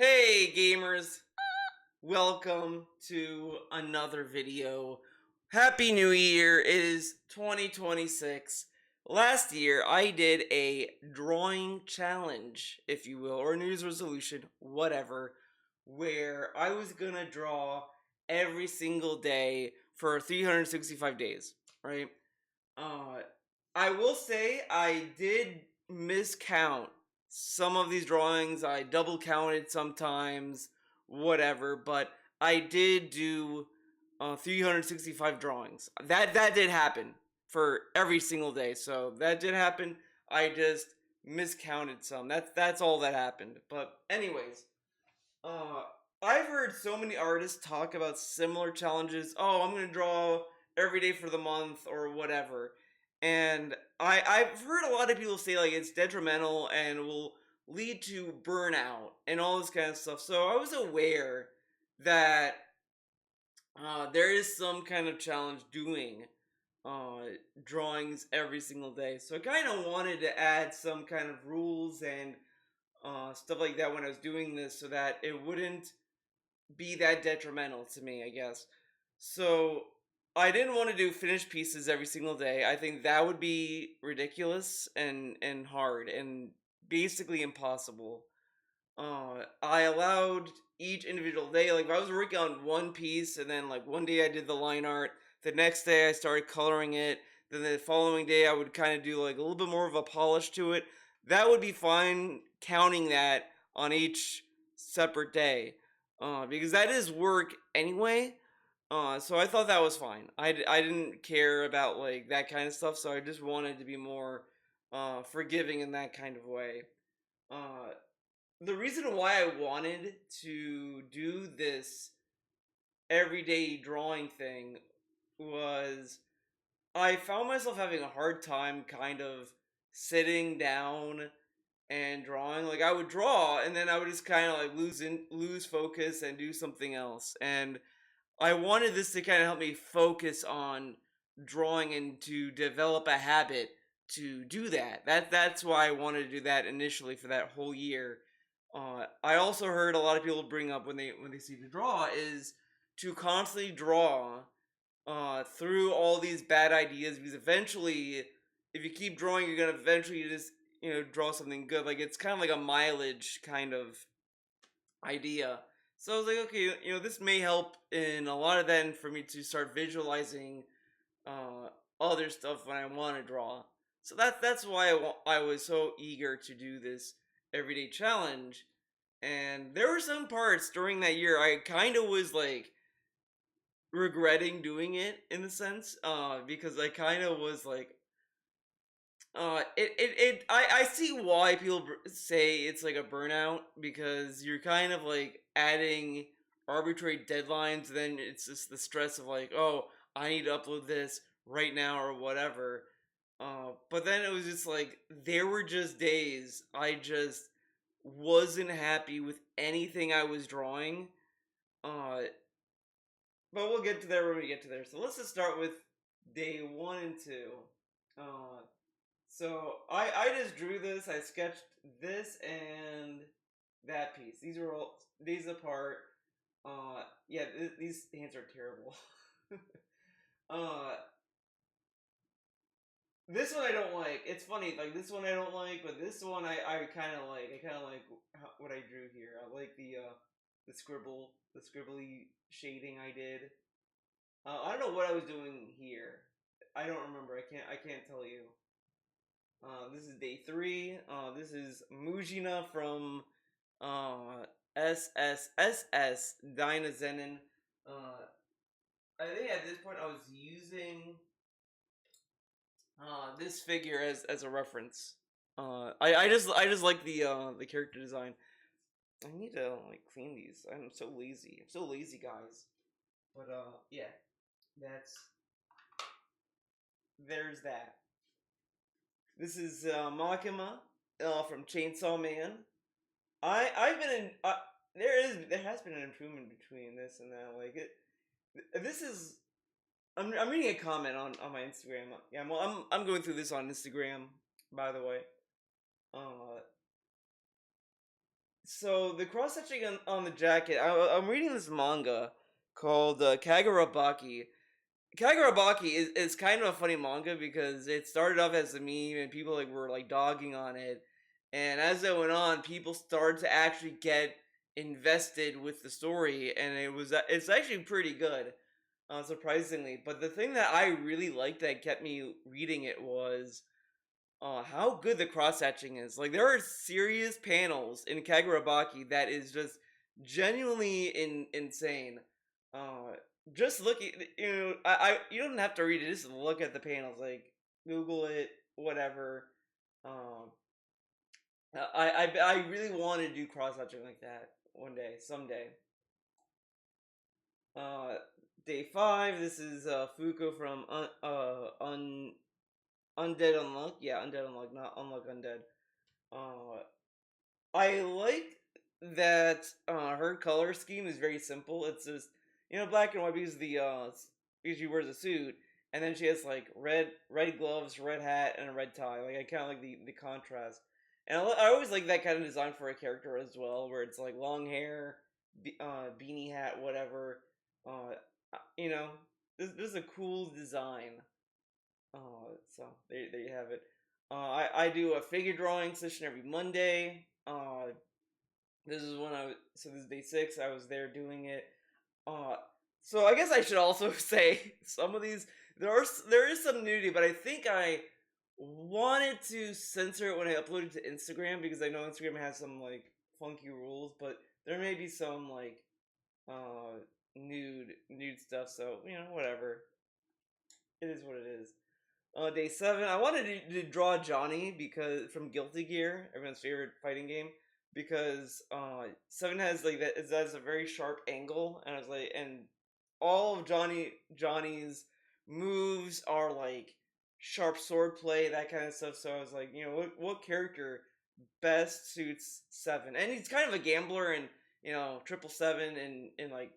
Hey gamers, welcome to another video. Happy New Year. It is 2026. Last year I did a drawing challenge, if you will, or New Year's resolution, whatever, where I was gonna draw every single day for 365 days, right? Uh, I will say I did miscount some of these drawings. I double counted sometimes, whatever. But I did do 365 drawings. That did happen for every single day. So that did happen. I just miscounted some. That's all that happened. But anyways, uh, I've heard so many artists talk about similar challenges. Oh, I'm gonna draw every day for the month or whatever. And I've heard a lot of people say like it's detrimental and will lead to burnout and all this kind of stuff. So I was aware that there is some kind of challenge doing uh, drawings every single day. So I kind of wanted to add some kind of rules and stuff like that when I was doing this so that it wouldn't be that detrimental to me, I guess. So I didn't want to do finished pieces every single day. I think that would be ridiculous and hard and basically impossible. I allowed each individual day, like if I was working on one piece and then like one day I did the line art, the next day I started coloring it, then the following day I would kind of do like a little bit more of a polish to it. That would be fine counting that on each separate day, because that is work anyway. So I thought that was fine. I didn't care about like that kind of stuff, so I just wanted to be more forgiving in that kind of way. Uh, the reason why I wanted to do this everyday drawing thing was I found myself having a hard time kind of sitting down and drawing. Like I would draw and then I would just kind of like lose focus and do something else. And I wanted this to kind of help me focus on drawing and to develop a habit to do that. That's why I wanted to do that initially for that whole year. I also heard a lot of people bring up when they see me draw is to constantly draw through all these bad ideas because eventually, if you keep drawing, you're gonna eventually just draw something good. Like it's kind of like a mileage kind of idea. So I was like, okay, this may help in a lot of that, and for me to start visualizing uh, other stuff when I want to draw. So that's why I was so eager to do this everyday challenge. And there were some parts during that year I kind of was like regretting doing it in a sense, because I kind of was like, I see why people say it's like a burnout because you're kind of like adding arbitrary deadlines. Then it's just the stress of like, oh, I need to upload this right now or whatever. But then it was just like there were just days I just wasn't happy with anything I was drawing. Uh, but we'll get to there when we get to there. So let's just start with day 1 and 2. Uh, so I just drew this. I sketched this and that piece. These are all days apart. Yeah, these hands are terrible. uh, this one I don't like. It's funny, like this one I don't like, but this one I kind of like. I kind of like what I drew here. I like the the scribbly shading I did. I don't know what I was doing here. I don't remember. I can't tell you. This is day 3. This is Mujina from SSSS Dynazenon. Uh, I think at this point I was using this figure as a reference. I just like the character design. I need to like clean these. I'm so lazy. I'm so lazy, guys. But yeah, that's there's that. This is Makima from Chainsaw Man. I've been in there has been an improvement between this and that. Like this is I'm reading a comment on my Instagram. Yeah, well, I'm going through this on Instagram, by the way. Uh, So the cross hatching on the jacket, I'm reading this manga called Kagurabaki. Kagurabaki is kind of a funny manga because it started off as a meme and people like were like dogging on it, and as it went on, people started to actually get invested with the story, and it's actually pretty good, surprisingly. But the thing that I really liked that kept me reading it was how good the cross hatching is. Like there are serious panels in Kagurabaki that is just genuinely insane. Uh, just looking, you don't have to read it. Just look at the panels. Like Google it, whatever. Um, I really want to do cross hatching like that one day, someday. Uh, Day 5. This is Fuko from Undead Unluck. Yeah, Undead Unluck, not Unluck Undead. Uh, I like that her color scheme is very simple. It's just black and white because because she wears a suit, and then she has like red gloves, red hat, and a red tie. Like I kind of like the contrast, and I always like that kind of design for a character as well, where it's like long hair, beanie hat, whatever. Uh, you know, this is a cool design. So there you have it. I do a figure drawing session every Monday. This is when so this is day 6. I was there doing it. Uh, so I guess I should also say some of these there is some nudity, but I think I wanted to censor it when I uploaded to Instagram because I know Instagram has some like funky rules, but there may be some like uh nude stuff. So whatever. It is what it is. Day 7, I wanted to draw Johnny because from Guilty Gear, everyone's favorite fighting game, because 7 has like that. It has a very sharp angle, and I was like, and all of Johnny's moves are like sharp swordplay, that kind of stuff. So I was like, what character best suits 7? And he's kind of a gambler, and 777 and like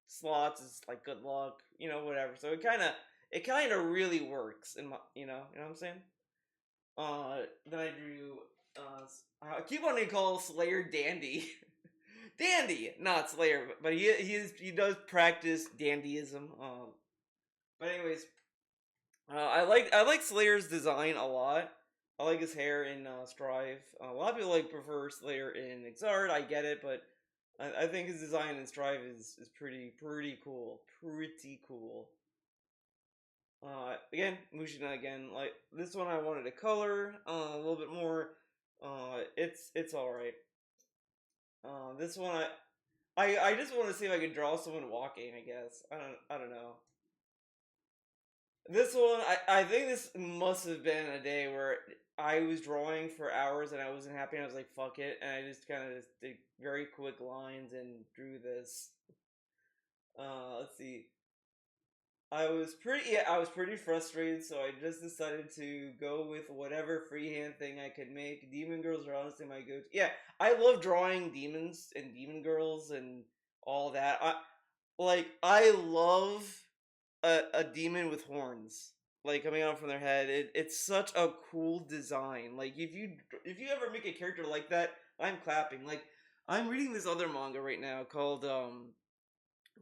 slots is like good luck, whatever. So it kind of really works in my, what I'm saying. Then I drew. I keep wanting to call Slayer Dandy, Dandy, not Slayer, but he does practice dandyism. But anyways, I like Slayer's design a lot. I like his hair in Strive. A lot of people like prefer Slayer in Exard. I get it, but I think his design in Strive is pretty cool. Pretty cool. Again, Mushina again. Like this one, I wanted to color a little bit more. It's all right. This one, I just want to see if I could draw someone walking. I guess I don't know. This one, I think this must have been a day where I was drawing for hours and I wasn't happy. And I was like, "Fuck it," and I just kind of just did very quick lines and drew this. Let's see. I was pretty frustrated, so I just decided to go with whatever freehand thing I could make. Demon girls are honestly my go-to. Yeah, I love drawing demons and demon girls and all that. I love a demon with horns, like coming out from their head. It's such a cool design. Like if you ever make a character like that, I'm clapping. Like I'm reading this other manga right now called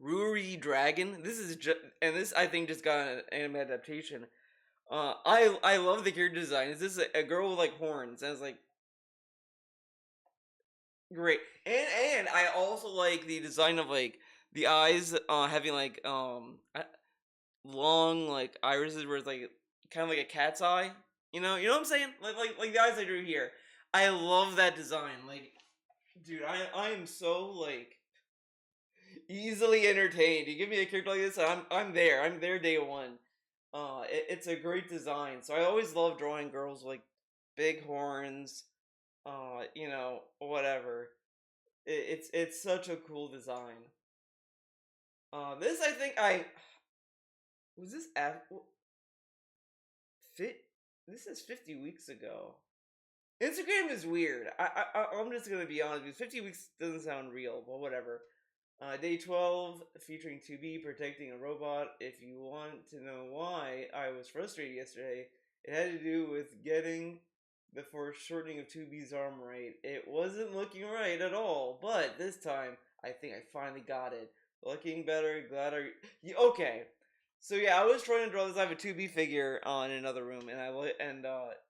Ruri Dragon. And this I think just got an anime adaptation. I love the character design. Is this a girl with like horns? And it's like great. And I also like the design of like the eyes having like long like irises where it's like kind of like a cat's eye. You know what I'm saying? Like the eyes I drew here. I love that design. Like, dude, I am so like easily entertained. You give me a character like this, I'm there. I'm there day one. It's a great design. So I always love drawing girls with, like big horns. Whatever. It's such a cool design. This I think I was this fit. This is 50 weeks ago. Instagram is weird. I'm just gonna be honest because 50 weeks doesn't sound real, but whatever. Day 12 featuring 2B protecting a robot. If you want to know why I was frustrated yesterday, it had to do with getting the foreshortening of 2B's arm right. It wasn't looking right at all, but this time I think I finally got it. Looking better, glad I. Okay, so yeah, I was trying to draw this. I have a 2B figure in another room, and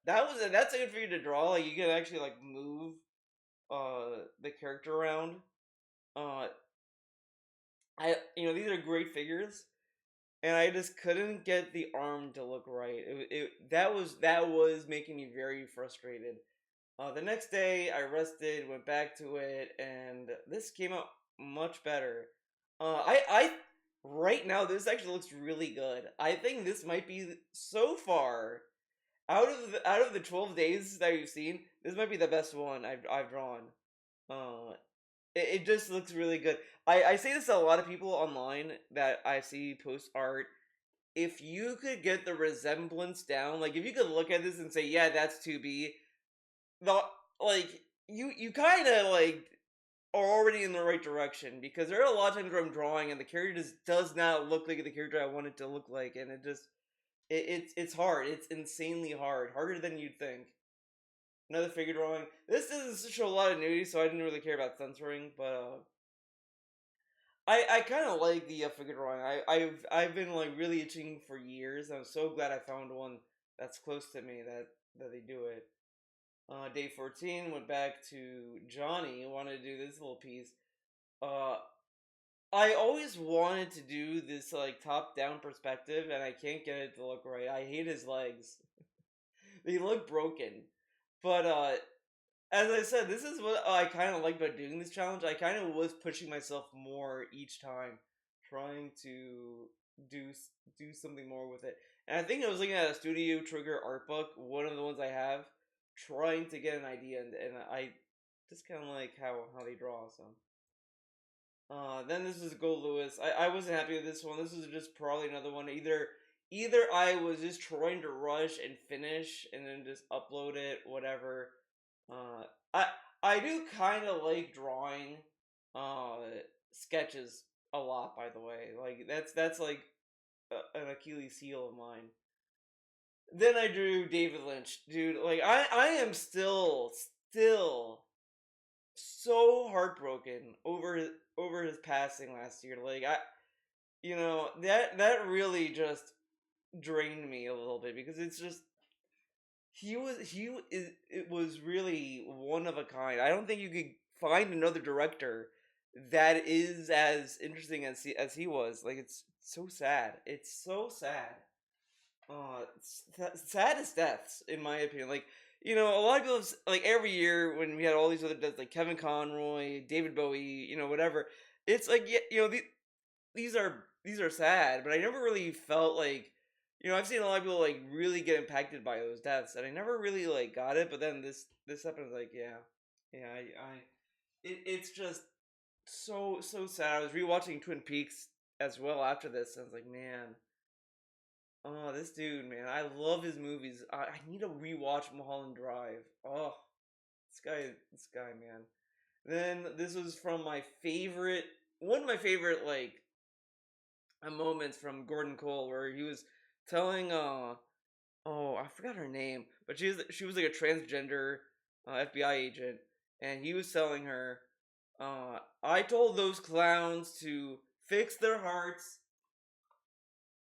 that's a good figure to draw. Like you can actually like move the character around. Uh, these are great figures, and I just couldn't get the arm to look right. That was making me very frustrated. The next day, I rested, went back to it, and this came out much better. I right now this actually looks really good. I think this might be so far out of the 12 days that we've seen. This might be the best one I've drawn. Uh, it just looks really good. I say this to a lot of people online that I see post art. If you could get the resemblance down, like if you could look at this and say, yeah, that's 2B, the like you kind of like are already in the right direction, because there are a lot of times where I'm drawing and the character just does not look like the character I want it to look like, and it's hard. It's insanely hard, harder than you'd think. Another figure drawing. This doesn't show a lot of nudity, so I didn't really care about censoring, but I kind of like the figure drawing. I've been like really itching for years. I'm so glad I found one that's close to me that they do it. Day 14, went back to Johnny, wanted to do this little piece. Uh, I always wanted to do this like top down perspective, and I can't get it to look right. I hate his legs; they look broken. But as I said, this is what I kind of like about doing this challenge. I kind of was pushing myself more each time, trying to do do something more with it. And I think I was looking at a Studio Trigger art book, one of the ones I have, trying to get an idea, and I just kind of like how they draw. So then this is Gold Lewis. I wasn't happy with this one. This is just probably another one. Either I was just trying to rush and finish and then just upload it, whatever. Uh, I I do kind of like drawing uh sketches a lot. By the way, like that's like an Achilles heel of mine. Then I drew David Lynch, dude. Like I am still so heartbroken over his passing last year. Like that really just drained me a little bit, because it's just it was really one of a kind. I don't think you could find another director that is as interesting as he was. Like it's so sad. It's so sad. Saddest deaths in my opinion. Like a lot of people like every year when we had all these other deaths, like Kevin Conroy, David Bowie, whatever. It's like yeah, these are sad, but I never really felt like I've seen a lot of people like really get impacted by those deaths, and I never really like got it. But then this happened, like yeah, it's just so sad. I was rewatching Twin Peaks as well after this, and I was like, man, oh, this dude, man, I love his movies. I need to rewatch Mulholland Drive. Oh, this guy, man. Then this was from one of my favorite like moments from Gordon Cole, where he was telling oh, I forgot her name, but she was like a transgender FBI agent, and he was telling her, I told those clowns to fix their hearts.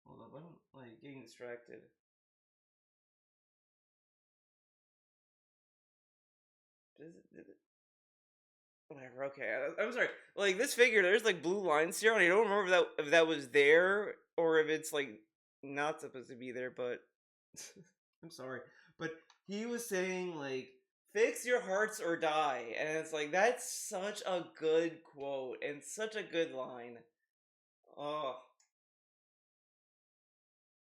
Hold up, I'm like getting distracted. Whatever. Okay, I'm sorry. Like this figure, there's like blue lines here, and I don't remember if that was there or if it's like not supposed to be there. But I'm sorry. But he was saying like, "Fix your hearts or die," and it's like that's such a good quote and such a good line. Oh.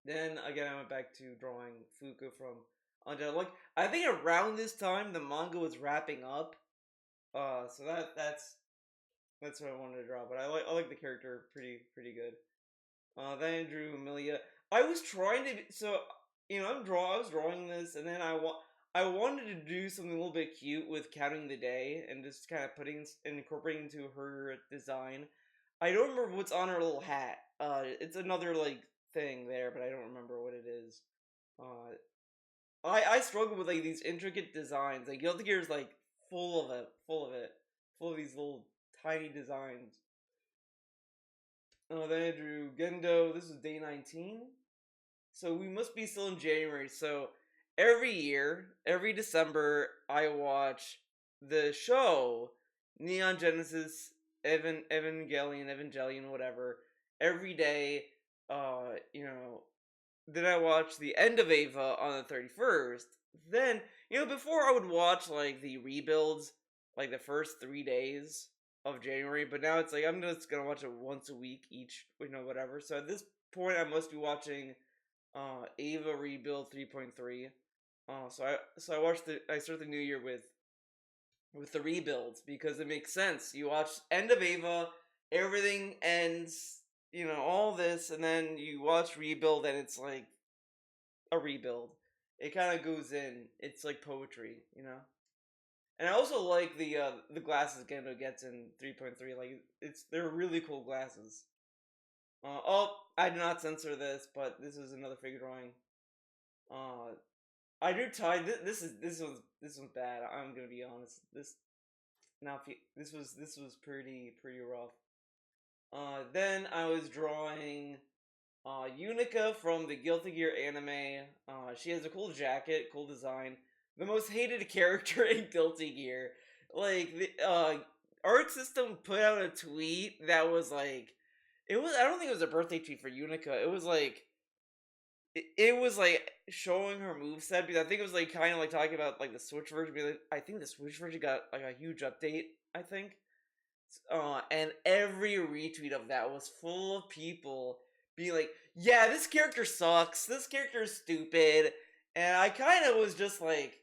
Then again, I went back to drawing Fuku from Undead. Like I think around this time the manga was wrapping up. So that's what I wanted to draw. But I like the character pretty good. Then I drew Amelia. I was trying to so I was drawing this, and then I wanted to do something a little bit cute with counting the day and just kind of putting and incorporating into her design. I don't remember what's on her little hat. It's another like thing there, but I don't remember what it is. Uh, I struggle with like these intricate designs. Like Guilty Gear is like full of these little tiny designs. Oh, then I drew Gendo. This is day 19. So we must be still in January. So every year, every December, I watch the show Neon Genesis Evangelion, whatever. Every day, you know, then I watch the end of Ava on the 31st. Then, before I would watch like the rebuilds, like the first 3 days of January, but now it's like I'm just gonna watch it once a week each, whatever. So at this point, I must be watching Ava Rebuild 3.3. I start the new year with the rebuilds because it makes sense. You watch end of Ava, everything ends, all this, and then you watch rebuild, and it's like a rebuild. It kind of goes in. It's like poetry. And I also like the glasses Gendo gets in 3.3. Like they're really cool glasses. I did not censor this, but this is another figure drawing. Uh, I do tie. This was bad. I'm gonna be honest. This was pretty rough. Then I was drawing Unica from the Guilty Gear anime. She has a cool jacket, cool design. The most hated character in Guilty Gear. Like the Arc System put out a tweet that was like, it was. I don't think it was a birthday tweet for Unica. It was like showing her moveset because I think it was like kind of like talking about like the Switch version. Because I think the Switch version got like a huge update. I think. And every retweet of that was full of people being like, "Yeah, this character sucks. This character is stupid." And I kind of was just like,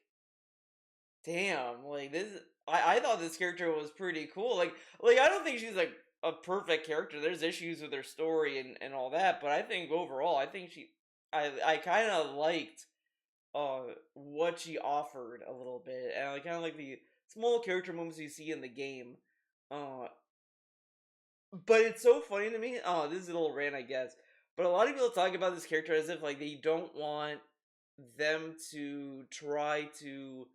"Damn!" Like this. I thought this character was pretty cool. Like I don't think she's like a perfect character. There's issues with her story and all that, but I think overall, I think I kind of liked what she offered a little bit, and I kind of like the small character moments you see in the game. Uh, but it's so funny to me. Oh, this is a little rant, I guess. But a lot of people talk about this character as if like they don't want them to try to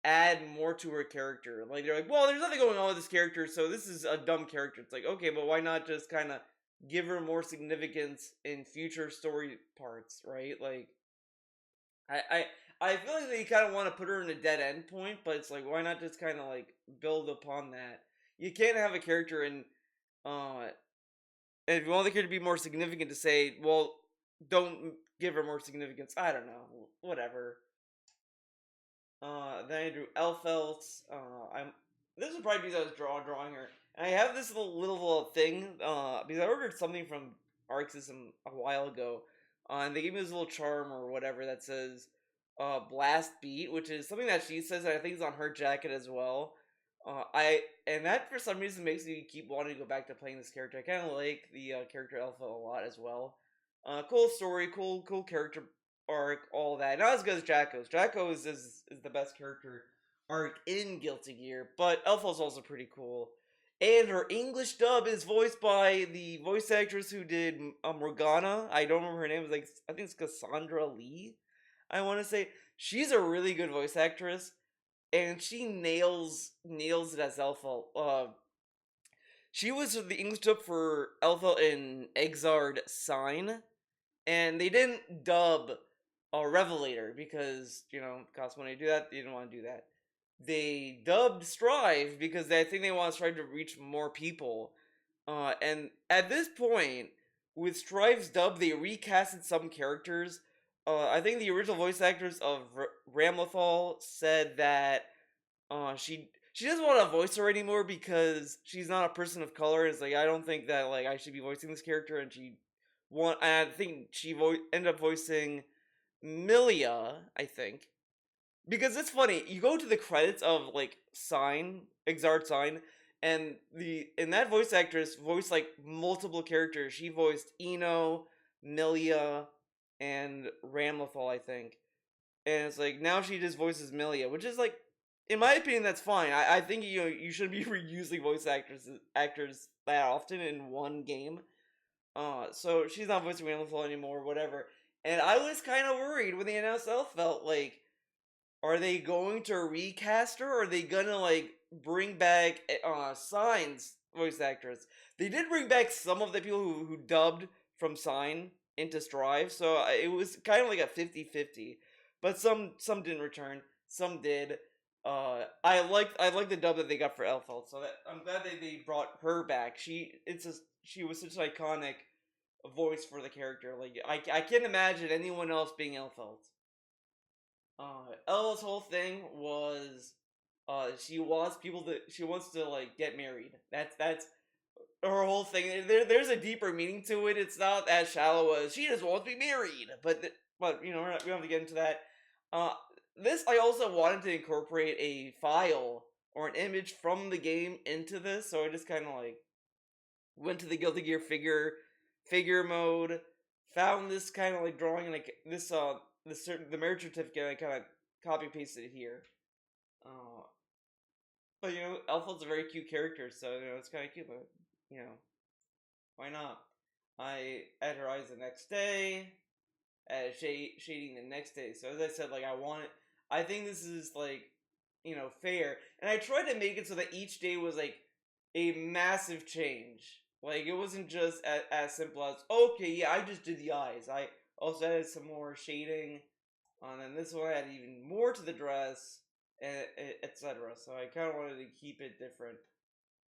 add more to her character. Like they're like, well, there's nothing going on with this character, so this is a dumb character. It's like, okay, but why not just kind of give her more significance in future story parts, right? Like, I I feel like they kind of want to put her in a dead end point, but it's like, why not just kind of like build upon that? You can't have a character uh and if you want the character to be more significant, to say, well, don't give her more significance. I don't know, whatever. Then I drew Elfelt. I'm This is probably because I was drawing her, and I have this little thing. Because I ordered something from Arc System a while ago, and they gave me this little charm or whatever that says, "Blast Beat," which is something that she says, and I think it's on her jacket as well. And that for some reason makes me keep wanting to go back to playing this character. I kind of like the character Alpha a lot as well. Cool story, cool character arc, all that. Not as good as Jacko's. Jacko's is the best character arc in Guilty Gear, but Alpha's also pretty cool. And her English dub is voiced by the voice actress who did Morgana. I don't remember her name. It's like, I think it's Cassandra Lee. I want to say she's a really good voice actress, and she nails it as Alpha. She was the English dub for Alpha in Exard Sign, and they didn't dub Revelator because it cost money to do that. They didn't want to do that. They dubbed Strive because I think they want Strive to reach more people. And at this point, with Strive's dub, they recasted some characters. I think the original voice actors of Ramlethal said that she doesn't want to voice her anymore because she's not a person of color. It's like, I don't think that like I should be voicing this character, and I think she ended up voicing Milia, I think. Because it's funny, you go to the credits of like Exart Sign, and that voice actress voiced like multiple characters. She voiced Eno, Milia, and Ramlethal, I think. And it's like now she just voices Milia, which is like, in my opinion, that's fine. I think you shouldn't be reusing actors that often in one game. So she's not voicing Ramlethal anymore, whatever. And I was kind of worried when they announced Elphelt. Like, are they going to recast her, or are they gonna like bring back Sign's voice actress? They did bring back some of the people who dubbed from Sign into Strive, so it was kind of like a 50-50. But some didn't return, some did. I like the dub that they got for Elphelt, so that I'm glad they brought her back. She was such an iconic voice for the character. Like I can't imagine anyone else being Elphelt. Ella's whole thing was, she wants to like get married. That's her whole thing. There's a deeper meaning to it. It's not as shallow as she just wants to be married. But you know we don't have to get into that. Uh, this I also wanted to incorporate a file or an image from the game into this, so I just kind of like went to the Guilty Gear figure mode, found this kind of like drawing, and like the marriage certificate, and I kind of copy pasted it here. Uh, but you know, Elphelt's a very cute character, so you know it's kind of cute. But you know, why not? I had her eyes the next day, shading the next day. So as I said, like I think this is like fair, and I tried to make it so that each day was like a massive change. Like it wasn't just as simple as okay, yeah, I just did the eyes. I also added some more shading, and then this one had even more to the dress, etc. So I kind of wanted to keep it different.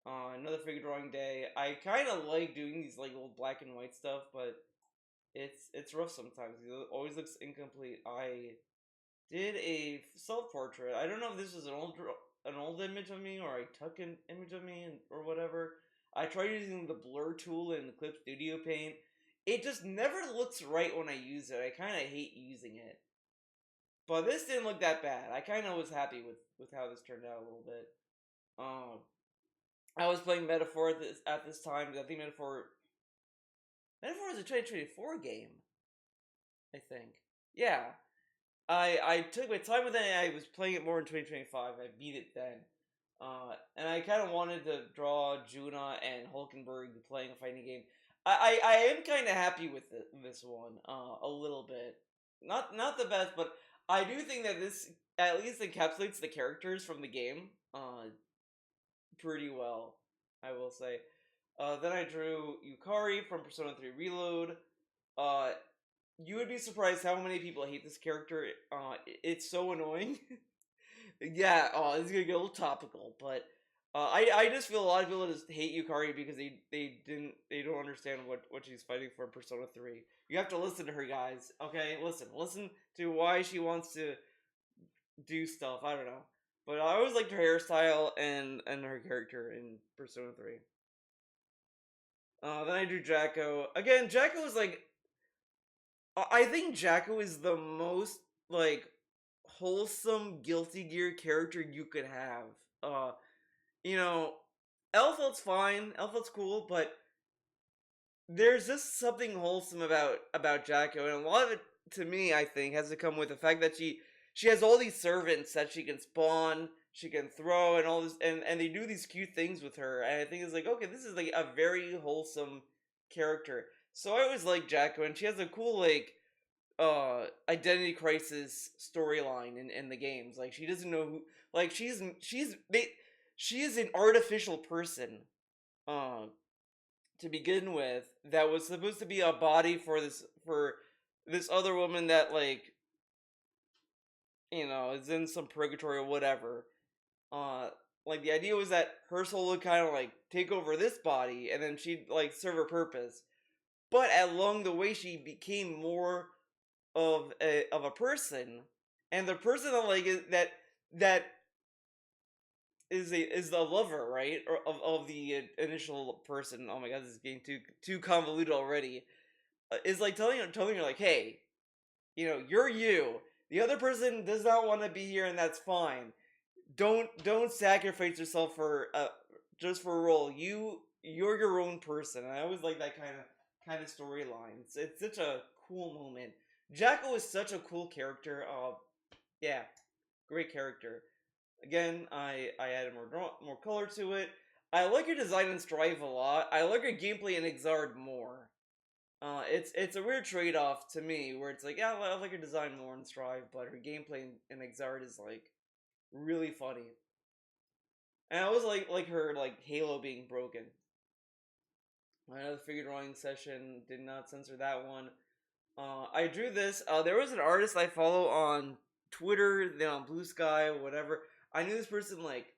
Another figure drawing day. I kind of like doing these like little black and white stuff, but it's rough sometimes. It always looks incomplete. I did a self portrait. I don't know if this was an old image of me or I took an image of me or whatever. I tried using the blur tool in Clip Studio Paint. It just never looks right when I use it. I kind of hate using it. But this didn't look that bad. I kind of was happy with how this turned out a little bit. Um, I was playing Metaphor at this time. I think Metaphor is a 2024 game. I think. Yeah. I took my time with it. And I was playing it more in 2025. I beat it then. And I kind of wanted to draw Juna and Hulkenberg playing a fighting game. I am kind of happy with this one. A little bit. Not the best, but I do think that this at least encapsulates the characters from the game. Pretty well, I will say. Then I drew Yukari from Persona 3 Reload. Uh, you would be surprised how many people hate this character. It's so annoying. Yeah, it's gonna get a little topical, but I just feel a lot of people just hate Yukari because they don't understand what she's fighting for in Persona 3. You have to listen to her, guys. Okay, listen to why she wants to do stuff. I don't know, but I always liked her hairstyle and her character in Persona 3. Then I do Jacko again. Jacko is like I think Jacko is the most like wholesome Guilty Gear character you could have. Uh, you know, Elfelt's fine. Elfelt's cool, but there's just something wholesome about Jacko, and a lot of it, to me, I think, has to come with the fact that she has all these servants that she can spawn, she can throw, and all this, and they do these cute things with her, and I think it's like, okay, this is like a very wholesome character. So I always like Jacko, and she has a cool like identity crisis storyline in the games. Like she doesn't know who, like she is an artificial person uh to begin with that was supposed to be a body for this other woman that like is in some purgatory or whatever. uh like the idea was that her soul would kind of like take over this body and then she'd like serve her purpose, but along the way she became more of a person, and the person that like that is the lover, right, or of the initial person. Oh my god, this is getting too convoluted already. Is like telling her like, hey, you're you. The other person does not want to be here, and that's fine. Don't sacrifice yourself for just for a role. You're your own person. And I always like that kind of storyline. It's such a cool moment. Jacko is such a cool character. Yeah, great character. Again, I added more color to it. I like your design in Strive a lot. I like your gameplay in Exard more. It's a weird trade-off to me, where it's like, yeah, I like her design more in Strive, but her gameplay in Exart is like really funny. And I always like her like Halo being broken. Another figure drawing session, did not censor that one. I drew this. There was an artist I follow on Twitter, then on Blue Sky, whatever. I knew this person like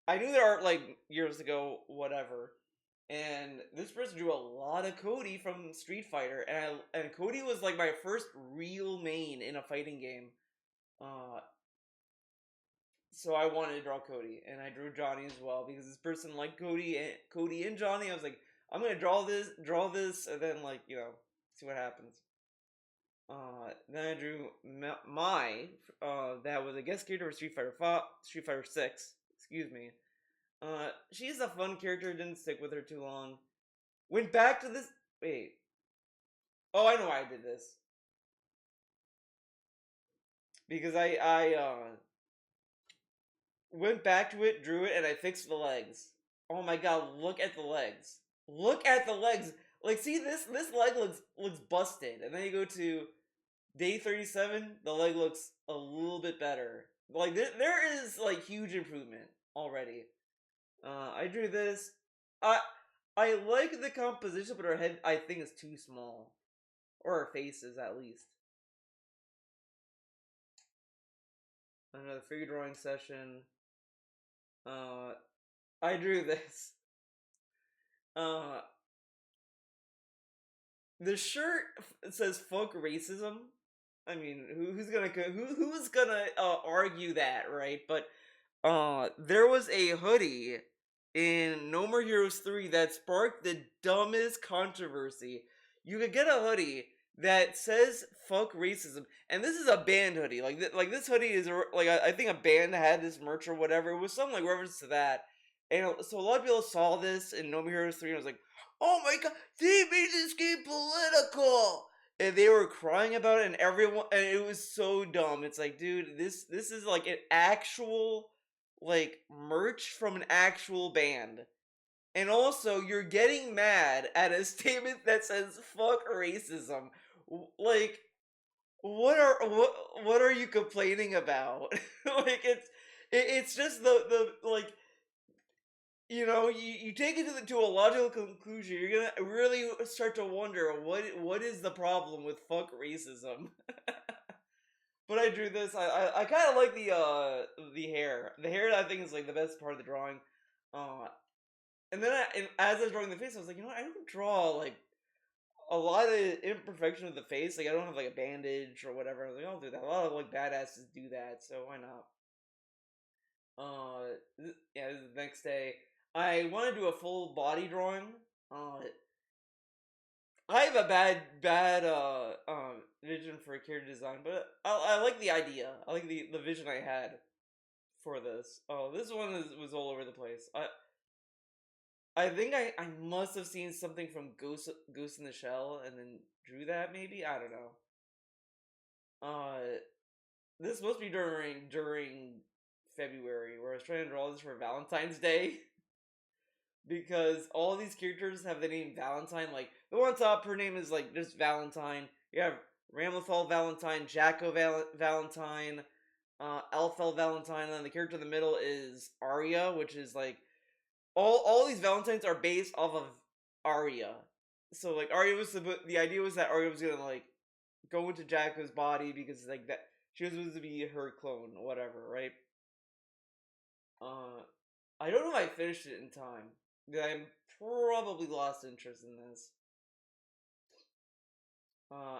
I knew their art like years ago, whatever. And this person drew a lot of Cody from Street Fighter, and Cody was like my first real main in a fighting game. Uh, so I wanted to draw Cody, and I drew Johnny as well because this person liked Cody and Johnny. I was like, I'm gonna draw this, and then like see what happens. Then I drew my that was a guest character for Street Fighter 6. Excuse me. She's a fun character. Didn't stick with her too long. Went back to this. Wait. Oh, I know why I did this. Because I went back to it, drew it, and I fixed the legs. Oh my god! Look at the legs. Look at the legs. Like, see this leg looks busted, and then you go to day 37. The leg looks a little bit better. Like there is like huge improvement already. I drew this. I I like the composition, but her head I think is too small, or her face is at least. Another figure drawing session. Uh, I drew this. Uh, the shirt says "fuck racism." I mean, who's gonna argue that, right? But there was a hoodie in No More Heroes 3 that sparked the dumbest controversy. You could get a hoodie that says "fuck racism," and this is a band hoodie. Like this hoodie is like I think a band had this merch or whatever. It was some like reference to that, and so a lot of people saw this in No More Heroes 3 and was like, "Oh my god, they made this game political!" And they were crying about it, and everyone, and it was so dumb. It's like, dude, this is like an actual like merch from an actual band. And also, you're getting mad at a statement that says "fuck racism." Like, what are you complaining about? Like, it's just the like you take it to a logical conclusion. You're gonna really start to wonder what is the problem with "fuck racism." But I drew this. I kind of like the hair. The hair I think is like the best part of the drawing. Uh, and then as I was drawing the face, I was like, I don't draw like a lot of imperfection of the face. Like I don't have like a bandage or whatever. I was like, I'll do that. A lot of like badasses do that, so why not? Yeah, this is the next day. I want to do a full body drawing. I have a bad vision for a character design, but I like the idea. I like the vision I had for this. Oh, this one was all over the place. I think I must have seen something from Ghost in the Shell and then drew that maybe. I don't know. Uh, this must be during February where I was trying to draw this for Valentine's Day because all these characters have the name Valentine. Like the one on top, her name is like just Valentine. You have Ramlethal Valentine, Jacko Valentine, Alphel Valentine, and then the character in the middle is Arya, which is like all these Valentines are based off of Arya. So like Arya was the idea was that Arya was gonna like go into Jacko's body because like that she was supposed to be her clone, whatever, right? Uh, I don't know if I finished it in time. I'm probably lost interest in this.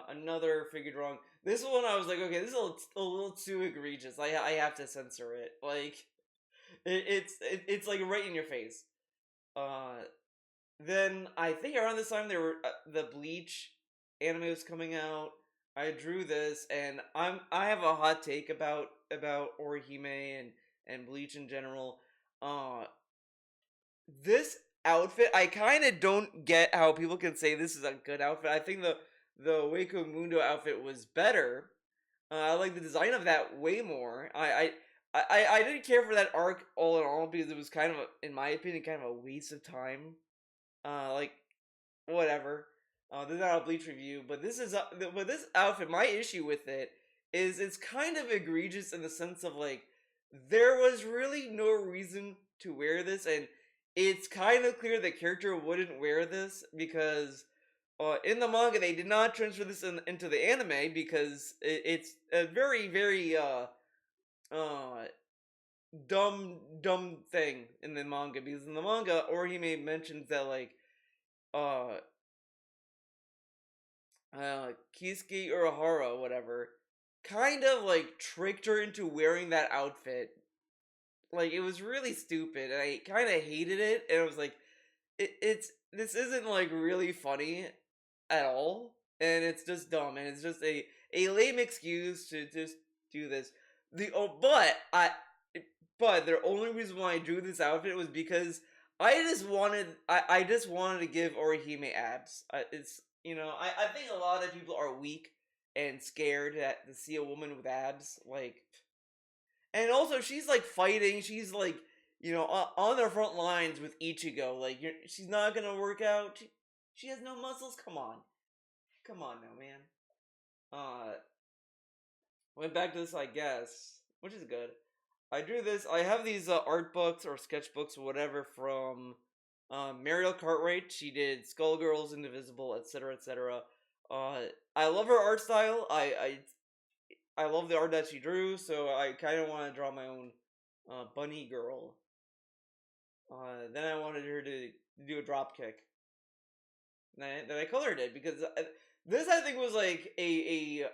Another figured wrong. This one I was like, okay, this is a little too egregious. I have to censor it. Like it's like right in your face. Uh, then I think around this time there were the Bleach anime was coming out. I drew this, and I have a hot take about Orihime and Bleach in general. Uh, this outfit, I kind of don't get how people can say this is a good outfit. I think the Waco Mundo outfit was better. I like the design of that way more. I didn't care for that arc all in all because it was kind of, in my opinion, kind of a waste of time. Like whatever. This is not a Bleach review, but but this outfit. My issue with it is it's kind of egregious in the sense of like there was really no reason to wear this, and it's kind of clear the character wouldn't wear this because in the manga they did not transfer this into the anime because it's a very uh dumb thing in the manga because in the manga Orihime mentions that like uh Kisuke Urahara, whatever, kind of like tricked her into wearing that outfit. Like it was really stupid, and I kind of hated it. And I was like, it's this isn't like really funny at all, and it's just dumb, and it's just a lame excuse to just do this. The oh, but the only reason why I drew this outfit was because I just wanted to give Orihime abs. It's I think a lot of people are weak and scared to see a woman with abs, like, and also she's like fighting. She's like on the front lines with Ichigo. Like she's not gonna work out. She has no muscles. Come on now, man. Uh, went back to this, I guess, which is good. I drew this. I have these art books or sketchbooks or whatever from Mariel Cartwright. She did Skullgirls, Indivisible, etc., etc. I love her art style. I love the art that she drew, so I kind of want to draw my own bunny girl. Then I wanted her to do a drop kick. Then I colored it because this I think was like a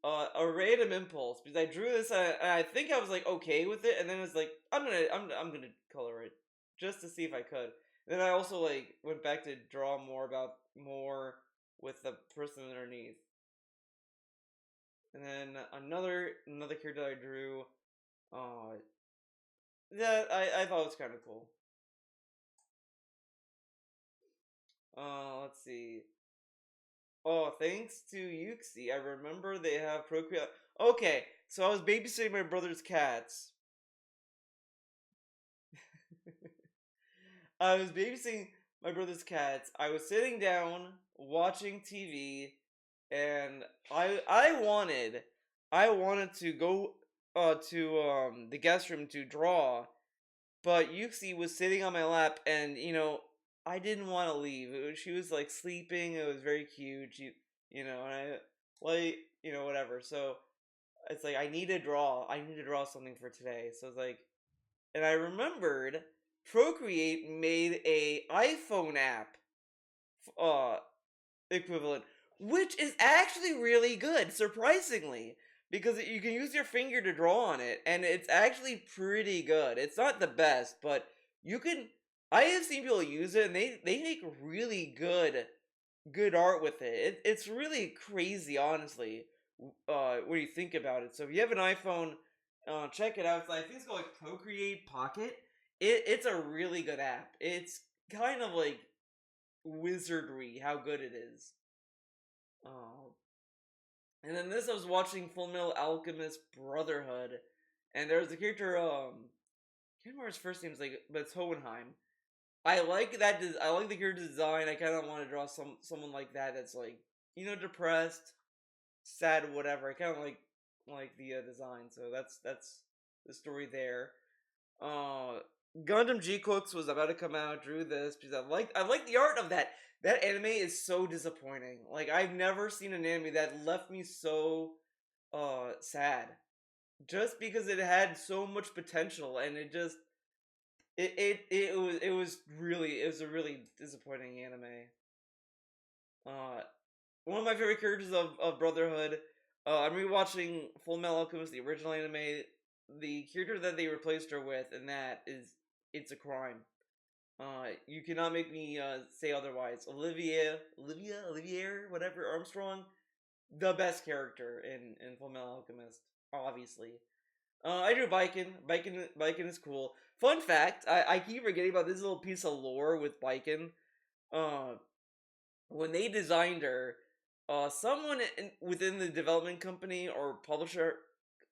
random impulse because I drew this and I think I was like okay with it, and then it's like I'm gonna color it just to see if I could. And then I also like went back to draw more with the person underneath, and then another character I drew, uh, that I thought was kind of cool. Let's see. Oh, thanks to Yuxi, I remember they have Procreate. Okay, so I was babysitting my brother's cats. I was babysitting my brother's cats. I was sitting down watching TV, and I wanted to go to the guest room to draw, but Yuxi was sitting on my lap, and I didn't want to leave. She was like sleeping. It was very cute. And I like whatever. So it's like I need to draw. I need to draw something for today. So it's like, and I remembered Procreate made a iPhone app uh equivalent, which is actually really good, surprisingly, because you can use your finger to draw on it, and it's actually pretty good. It's not the best, but you can. I have seen people use it, and they make really good art with it. It's really crazy, honestly, when you think about it. So if you have an iPhone, check it out. I think it's called like Procreate Pocket. It's a really good app. It's kind of like wizardry how good it is. Oh, and then this I was watching Full Metal Alchemist Brotherhood, and there was a character. I can't remember his first name. Like, but it's Hohenheim. I like that. I like the character design. I kind of want to draw someone like that. That's like depressed, sad, whatever. I kind of like the design. So that's the story there. Uh, Gundam G Cooks was about to come out. Drew this because I like the art of that. That anime is so disappointing. Like I've never seen an anime that left me so sad. Just because it had so much potential and it just it was a really disappointing anime. Uh, One of my favorite characters of Brotherhood. I'm rewatching Full Metal Alchemist, the original anime. The character that they replaced her with, and that is it's a crime. You cannot make me say otherwise. Olivier, whatever Armstrong, the best character in Full Metal Alchemist, obviously. I drew Baiken. Baiken is cool. Fun fact: I keep forgetting about this little piece of lore with Baiken. Uh, when they designed her, someone within the development company or publisher,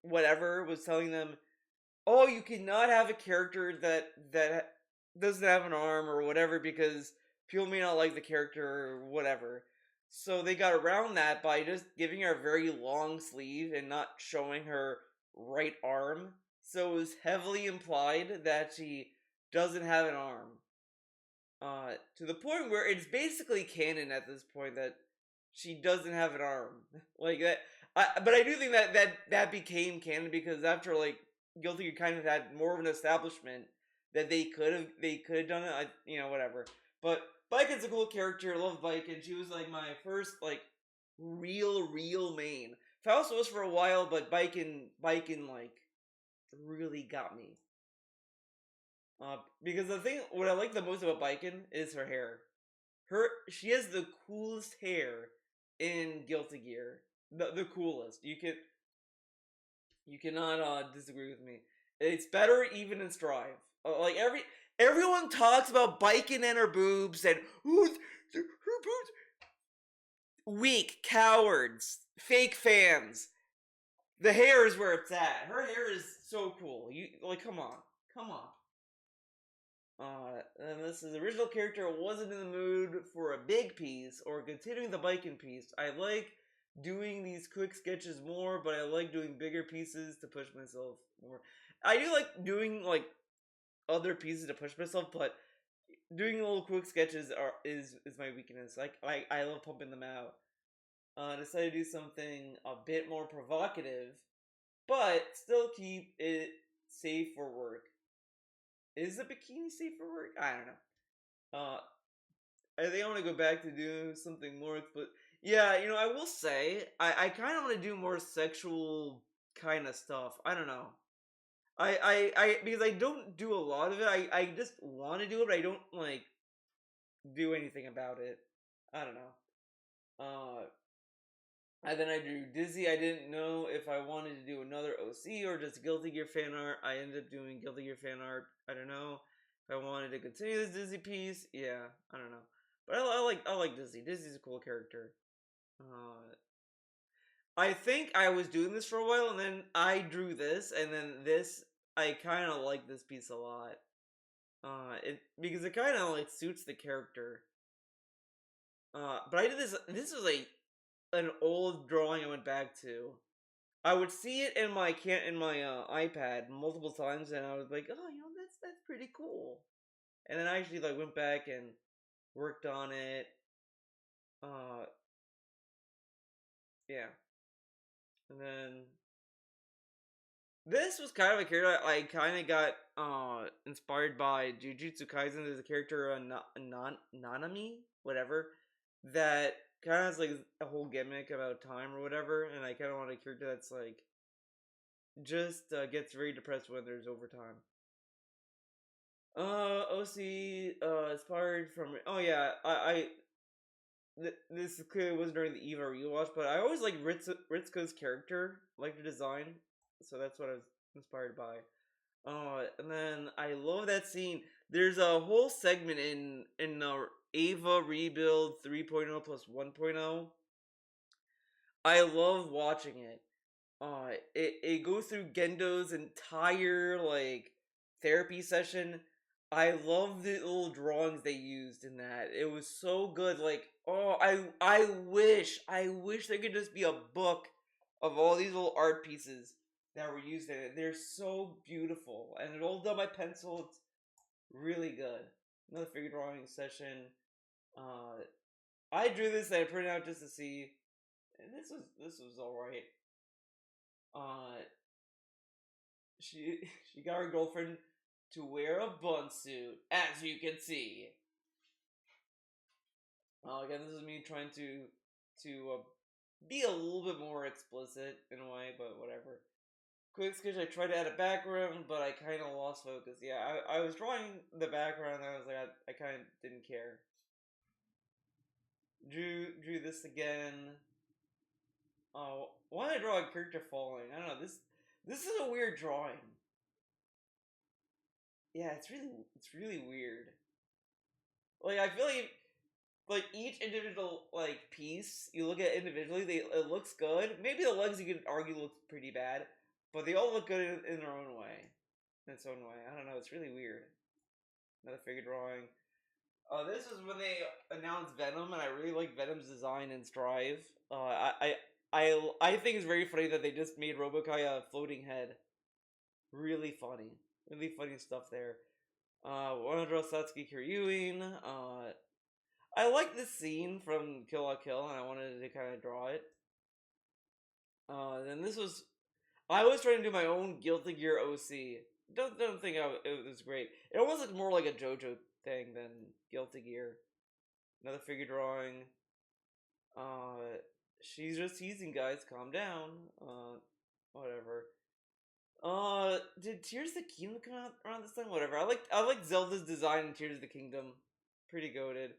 whatever, was telling them, "Oh, you cannot have a character that doesn't have an arm or whatever because people may not like the character or whatever. So they got around that by just giving her a very long sleeve and not showing her right arm. So it was heavily implied that she doesn't have an arm. To the point where it's basically canon at this point that she doesn't have an arm. Like that. But I do think that became canon because after like Guilty Gear kind of had more of an establishment that they could have done it. Whatever. But Biken's a cool character. I love Biken. She was like my first like real main. Faust was for a while, but Biken like really got me. Because what I like the most about Biken is her hair. She has the coolest hair in Guilty Gear. The coolest. You cannot disagree with me. It's better even in Strive. Like everyone talks about Biken and her boobs and her boobs. Weak cowards, fake fans. The hair is where it's at. Her hair is so cool. You like, come on. And this is the original character wasn't in the mood for a big piece or continuing the Biken piece. I like doing these quick sketches more, but I like doing bigger pieces to push myself more. I do like doing like other pieces to push myself, but doing little quick sketches is my weakness. Like I love pumping them out. I decided to do something a bit more provocative, but still keep it safe for work. Is the bikini safe for work? I don't know. I think I want to go back to do something more, but yeah, I will say I kind of want to do more sexual kind of stuff. I don't know. Because I don't do a lot of it. I just want to do it, but I don't like do anything about it. I don't know. And then I drew Dizzy. I didn't know if I wanted to do another OC or just Guilty Gear fan art. I ended up doing Guilty Gear fan art. I don't know if I wanted to continue this Dizzy piece. Yeah, I don't know. But I like Dizzy. Dizzy's a cool character. I think I was doing this for a while, and then I drew this, and then this. I kind of like this piece a lot. Because it kind of like suits the character. But I did this. This was an old drawing I went back to. I would see it in my iPad multiple times, and I was like, oh, that's pretty cool. And then I actually like went back and worked on it. Yeah. And then this was kind of a character I kind of got inspired by Jujutsu Kaisen. There's a character Nanami, whatever, that kind of has like a whole gimmick about time or whatever, and I kind of want a character that's like just gets very depressed when there's overtime. OC inspired from. Oh yeah, this clearly was during the Eva rewatch, but I always like Ritsuko's character, like the design, so that's what I was inspired by. And then I love that scene. There's a whole segment in Ava Rebuild 3.0 plus 1.0. I love watching it. It goes through Gendo's entire like therapy session. I love the little drawings they used in that. It was so good. Like, oh, I wish there could just be a book of all these little art pieces that were used in it. They're so beautiful, and it's all done by pencil. It's really good. Another figure drawing session. Uh, I drew this. I printed out just to see. And this was all right. Uh, she she got her girlfriend to wear a bun suit, as you can see. Again, this is me trying to be a little bit more explicit in a way, but whatever. Quick sketch, I tried to add a background, but I kind of lost focus. Yeah, I was drawing the background, and I was like, I kind of didn't care. Drew this again. Oh, why did I draw a character falling? I don't know. This is a weird drawing. Yeah, it's really weird. Like I feel like each individual like piece you look at individually, it looks good. Maybe the legs you could argue look pretty bad, but they all look good in their own way. In its own way, I don't know. It's really weird. Another figure drawing. This is when they announced Venom, and I really like Venom's design and Strive. I think it's very funny that they just made Robokai a floating head. Really funny. Really funny stuff there. Wanna draw Satsuki Kiryuin. I like this scene from Kill la Kill, and I wanted to kind of draw it. Then this was... I was trying to do my own Guilty Gear OC. Don't think it was great. It almost looked more like a JoJo thing than Guilty Gear. Another figure drawing. She's just teasing, guys. Calm down. Whatever. Did Tears of the Kingdom come out around this time? Whatever. I like Zelda's design in Tears of the Kingdom. Pretty goated.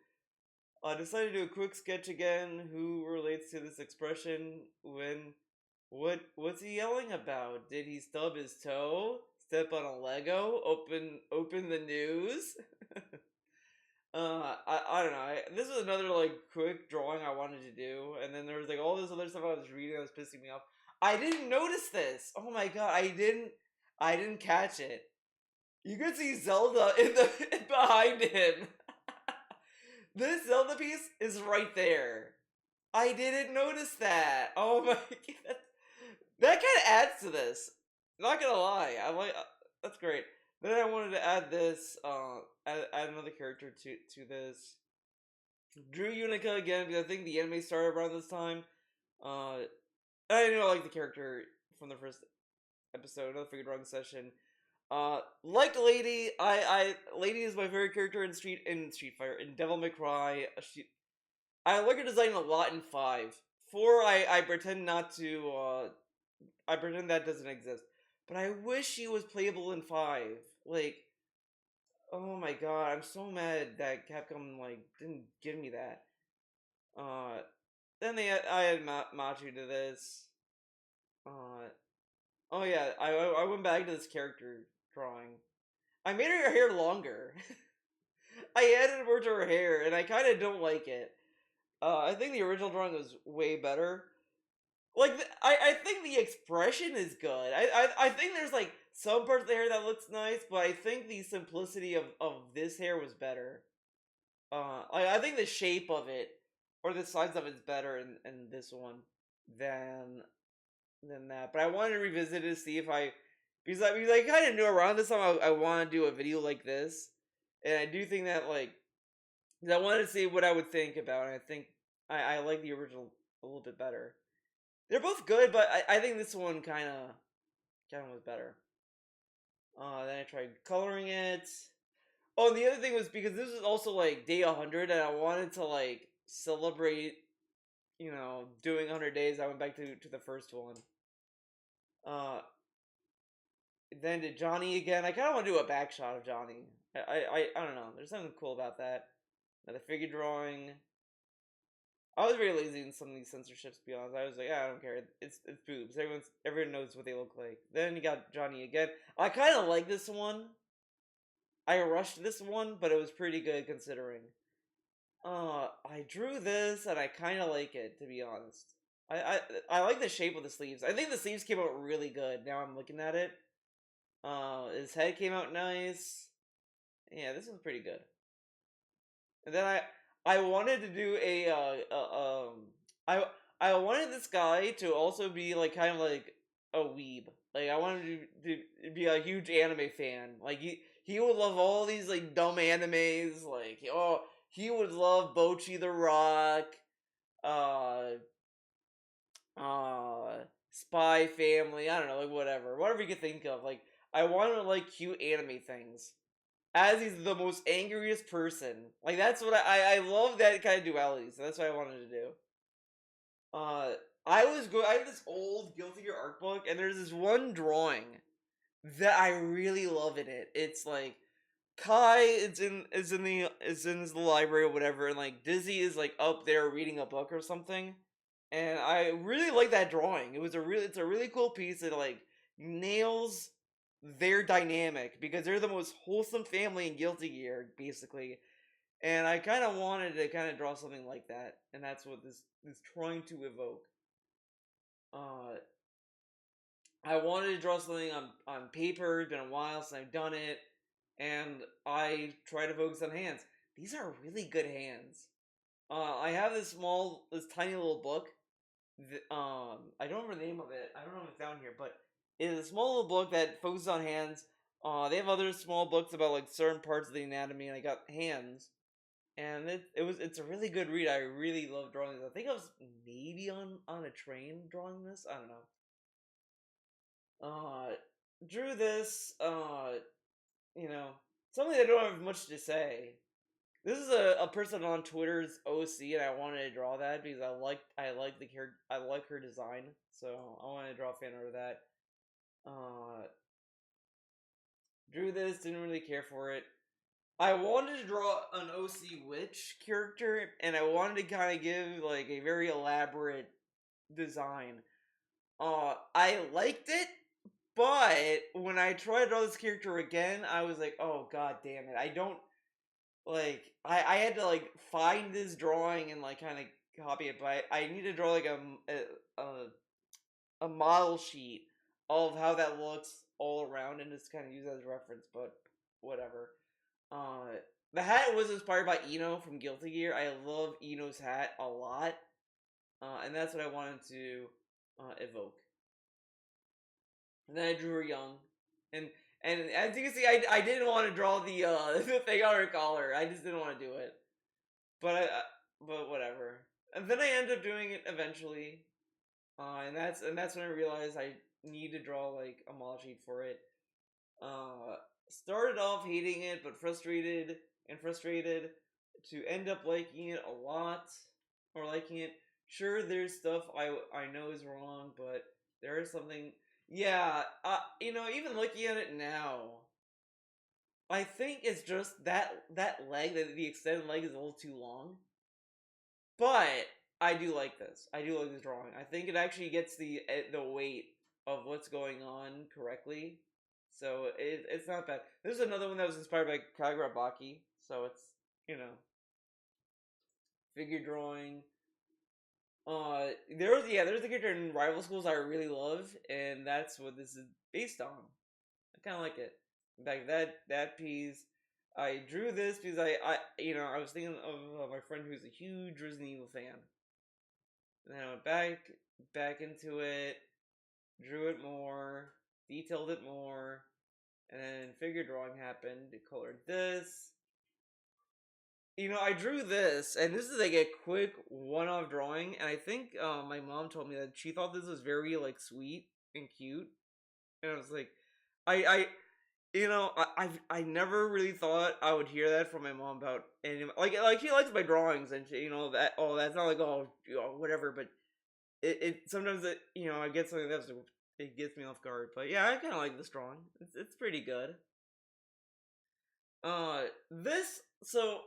I decided to do a quick sketch again. Who relates to this expression when... What's he yelling about? Did he stub his toe? Step on a Lego? Open the news? I don't know. This was another like quick drawing I wanted to do, and then there was like all this other stuff I was reading that was pissing me off. I didn't notice this. Oh my god, I didn't catch it. You could see Zelda in the behind him. This Zelda piece is right there. I didn't notice that. Oh my god. That kind of adds to this. Not gonna lie, I like that's great. Then I wanted to add this, add another character to this. Drew Unica again because I think the anime started around this time. I didn't like the character from the first episode, another figure drawing session. Like Lady, Lady is my favorite character in Street Fighter, in Devil May Cry. I like her design a lot in 5. 4, I pretend not to, I pretend that doesn't exist. But I wish she was playable in 5. Like, oh my god, I'm so mad that Capcom, like, didn't give me that. Then I had Machu to this. Oh yeah, I went back to this character drawing. I made her hair longer. I added more to her hair, and I kind of don't like it. I think the original drawing was way better. Like, I think the expression is good. I think there's, like, some parts of the hair that looks nice, but I think the simplicity of this hair was better. I think the shape of it, or the size of it's better in this one than that. But I wanted to revisit it to see if because I kind of knew around this time I want to do a video like this. And I do think that, like, I wanted to see what I would think about it. I think I like the original a little bit better. They're both good, but I think this one kind of was better. Then I tried coloring it. Oh, and the other thing was because this was also like day 100, and I wanted to like celebrate, doing 100 days. I went back to the first one. Then did Johnny again. I kind of want to do a back shot of Johnny. I don't know. There's something cool about that. Another figure drawing. I was very lazy in some of these censorships, to be honest. I was like, I don't care. It's boobs. Everyone knows what they look like. Then you got Johnny again. I kind of like this one. I rushed this one, but it was pretty good considering. I drew this, and I kind of like it, to be honest. I like the shape of the sleeves. I think the sleeves came out really good. Now I'm looking at it. His head came out nice. Yeah, this was pretty good. And then I wanted to do I wanted this guy to also be like kind of like a weeb. Like I wanted to be a huge anime fan. Like he would love all these like dumb animes. Like he would love Bocchi the Rock, uh, Spy Family. I don't know, like whatever you could think of. Like I wanted to like cute anime things. As he's the most angriest person. Like, that's what I love that kind of duality, so that's what I wanted to do. I have this old Guilty Gear art book, and there's this one drawing that I really love in it. It's like, Kai is in the library or whatever, and like, Dizzy is like up there reading a book or something. And I really like that drawing. It's a really cool piece. It like nails their dynamic because they're the most wholesome family in Guilty Gear, basically. And I kind of wanted to kind of draw something like that, and that's what this is trying to evoke. I wanted to draw something on paper. It's been a while since I've done it, and I try to focus on hands. these are really good hands. I have this tiny little book. I don't remember the name of it. I don't know if it's down here, but it's a small little book that focuses on hands. They have other small books about like certain parts of the anatomy, and I got hands, and it's a really good read. I really love drawing this. I think I was maybe on a train drawing this. I don't know. Uh, Drew this. Something I don't have much to say. This is a person on Twitter's OC, and I wanted to draw that because I like her design, so I wanted to draw a fan art of that. Uh, Drew this, didn't really care for it. I wanted to draw an OC witch character, and I wanted to kind of give like a very elaborate design. I liked it, but when I tried to draw this character again, I was like, oh god damn it, I don't like I had to like find this drawing and like kind of copy it, but I need to draw like a model sheet of how that looks all around and just kind of use that as a reference. But whatever. The hat was inspired by Eno from Guilty Gear. I love Eno's hat a lot, and that's what I wanted to evoke. And then I drew her young, and as you can see, I didn't want to draw the the thing on her collar. I just didn't want to do it. But whatever. And then I ended up doing it eventually, and that's when I realized I need to draw like a model sheet for it. Started off hating it, but frustrated to end up liking it a lot, or liking it. Sure, there's stuff I know is wrong, but there is something. Yeah, even looking at it now, I think it's just that leg, the extended leg is a little too long. But I do like this. I do like this drawing. I think it actually gets the weight of what's going on correctly. So it's not bad. There's another one that was inspired by Kagura Baki. So it's, you know, figure drawing. There's a character in Rival Schools I really love, and that's what this is based on. I kind of like it. In fact, that piece, I drew this because I was thinking of my friend who's a huge Resident Evil fan. And then I went back into it, drew it more, detailed it more, and then figure drawing happened. It colored this. I drew this, and this is like a quick one-off drawing, and I think my mom told me that she thought this was very like sweet and cute, and I was like, I I never really thought I would hear that from my mom about any like she likes my drawings and she, that that's not like whatever, but it sometimes I get something that's it gets me off guard, but yeah, I kind of like this drawing. It's pretty good. This so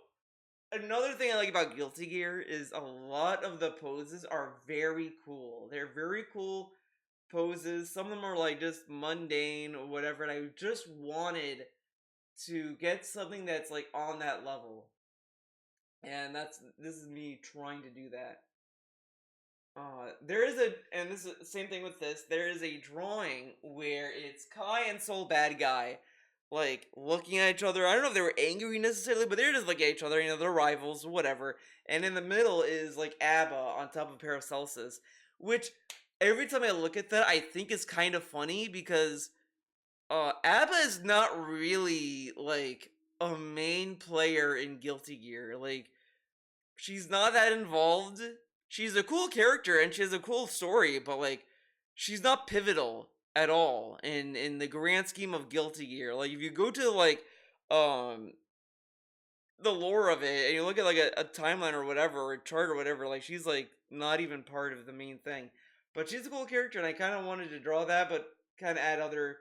Another thing I like about Guilty Gear is a lot of the poses are very cool. They're very cool poses. Some of them are like just mundane or whatever, and I just wanted to get something that's like on that level. And this is me trying to do that. And this is the same thing with this. There is a drawing where it's Kai and Soul Bad Guy, like looking at each other. I don't know if they were angry necessarily, but they're just looking at each other. They're rivals, whatever. And in the middle is like Abba on top of Paracelsus, which every time I look at that, I think is kind of funny because Abba is not really like a main player in Guilty Gear. Like she's not that involved. She's a cool character and she has a cool story, but like she's not pivotal at all in the grand scheme of Guilty Gear. Like if you go to like um the lore of it and you look at like a timeline or whatever or a chart or whatever, like she's like not even part of the main thing. But she's a cool character and I kind of wanted to draw that, but kind of add other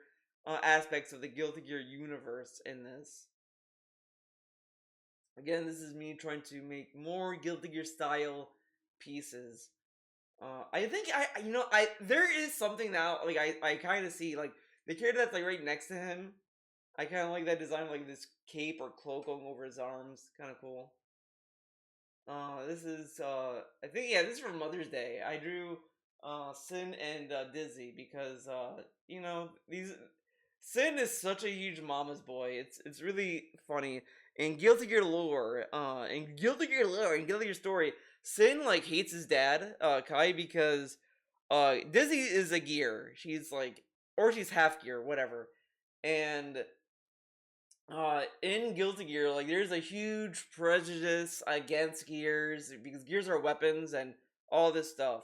aspects of the Guilty Gear universe in this. Again, this is me trying to make more Guilty Gear style pieces. I think I there is something now like I kind of see like the character that's like right next to him. I kind of like that design, like this cape or cloak going over his arms, kind of cool. This is I think this is for Mother's Day. I drew Sin and Dizzy because these Sin is such a huge mama's boy. It's really funny. in Guilty Gear lore, in Guilty Gear story, Sin like hates his dad, Kai, because Dizzy is a gear. She's like, or she's half gear, whatever. And in Guilty Gear, like there's a huge prejudice against gears because gears are weapons and all this stuff.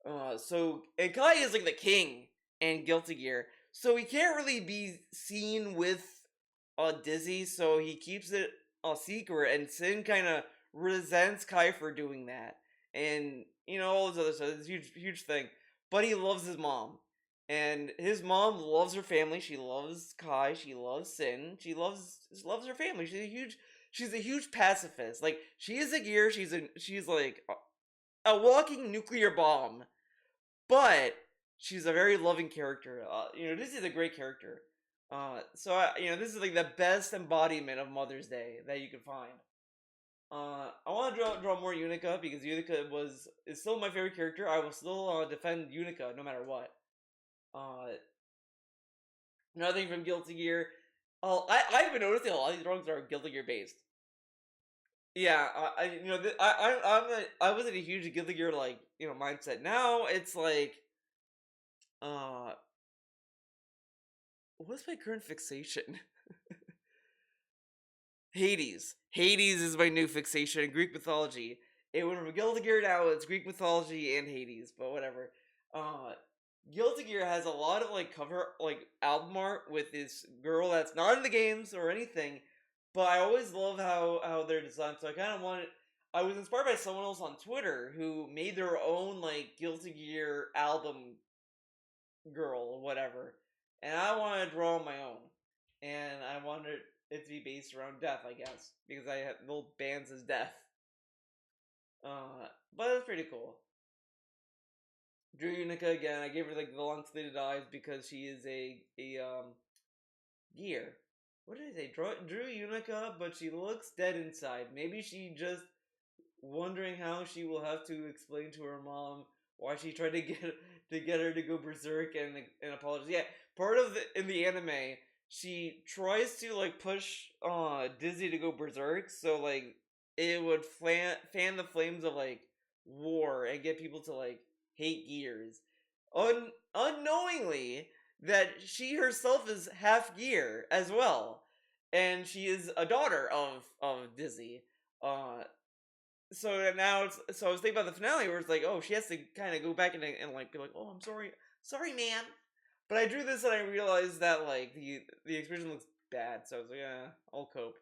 And Kai is like the king in Guilty Gear, so he can't really be seen with Dizzy, so he keeps it a secret. And Sin kind of resents Kai for doing that, and all this other stuff. It's a huge thing. But he loves his mom, and his mom loves her family. She loves Kai. She loves Sin. She loves her family. She's a huge pacifist. Like she is a gear. She's like a walking nuclear bomb, but she's a very loving character. This is a great character. This is like the best embodiment of Mother's Day that you can find. I want to draw more Unica because Unica is still my favorite character. I will still defend Unica no matter what. Uh, Another thing from Guilty Gear. Oh, I've been noticing a lot of these drawings are Guilty Gear based. Yeah, I wasn't a huge Guilty Gear mindset. Now it's like, uh, what's my current fixation? Hades. Hades is my new fixation in Greek mythology. It went from Guilty Gear, now it's Greek mythology and Hades, but whatever. Uh, Guilty Gear has a lot of cover album art with this girl that's not in the games or anything, but I always love how they're designed. So I kind of wanted. I was inspired by someone else on Twitter who made their own Guilty Gear album girl or whatever, and I wanted to draw my own, and I wanted it to be based around death, I guess, because I have little bands as death. But it's pretty cool. Drew Unica again. I gave her the long slitted eyes because she is a gear. What did I say? Drew Unica, but she looks dead inside. Maybe she just wondering how she will have to explain to her mom why she tried to get her to go berserk and apologize. Yeah, part of in the anime, she tries to push Dizzy to go berserk, so it would fan the flames of war and get people to hate gears, unknowingly that she herself is half gear as well, and she is a daughter of Dizzy. So now I was thinking about the finale where it's like, oh, she has to kind of go back and be like, oh, I'm sorry, man. But I drew this and I realized that the expression looks bad, so I was like, yeah, I'll cope.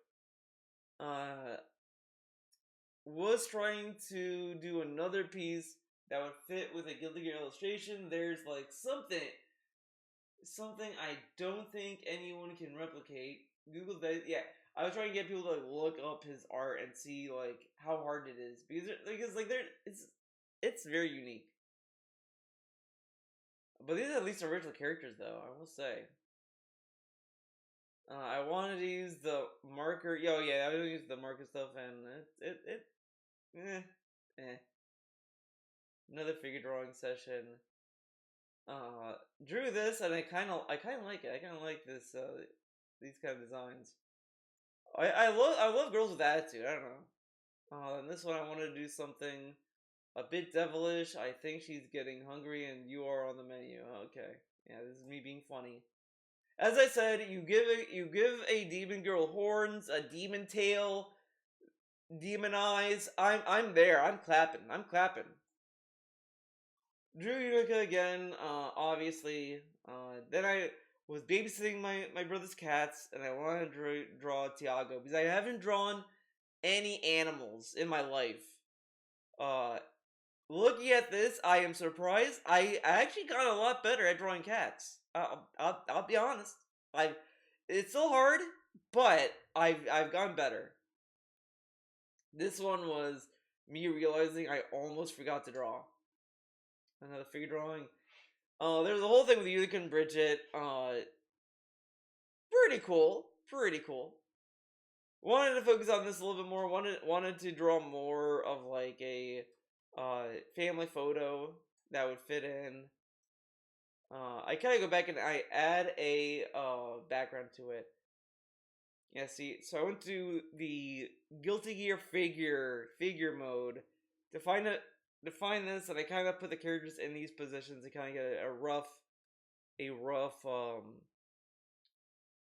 Uh, was trying to do another piece that would fit with a Guilty Gear illustration. There's something I don't think anyone can replicate. Google that, yeah. I was trying to get people to look up his art and see how hard it is because it's very unique. But these are at least original characters, though, I will say. I wanted to use the marker. Yo, yeah, I was gonna use the marker stuff, and eh, eh. Another figure drawing session. Drew this, and I kind of like it. I kind of like this, these kind of designs. I love girls with attitude. I don't know. And this one I wanted to do something a bit devilish. I think she's getting hungry, and you are on the menu. Okay, yeah, this is me being funny. As I said, you give a demon girl horns, a demon tail, demon eyes. I'm there. I'm clapping. I'm clapping. Drew Utica again. Obviously. Then I was babysitting my brother's cats, and I wanted to draw Tiago because I haven't drawn any animals in my life. Uh, Looking at this, I am surprised. I actually got a lot better at drawing cats. I'll be honest. I It's still hard, but I've gotten better. This one was me realizing I almost forgot to draw another figure drawing. There's a whole thing with Utica and Bridget. Pretty cool. Pretty cool. Wanted to focus on this a little bit more. Wanted to draw more of a family photo that would fit in. I kind of go back and I add a background to it. Yeah, see, so I went to the Guilty Gear figure mode to find it to find this, and I kind of put the characters in these positions to kind of get a rough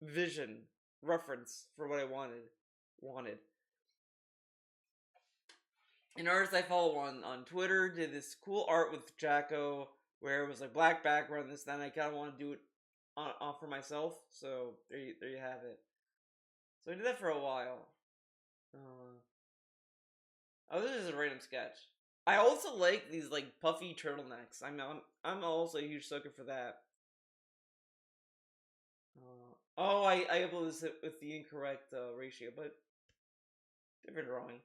vision reference for what I wanted. An artist I follow on Twitter did this cool art with Jacko where it was like black background. This then I kind of want to do it on for myself. So there you have it. So I did that for a while. Uh, oh, this is a random sketch. I also like these like puffy turtlenecks. I'm also a huge sucker for that. Oh, I uploaded this with the incorrect ratio, but different drawing.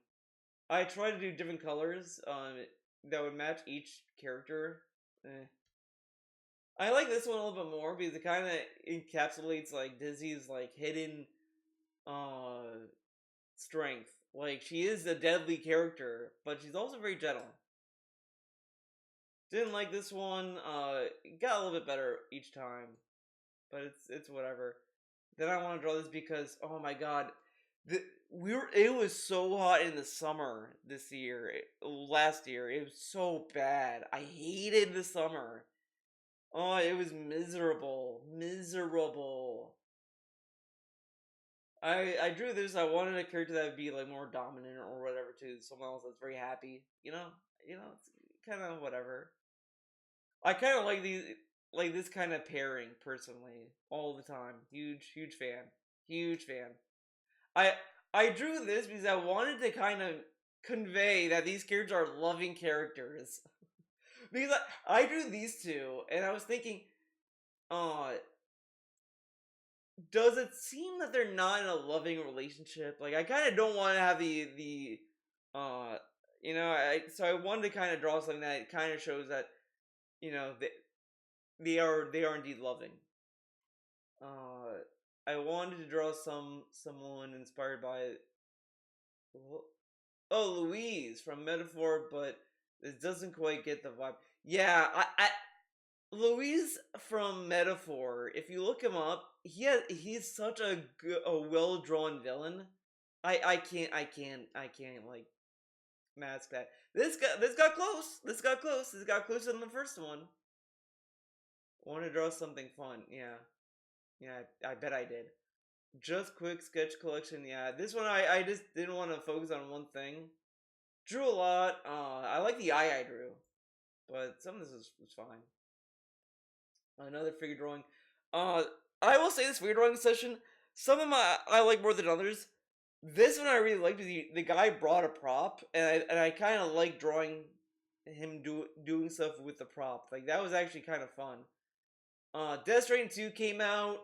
I tried to do different colors that would match each character. Eh. I like this one a little bit more because it kind of encapsulates like Dizzy's like hidden uh strength. Like she is a deadly character, but she's also very gentle. Didn't like this one. Got a little bit better each time, but it's whatever. Then I want to draw this because oh my god, it was so hot in the summer this year. Last year it was so bad. I hated the summer. Oh, it was miserable. I drew this. I wanted a character that would be like more dominant or whatever too. Someone else that's very happy. It's kind of whatever. I kind of like this kind of pairing personally all the time. Huge fan. Huge fan. I I drew this because I wanted to kind of convey that these characters are loving characters. Because I drew these two and I was thinking, uh, does it seem that they're not in a loving relationship? Like I kind of don't want to have the uh so I wanted to kind of draw something that kind of shows that they are indeed loving. Uh, I wanted to draw someone inspired by Louise from Metaphor, but it doesn't quite get the vibe. Yeah, I Louise from Metaphor. If you look him up, he's such a well drawn villain. I can't like mask that. This got close. This got closer than the first one. Want to draw something fun? Yeah. I bet I did. Just quick sketch collection. Yeah, this one I just didn't want to focus on one thing. Drew a lot. I like the eye I drew, but some of this was fine. Another figure drawing. Uh, I will say this figure drawing session. Some of my I like more than others. This one I really liked because the guy brought a prop, and I kind of like drawing him doing stuff with the prop. Like that was actually kind of fun. Death Stranding 2 came out.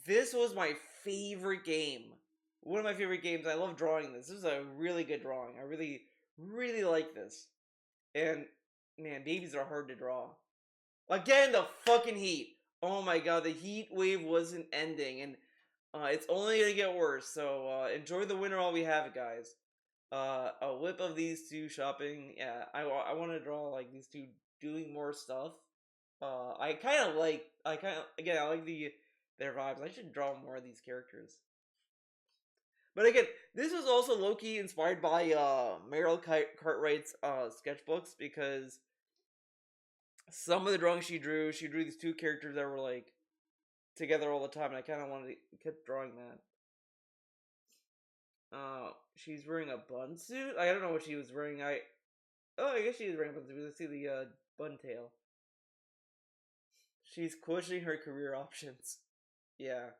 This was my favorite game. One of my favorite games. I love drawing this. This is a really good drawing. I really like this. And man, babies are hard to draw. Again, the fucking heat. Oh my god, the heat wave wasn't ending, and it's only gonna get worse. So enjoy the winter while we have it, guys. A whip of these two shopping. Yeah, I want to draw like these two doing more stuff. I kind of like. I like their vibes. I should draw more of these characters. But again, this was also low-key inspired by Meryl Cartwright's sketchbooks because some of the drawings she drew these two characters that were like together all the time, and I kind of wanted to keep drawing that. She's wearing a bun suit. I don't know what she was wearing. I guess she was wearing a bun suit. Let's see the bun tail. She's questioning her career options. Yeah,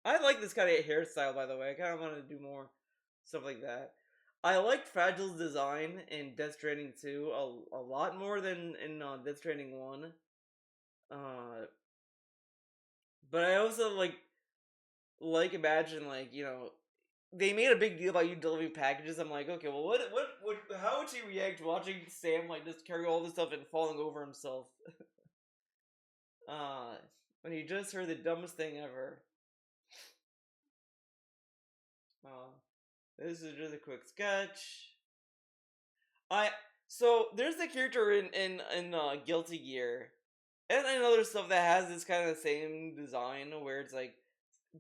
I like this kind of hairstyle. By the way, I kind of want to do more stuff like that. I liked Fragile's design in Death Stranding 2 a lot more than in Death Stranding 1. Uh, but I also like imagine like they made a big deal about you delivering packages. I'm like, okay, well, how would she react watching Sam like just carry all this stuff and falling over himself? uh, when he just heard the dumbest thing ever. Uh, this is just a quick sketch. I so there's the character in Guilty Gear, and other stuff that has this kind of same design where it's like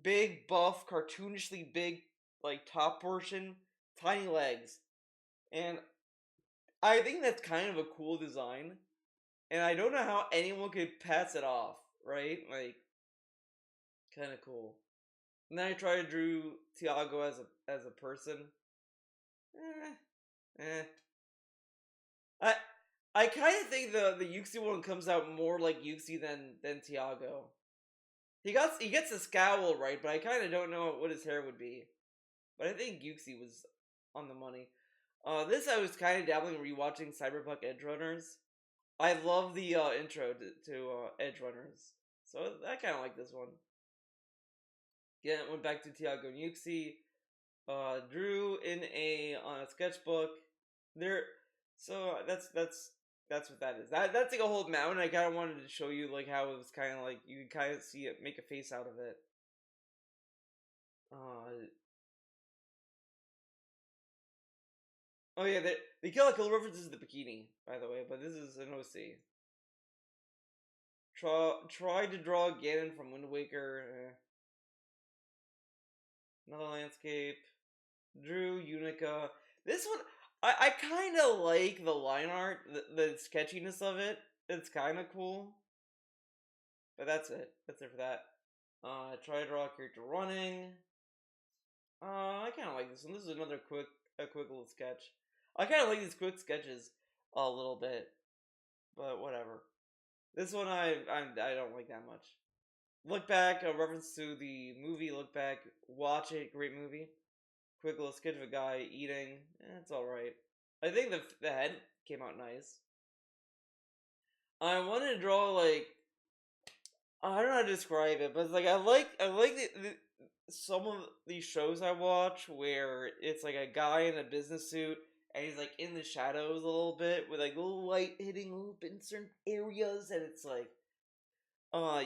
big, buff, cartoonishly big, like top portion, tiny legs, and I think that's kind of a cool design. And I don't know how anyone could pass it off, right? Like, kind of cool. And then I tried to draw Tiago as a person. Eh, eh. I I kind of think the Yuxi one comes out more like Yuxi than Tiago. He gets the scowl right, but I kind of don't know what his hair would be. But I think Yuxi was on the money. This I was kind of dabbling rewatching Cyberpunk Edgerunners. I love the intro to Edgerunners, so I kind of like this one. Again, went back to Tiago and Yuxi. Drew in a on a sketchbook. There, so that's what that is. That's like a whole mountain. I kind of wanted to show you like how it was kind of like you can kind of see it make a face out of it. Oh yeah, the Kill la Kill references the bikini, by the way, but this is an OC. Tried to draw Ganon from Wind Waker. Another landscape. Drew Unica. This one, I kind of like the line art, the sketchiness of it. It's kind of cool. But that's it. That's it for that. Try to draw a character running. I kind of like this one. This is another quick little sketch. I kind of like these quick sketches a little bit, but whatever. This one I don't like that much. Look Back, a reference to the movie Look Back. Watch it, great movie. Quick little sketch of a guy eating. It's alright. I think the head came out nice. I wanted to draw like I don't know how to describe it, but it's like I like some of these shows I watch where it's like a guy in a business suit and he's like in the shadows a little bit with like a little light hitting a little bit in certain areas, and it's like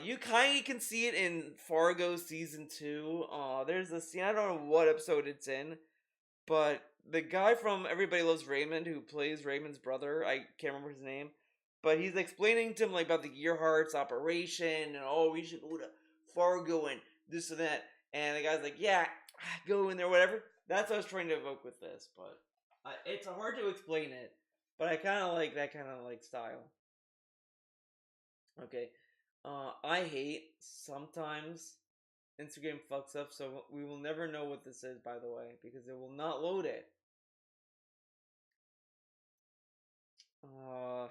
you kind of can see it in Fargo season 2. There's a scene, I don't know what episode it's in, but the guy from Everybody Loves Raymond who plays Raymond's brother, I can't remember his name, but he's explaining to him like about the Gearhart's operation and we should go to Fargo and this and that, and the guy's like, yeah, go in there, whatever. That's what I was trying to evoke with this, but it's hard to explain it. But I kind of like that kind of like style. Okay, I hate sometimes Instagram fucks up, so we will never know what this is, by the way, because it will not load it. Uh,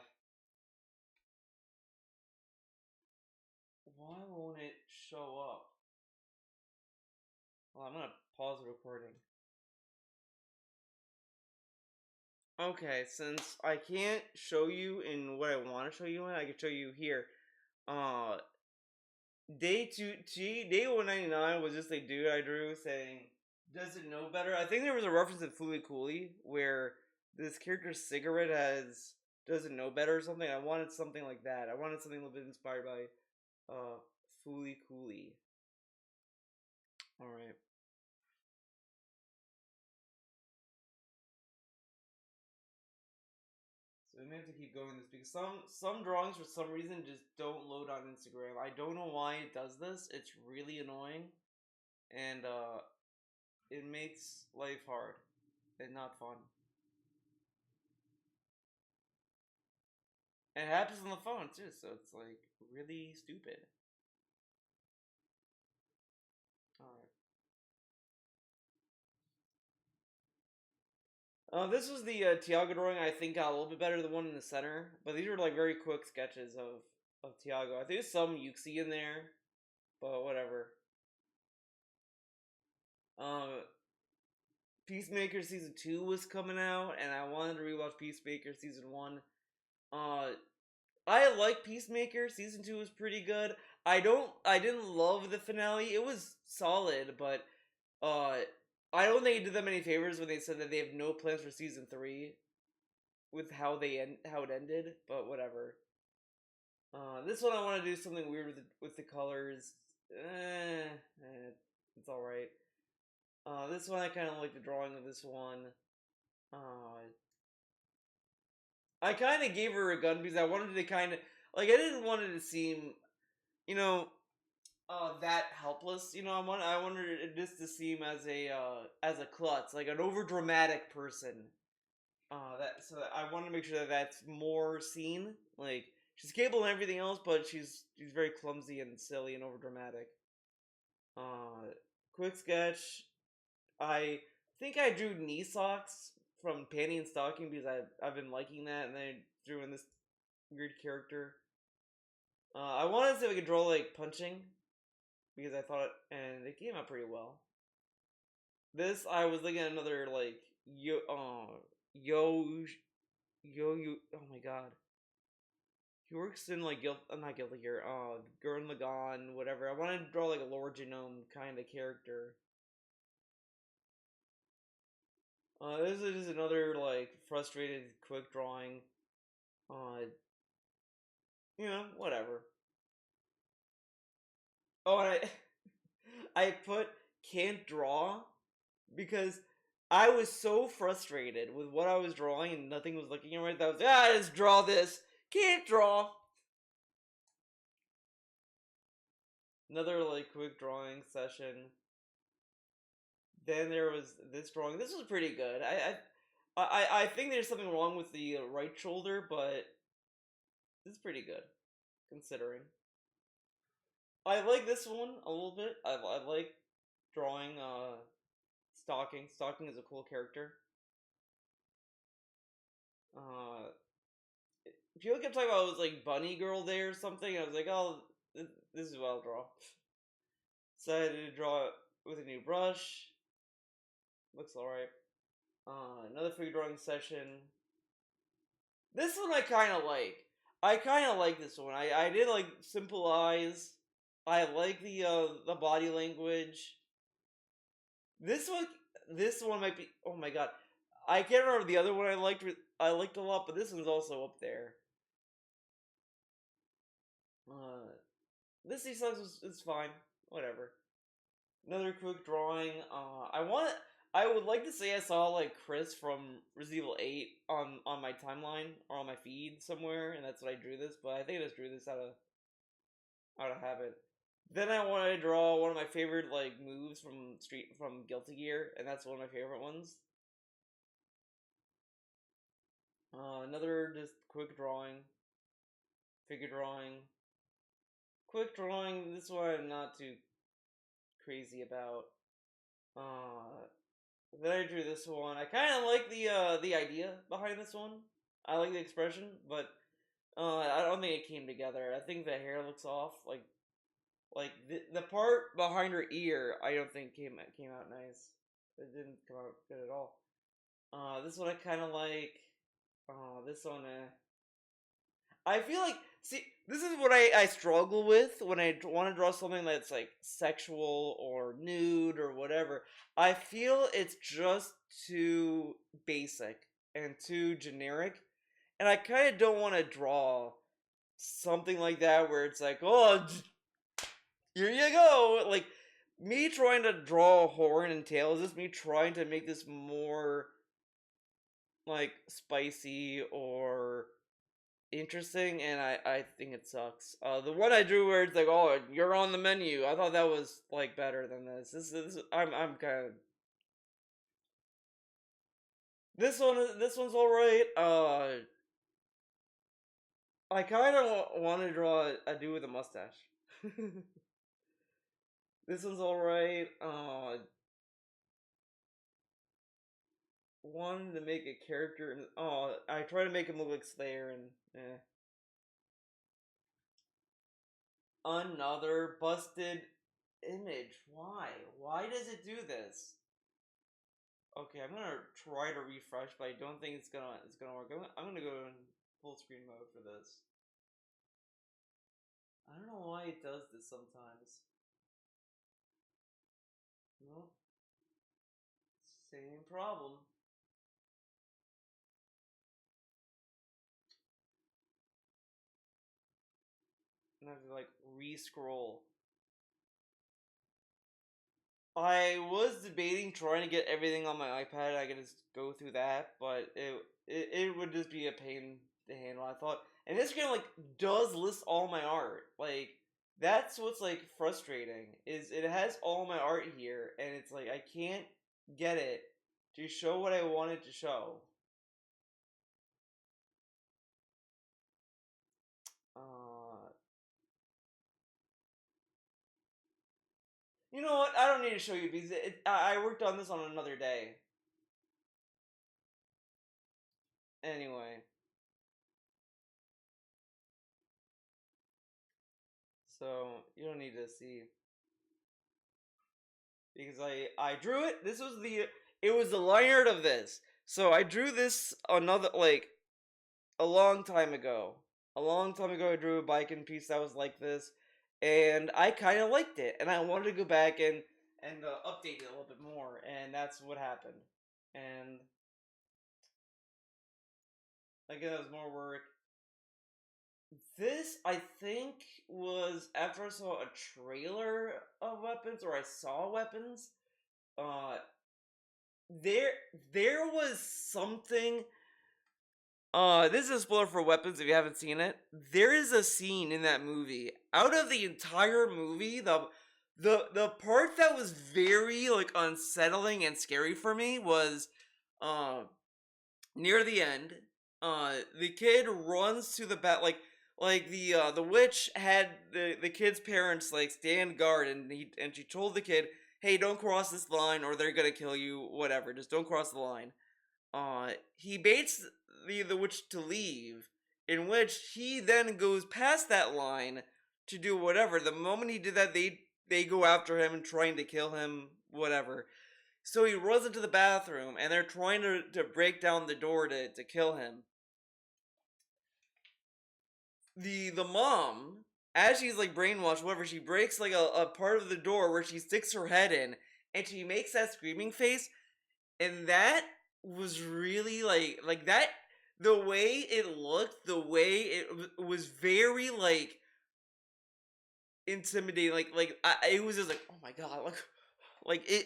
why won't it show up? Well, I'm gonna pause the recording. Okay, since I can't show you in what I want to show you in, I can show you here. Uh, day 199 was just a dude I drew saying, "Does it know better?" I think there was a reference to Fooly Cooley where this character's cigarette has "Does it know better" or something. I wanted something like that. I wanted something a little bit inspired by Fooly Cooley. All right. So we may have to keep going this because some drawings for some reason just don't load on Instagram. I don't know why it does this. It's really annoying, and it makes life hard and not fun. And it happens on the phone too, so it's like really stupid. All right. This was the Tiago drawing. I think got a little bit better than the one in the center, but these were like very quick sketches of Tiago. I think there's some Yuxi in there, but whatever. Uh, Peacemaker season 2 was coming out, and I wanted to rewatch Peacemaker season 1. Uh, I like Peacemaker. Season 2 was pretty good. I didn't love the finale. It was solid, but uh, I don't think it did them any favors when they said that they have no plans for season 3 with how it ended. But whatever. This one I want to do something weird with the colors. It's all right. This one I kind of like the drawing of this one. Uh, I kind of gave her a gun because I wanted to kind of like I didn't want it to seem, you know, that helpless. You know, I wanted this to seem as a klutz, like an overdramatic person. I want to make sure that that's more seen. Like she's capable and everything else, but she's very clumsy and silly and overdramatic. Uh, quick sketch. I think I drew knee socks from Panty and Stocking because I've been liking that, and then I drew in this weird character. I wanted to see if I could draw like punching because I thought, and it came out pretty well. This I was looking at another like yo yo. Oh my god, he works in like not Guilty Gear. Gurren Lagann, whatever. I wanted to draw like a Lord Genome kind of character. This is just another like frustrated quick drawing. Uh, whatever. Oh, and I I put can't draw because I was so frustrated with what I was drawing and nothing was looking right. That was just draw this. Can't draw. Another like quick drawing session. Then there was this drawing. This was pretty good. I think there's something wrong with the right shoulder, but this is pretty good considering. I like this one a little bit. I like drawing Stalking. Stalking is a cool character. Uh, People kept talking about it was like Bunny Girl Day or something. I was like, oh, this is what I'll draw. So I had to draw it with a new brush. Looks alright. Another figure drawing session. This one I kind of like. I kind of like this one. I did like simple eyes. I like the body language. This one might be. Oh my god, I can't remember the other one I liked. I liked a lot, but this one's also up there. This sucks is fine. Whatever. Another quick drawing. I would like to say I saw like Chris from Resident Evil 8 on my timeline or on my feed somewhere, and that's what I drew this. But I think I just drew this out of habit. Then I wanted to draw one of my favorite like moves from Guilty Gear, and that's one of my favorite ones. Another just quick drawing, figure drawing, quick drawing. This one I'm not too crazy about. Uh, then I drew this one. I kind of like the idea behind this one. I like the expression, but I don't think it came together. I think the hair looks off. Like the part behind her ear, I don't think came out nice. It didn't come out good at all. This one I kind of like. This one, I feel like, see, this is what I struggle with when I want to draw something that's like sexual or nude or whatever. I feel it's just too basic and too generic, and I kind of don't want to draw something like that where it's like, oh, here you go. Like, me trying to draw a horn and tail is just me trying to make this more like spicy or interesting, and I think it sucks. The one I drew where it's like, oh, you're on the menu. I thought that was like better than this. I'm kind of this one's all right. I kind of want to draw a dude with a mustache. This one's all right. Wanted to make a character, and I try to make him look like Slayer, and another busted image. Why? Why does it do this? Okay, I'm gonna try to refresh, but I don't think it's gonna work. I'm gonna go in full screen mode for this. I don't know why it does this sometimes. Nope. Same problem. And I have to like re-scroll. I was debating trying to get everything on my iPad. I could just go through that, but it would just be a pain to handle. I thought, and Instagram like does list all my art. Like That's what's like frustrating is it has all my art here, and it's like I can't get it to show what I wanted to show. Uh, you know what? I don't need to show you because I worked on this on another day. Anyway, so you don't need to see because I drew it. This was the it was the line art of this. So I drew this another like a long time ago. A long time ago, I drew a bike in piece that was like this, and I kind of liked it, and I wanted to go back and update it a little bit more, and that's what happened. And again, it was more work. This, I think, was after I saw a trailer of Weapons, or I saw Weapons. Uh, there, there was something. This is a spoiler for Weapons if you haven't seen it. There is a scene in that movie. Out of the entire movie, the part that was very like unsettling and scary for me was uh near the end. The kid runs to the bat like the witch had the kid's parents like stand guard, and she told the kid, "Hey, don't cross this line or they're gonna kill you. Whatever, just don't cross the line." He baits the witch to leave, in which he then goes past that line to do whatever. The moment he did that, they go after him and trying to kill him, whatever. So he runs into the bathroom, and they're trying to break down the door to kill him. The mom, as she's like brainwashed, whatever, she breaks like a part of the door where she sticks her head in, and she makes that screaming face, and that was really like that the way it looked, the way was very like intimidating, it was just like, oh my god, like it,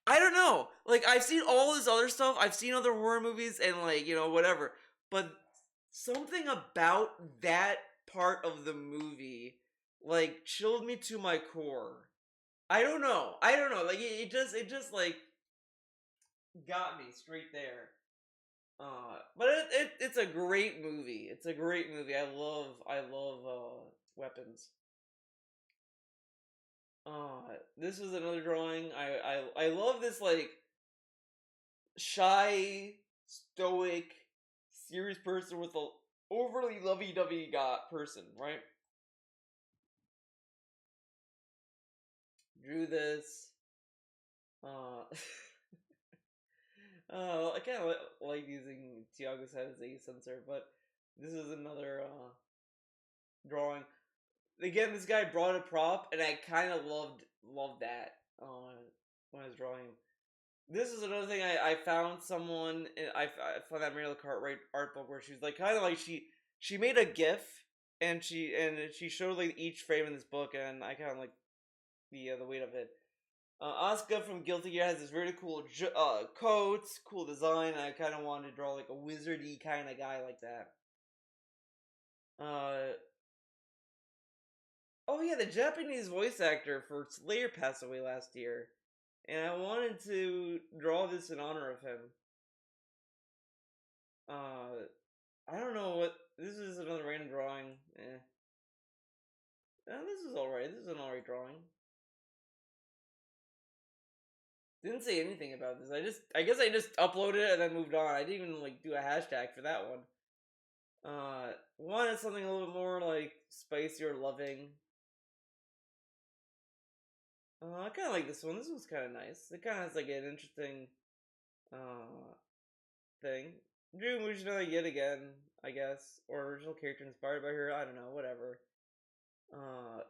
I don't know, like I've seen all this other stuff, I've seen other horror movies and like, you know, whatever, but something about that part of the movie like chilled me to my core. I don't know, like it just like got me straight there. But it's a great movie. It's a great movie. I love Weapons. This was another drawing. I love this like shy, stoic, serious person with a overly lovey-dovey got person, right? Drew this. Uh, I kind of like using Tiago's head as a sensor, but this is another drawing. Again, this guy brought a prop, and I kind of loved that when I was drawing him. This is another thing I found someone I found that Mariel Cartwright art book where she's like kind of like she made a GIF, and she showed like each frame in this book, and I kind of like the weight of it. Asuka from Guilty Gear has this really cool coats, cool design. And I kind of wanted to draw like a wizardy kind of guy like that. Uh, Oh yeah, the Japanese voice actor for Slayer passed away last year, and I wanted to draw this in honor of him. Uh, I don't know what this is. Another random drawing. This is alright. This is an alright drawing. Didn't say anything about this. I guess I just uploaded it and then moved on. I didn't even like do a hashtag for that one. Wanted something a little bit more like spicy or loving. I kind of like this one. This one's kind of nice. It kind of has like an interesting uh thing. Drew Mujina yet again, I guess, or original character inspired by her. I don't know, whatever. Uh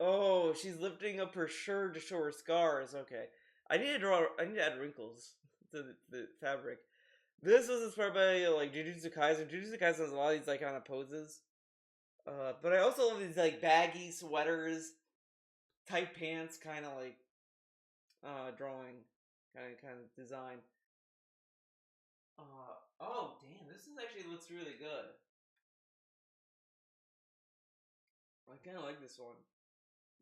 oh, she's lifting up her shirt to show her scars. Okay, I need to draw. I need to add wrinkles to the fabric. This was inspired by like Jujutsu Kaisen. Jujutsu Kaisen has a lot of these like kind of poses. But I also love these like baggy sweaters, tight pants, kind of like drawing, kind of design. Oh damn, this is actually looks really good. kind of like this one.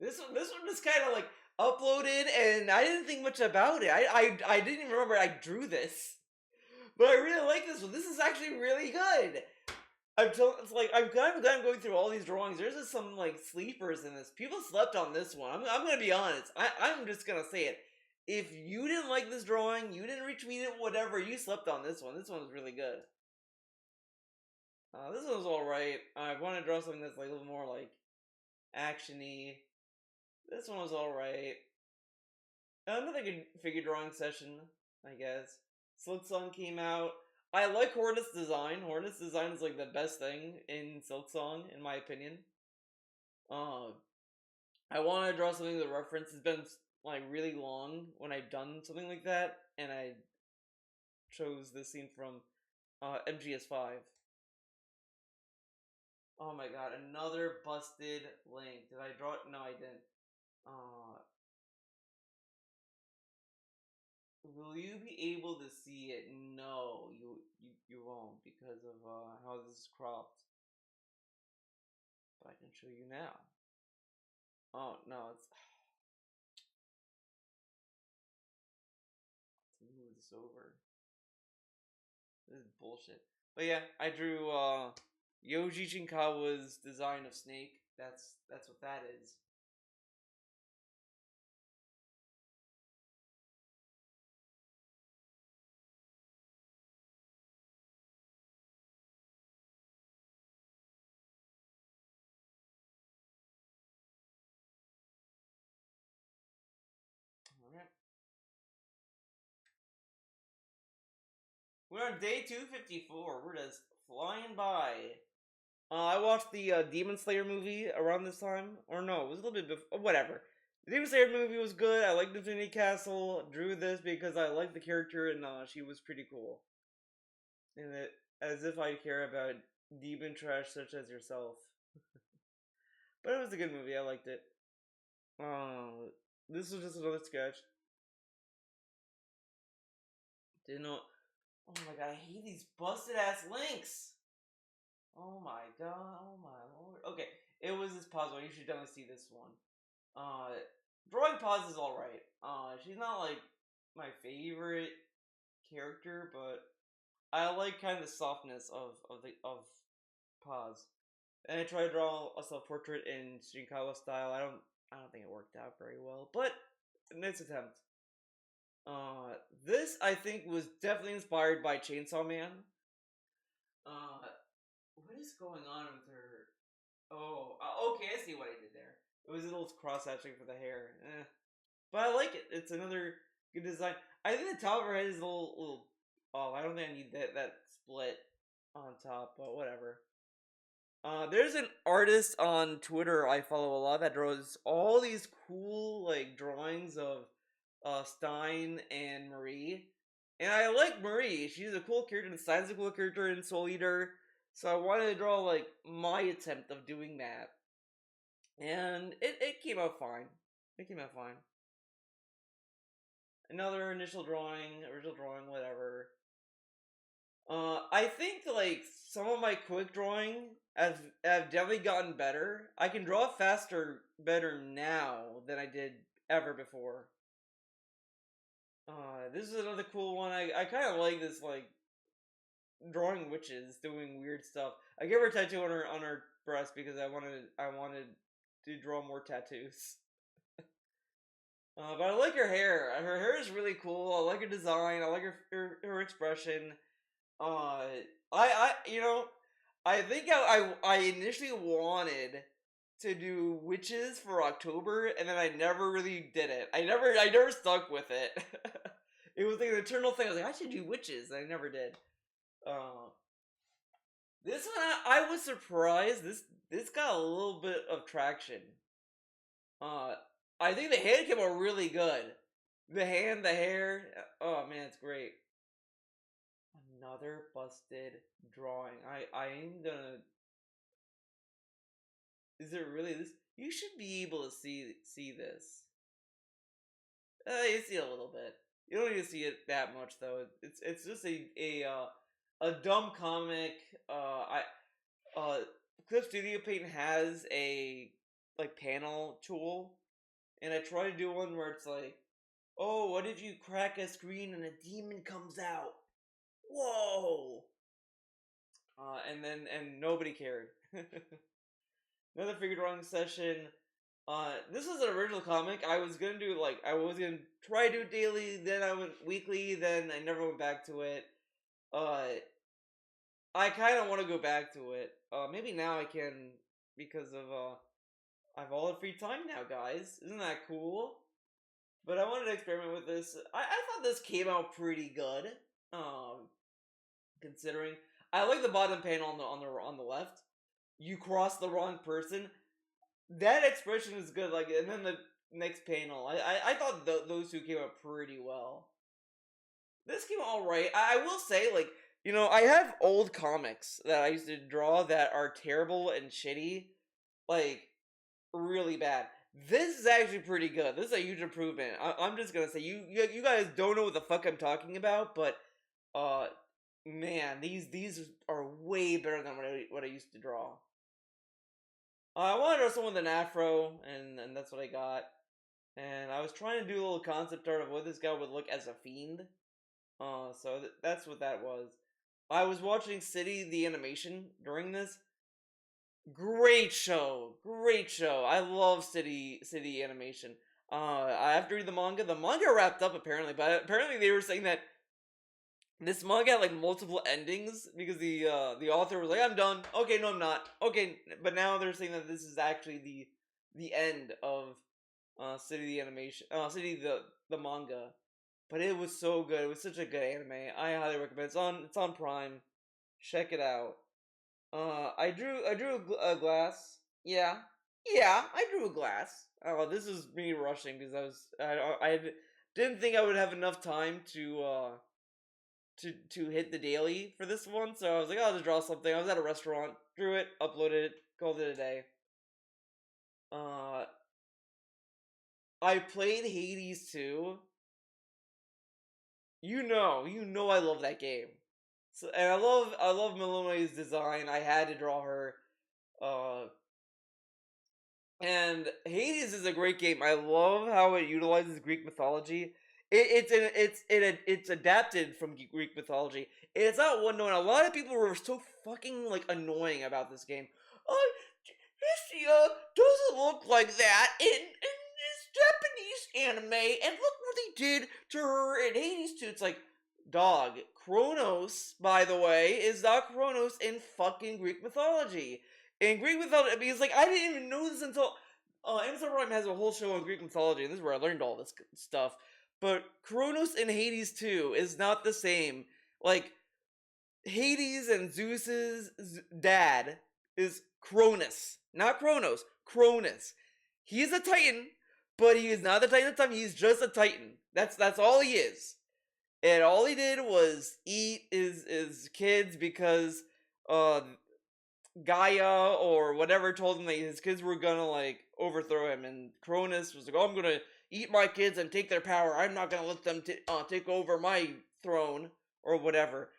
This one was kind of like uploaded, and I didn't think much about it. I didn't even remember I drew this, but I really like this one. This is actually really good. It's like I'm kind of going through all these drawings. There's just some like sleepers in this. People slept on this one. I'm gonna be honest. I'm just gonna say it. If you didn't like this drawing, you didn't retweet it, whatever, you slept on this one. This one was really good. This one was alright. I want to draw something that's like a little more like actiony. This one was alright. Another good figure drawing session, I guess. Silksong came out. I like Hornet's design. Hornet's design is like the best thing in Silksong, in my opinion. I want to draw something to reference. It's been like really long when I've done something like that, and I chose this scene from MGS5. Oh my god, another busted link. Did I draw it? No, I didn't. Will you be able to see it? No, you won't because of how this is cropped. But I can show you now. Oh no, it's to move this over. This is bullshit. But yeah, I drew Yoji Shinkawa's design of Snake. That's what that is. Alright. We're on day 254. We're just flying by. I watched the Demon Slayer movie around this time. Or no, it was a little bit before. Whatever. The Demon Slayer movie was good. I liked Infinity Castle. Drew this because I liked the character and she was pretty cool. And it, as if I care about demon trash such as yourself. But it was a good movie. I liked it. This was just another sketch. Didn't know. Oh my god, I hate these busted ass links. Oh my god, oh my lord. Okay, it was this pause one. You should definitely see this one. Drawing Pause is alright. She's not like my favorite character, but I like kind of the softness of Pause. And I tried to draw a self-portrait in Shinkawa style. I don't think it worked out very well, but a nice attempt. This I think was definitely inspired by Chainsaw Man. What is going on with her? Oh, okay, I see what I did there. It was a little cross-hatching for the hair. But I like it. It's another good design. I think the top of her head is a little oh, I don't think I need that split on top, but whatever. There's an artist on Twitter I follow a lot that draws all these cool like drawings of Stein and Marie. And I like Marie. She's a cool character, and Stein's a cool character in Soul Eater. So I wanted to draw like my attempt of doing that. And it came out fine. It came out fine. Another original drawing, whatever. I think like some of my quick drawing have definitely gotten better. I can draw faster, better now than I did ever before. This is another cool one. I kind of like this like drawing witches doing weird stuff. I gave her a tattoo on her breast because I wanted to draw more tattoos. But I like her hair. Her hair is really cool. I like her design. I like her expression. You know, I think I initially wanted to do witches for October, and then I never really did it. I never stuck with it. It was like an eternal thing. I was like, I should do witches, and I never did. This one I was surprised. This got a little bit of traction. I think the hand came out really good. The hand, the hair. Oh man, it's great. Another busted drawing. I'm gonna. Is it really this? You should be able to see this. You see a little bit. You don't need to see it that much though. It's just a dumb comic. Clip Studio Paint has a like panel tool, and I tried to do one where it's like, oh, what if you crack a screen and a demon comes out? Whoa! And nobody cared. Another figured wrong session. This is an original comic. I was gonna do I was gonna try to do it daily, then I went weekly, then I never went back to it. Uh, I kind of want to go back to it. Maybe now I can because of I have all the free time now, guys. Isn't that cool? But I wanted to experiment with this. I thought this came out pretty good. Um, Considering I like the bottom panel on the left. You cross the wrong person. That expression is good. Like, and then the next panel, I thought those two came out pretty well. This came out alright. I will say, like, I have old comics that I used to draw that are terrible and shitty, like really bad. This is actually pretty good. This is a huge improvement. I'm just gonna say, you guys don't know what the fuck I'm talking about, but uh, man, these are way better than what I used to draw. I wanted to draw someone with an afro, and that's what I got. And I was trying to do a little concept art of what this guy would look as a fiend. So that's what that was. I was watching City the animation during this. Great show, great show. I love City animation. I have to read the manga. The manga wrapped up apparently, but apparently they were saying that this manga had like multiple endings because the author was like, "I'm done." Okay, no, I'm not. Okay, but now they're saying that this is actually the end of City the animation, City the manga. But it was so good. It was such a good anime. I highly recommend. It's on Prime. Check it out. I drew a glass. Yeah, yeah, I drew a glass. Oh, this is me rushing because I didn't think I would have enough time to hit the daily for this one, so I was like, I'll just draw something. I was at a restaurant, drew it, uploaded it, called it a day. Uh, I played Hades 2. You know I love that game. So, and I love Milone's design. I had to draw her. Uh, and Hades is a great game. I love how it utilizes Greek mythology. It's adapted from Greek mythology. It's not one known. A lot of people were so fucking like annoying about this game. Oh, Hestia doesn't look like that in this Japanese anime, and look what they did to her in Hades 2. It's like, dog, Kronos, by the way, is not Kronos in fucking Greek mythology. In Greek mythology, I mean, it's like, I didn't even know this until Amazon Prime has a whole show on Greek mythology, and this is where I learned all this stuff. But Kronos in Hades 2 is not the same. Like, Hades and Zeus's dad is Cronus, not Kronos. Cronus. He is a Titan, but he is not the Titan of time. He's just a Titan. That's all he is. And all he did was eat his kids because uh Gaia or whatever told him that his kids were gonna like overthrow him, and Cronus was like, "Oh, I'm gonna eat my kids and take their power. I'm not gonna let them take over my throne or whatever."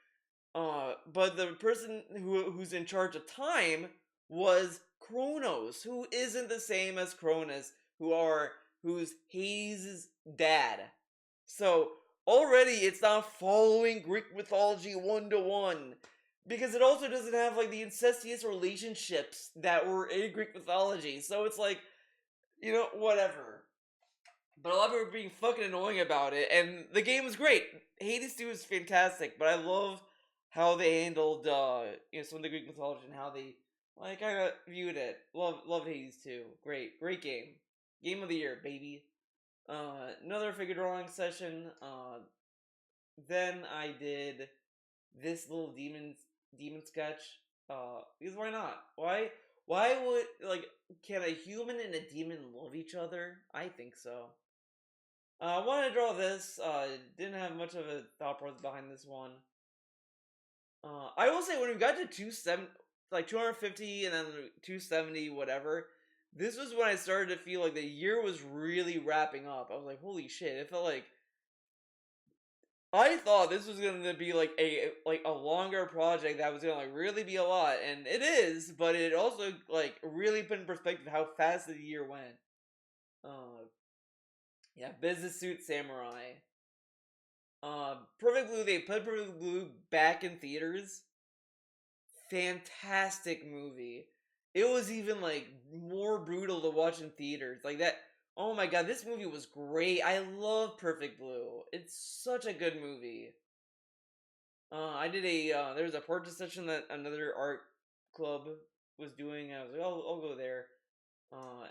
But the person who's in charge of time was Kronos, who isn't the same as Cronus, who's Hades' dad. So already it's not following Greek mythology 1-to-1. Because it also doesn't have like the incestuous relationships that were in Greek mythology. So it's like, whatever. But a lot of people are being fucking annoying about it, and the game is great. Hades 2 is fantastic, but I love how they handled some of the Greek mythology and how they like kind of viewed it. Love Hades 2. Great game. Game of the year, baby. Another figure drawing session. Then I did this little demon sketch. Because why not? Why would can a human and a demon love each other? I think so. I wanted to draw this. Didn't have much of a thought process behind this one. I will say when we got to 250 and then 270, whatever. This was when I started to feel like the year was really wrapping up. I was like, holy shit! It felt like I thought this was gonna be like a longer project that was gonna like really be a lot, and it is, but it also like really put in perspective how fast the year went. Uh, yeah, Business Suit Samurai. Perfect Blue. They put Perfect Blue back in theaters. Fantastic movie. It was even like more brutal to watch in theaters. Like that. Oh my god, this movie was great. I love Perfect Blue. It's such a good movie. I did a there was a portrait session that another art club was doing. And I was like, oh, I'll go there.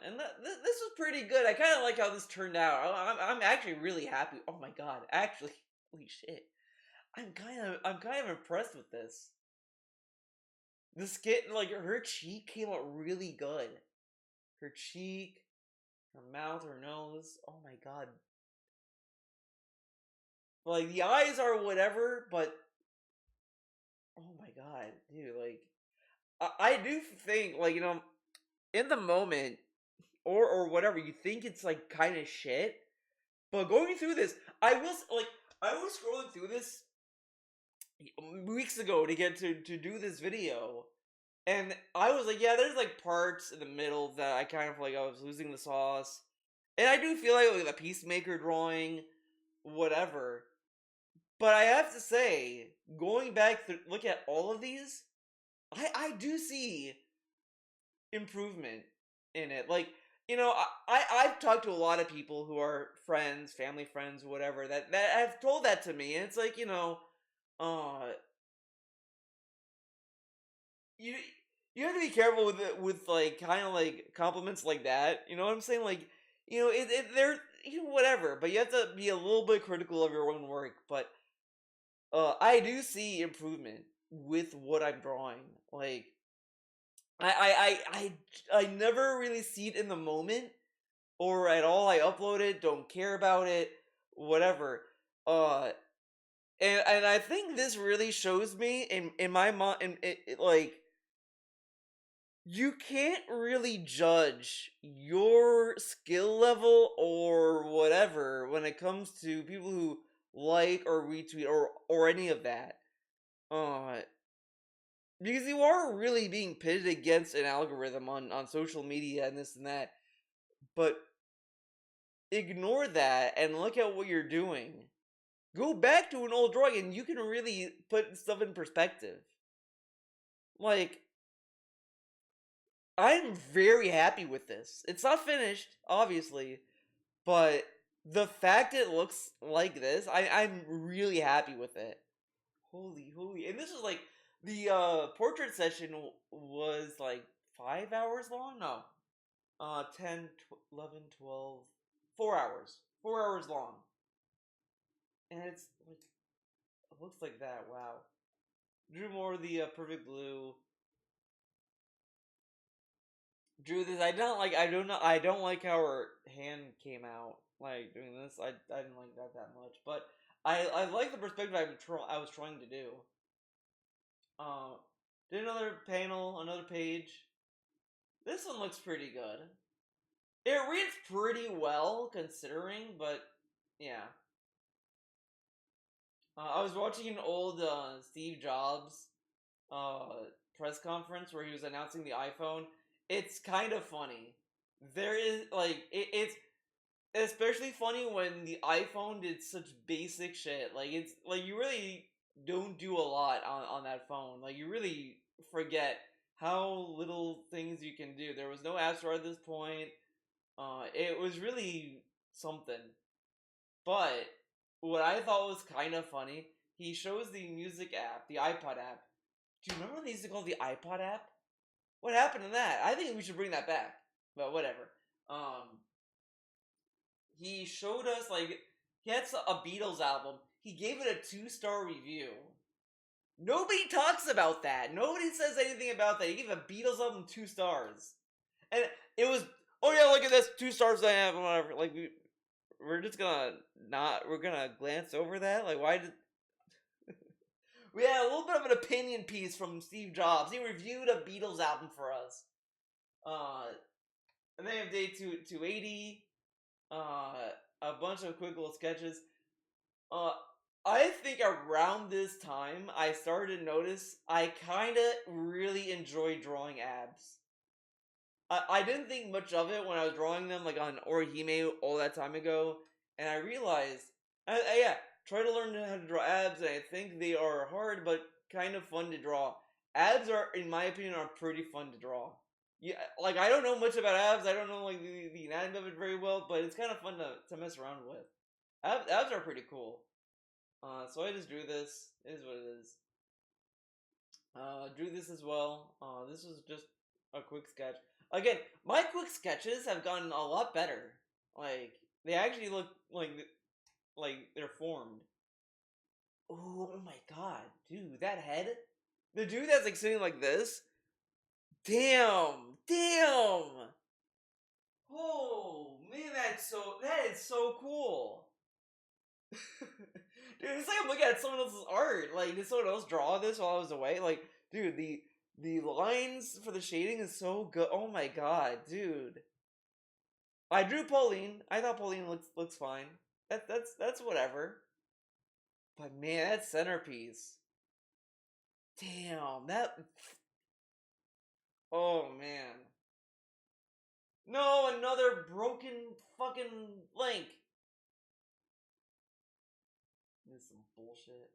And this was pretty good. I kind of like how this turned out. I'm actually really happy. Oh my god, actually, holy shit! I'm kind of impressed with this. The skin, like her cheek came out really good. Her cheek, her mouth, her nose. Oh my god. Like the eyes are whatever, but oh my god, dude. Like I do think like in the moment or whatever you think it's like kind of shit, but going through this, I was scrolling through this weeks ago to get to do this video. And I was like, yeah, there's like parts in the middle that I kind of like I was losing the sauce. And I do feel like the Peacemaker drawing, whatever. But I have to say, going back to look at all of these, I do see improvement in it. Like, I've talked to a lot of people who are friends, family friends, whatever, that have told that to me. And it's like, uh you you have to be careful with it with like kind of like compliments like that. You know what I'm saying? Like, they're whatever, but you have to be a little bit critical of your own work. But I do see improvement with what I'm drawing. Like, I never really see it in the moment or at all. I upload it, don't care about it, whatever. Uh, and I think this really shows me in my mind, like you can't really judge your skill level or whatever when it comes to people who like or retweet or any of that. Uh because you are really being pitted against an algorithm on social media and this and that. But ignore that and look at what you're doing. Go back to an old drawing and you can really put stuff in perspective. Like, I'm very happy with this. It's not finished, obviously, but the fact it looks like this, I'm really happy with it. Holy. And this was like the portrait session was like 5 hours long? No. 10, 11, 12, 4 hours. 4 hours long. And it's like, it looks like that. Wow. Drew more of the perfect blue. Drew this. I don't like how her hand came out. Like doing this, I didn't like that much. But I like the perspective I was trying to do. Uh, did another panel, another page. This one looks pretty good. It reads pretty well considering, but yeah. I was watching an old Steve Jobs press conference where he was announcing the iPhone. It's kind of funny. There is like it's especially funny when the iPhone did such basic shit. Like it's like you really don't do a lot on that phone. Like you really forget how little things you can do. There was no App Store at this point. It was really something. But what I thought was kind of funny, he shows the music app, the iPod app. Do you remember when they used to call it the iPod app? What happened to that? I think we should bring that back. But whatever. Um, he showed us like he had a Beatles album. He gave it a 2-star review. Nobody talks about that. Nobody says anything about that. He gave a Beatles album 2 stars, and it was, oh yeah, look at this, 2 stars I have, whatever. Like we're just gonna not, we're gonna glance over that. Like why did we had a little bit of an opinion piece from Steve Jobs. He reviewed a Beatles album for us. Uh, and then have day 280. A bunch of quick little sketches. Uh, I think around this time, I started to notice I kind of really enjoy drawing abs. I didn't think much of it when I was drawing them, like on Orihime all that time ago, and I realized, yeah, try to learn how to draw abs, and I think they are hard, but kind of fun to draw. Abs are, in my opinion, are pretty fun to draw. Yeah, like I don't know much about abs. I don't know like the anatomy of it very well, but it's kind of fun to mess around with. Abs are pretty cool. So I just drew this. It is what it is. Drew this as well. This was just a quick sketch. Again, my quick sketches have gotten a lot better. Like they actually look like they're formed. Ooh, oh my god, dude, that head. The dude that's like sitting like this. Damn, damn. Oh man, that is so cool. Dude, it's like I'm looking at someone else's art. Like, did someone else draw this while I was away? Like, dude, the lines for the shading is so good. Oh my god, dude. I drew Pauline. I thought Pauline looks fine. That's whatever. But man, that centerpiece. Damn, that. Oh man. No, another broken fucking link. This is some bullshit.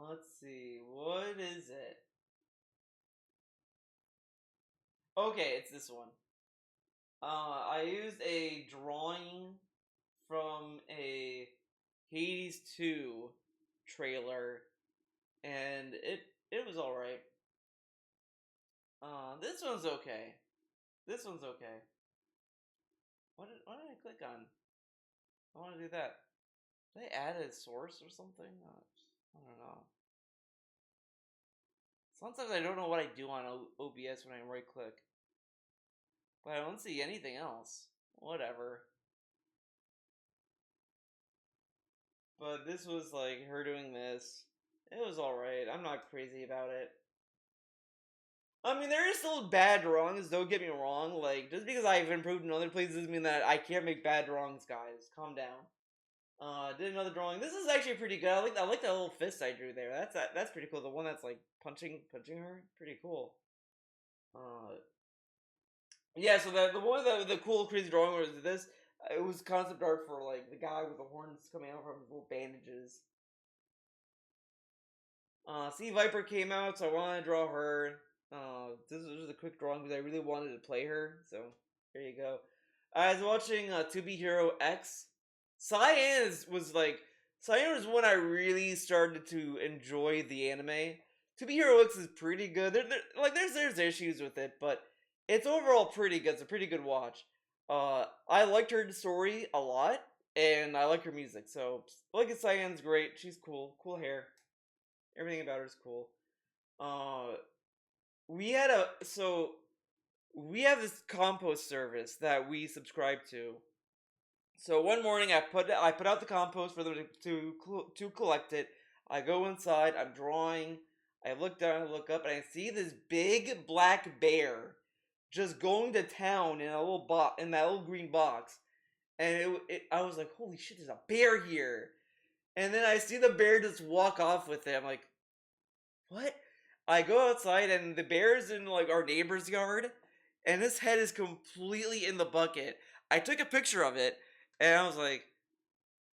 Let's see. What is it? Okay, it's this one. I used a drawing from a Hades 2 trailer, and it was alright. This one's okay. This one's okay. What did I click on? I want to do that. Did I add a source or something? I don't know. Sometimes I don't know what I do on OBS when I right click. But I don't see anything else. Whatever. But this was like her doing this. It was alright. I'm not crazy about it. I mean, there is still bad drawings, don't get me wrong. Like, just because I've improved in other places doesn't mean that I can't make bad drawings, guys. Calm down. Did another drawing. This is actually pretty good. I like that little fist I drew there. That's pretty cool. The one that's like punching her. Pretty cool. Yeah, so the one the cool crazy drawing was this. It was concept art for like the guy with the horns coming out from his little bandages. Sea Viper came out, so I wanted to draw her. This was just a quick drawing because I really wanted to play her. So there you go. I was watching To Be Hero X. Cyan was like Cyan was when I really started to enjoy the anime. To Be Hero X is pretty good. Like there's issues with it, but it's overall pretty good. It's a pretty good watch. I liked her story a lot, and I like her music. So like Cyan's great. She's cool. Cool hair. Everything about her is cool. Uh, we had a so we have this compost service that we subscribe to. So one morning I put out the compost for them to collect it. I go inside. I'm drawing. I look down. I look up, and I see this big black bear just going to town in a little box in that little green box. And I was like, "Holy shit! There's a bear here!" And then I see the bear just walk off with it. I'm like, "What?" I go outside, and the bear's in like our neighbor's yard, and his head is completely in the bucket. I took a picture of it, and I was like,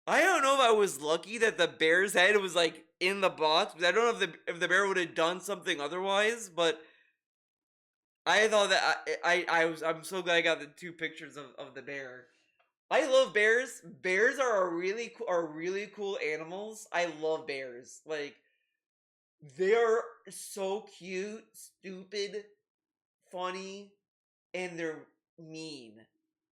I don't know if I was lucky that the bear's head was like in the box. Because I don't know if the bear would have done something otherwise, but I thought that I'm so glad I got the two pictures of the bear. I love bears. Bears are really cool animals. I love bears. Like they're so cute, stupid, funny, and they're mean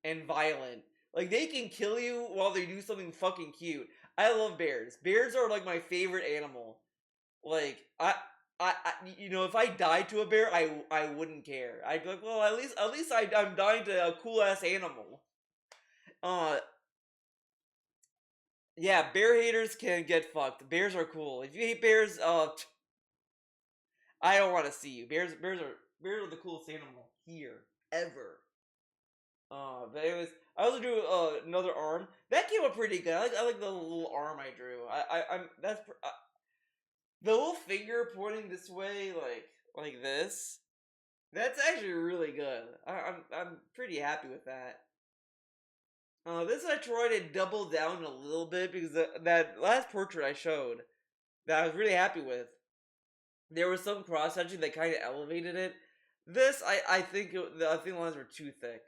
and violent. Like they can kill you while they do something fucking cute. I love bears. Bears are like my favorite animal. Like if I died to a bear, I wouldn't care. I'd be like, well, at least I'm dying to a cool ass animal. Uh, yeah, bear haters can get fucked. Bears are cool. If you hate bears, I don't want to see you. Bears are the coolest animal here ever. But anyways, I also drew another arm that came up pretty good. I like the little arm I drew. I'm that's the little finger pointing this way, like this. That's actually really good. I'm pretty happy with that. This I tried to double down a little bit because that last portrait I showed that I was really happy with, there was some cross hatching that kind of elevated it. This I think I think the lines were too thick.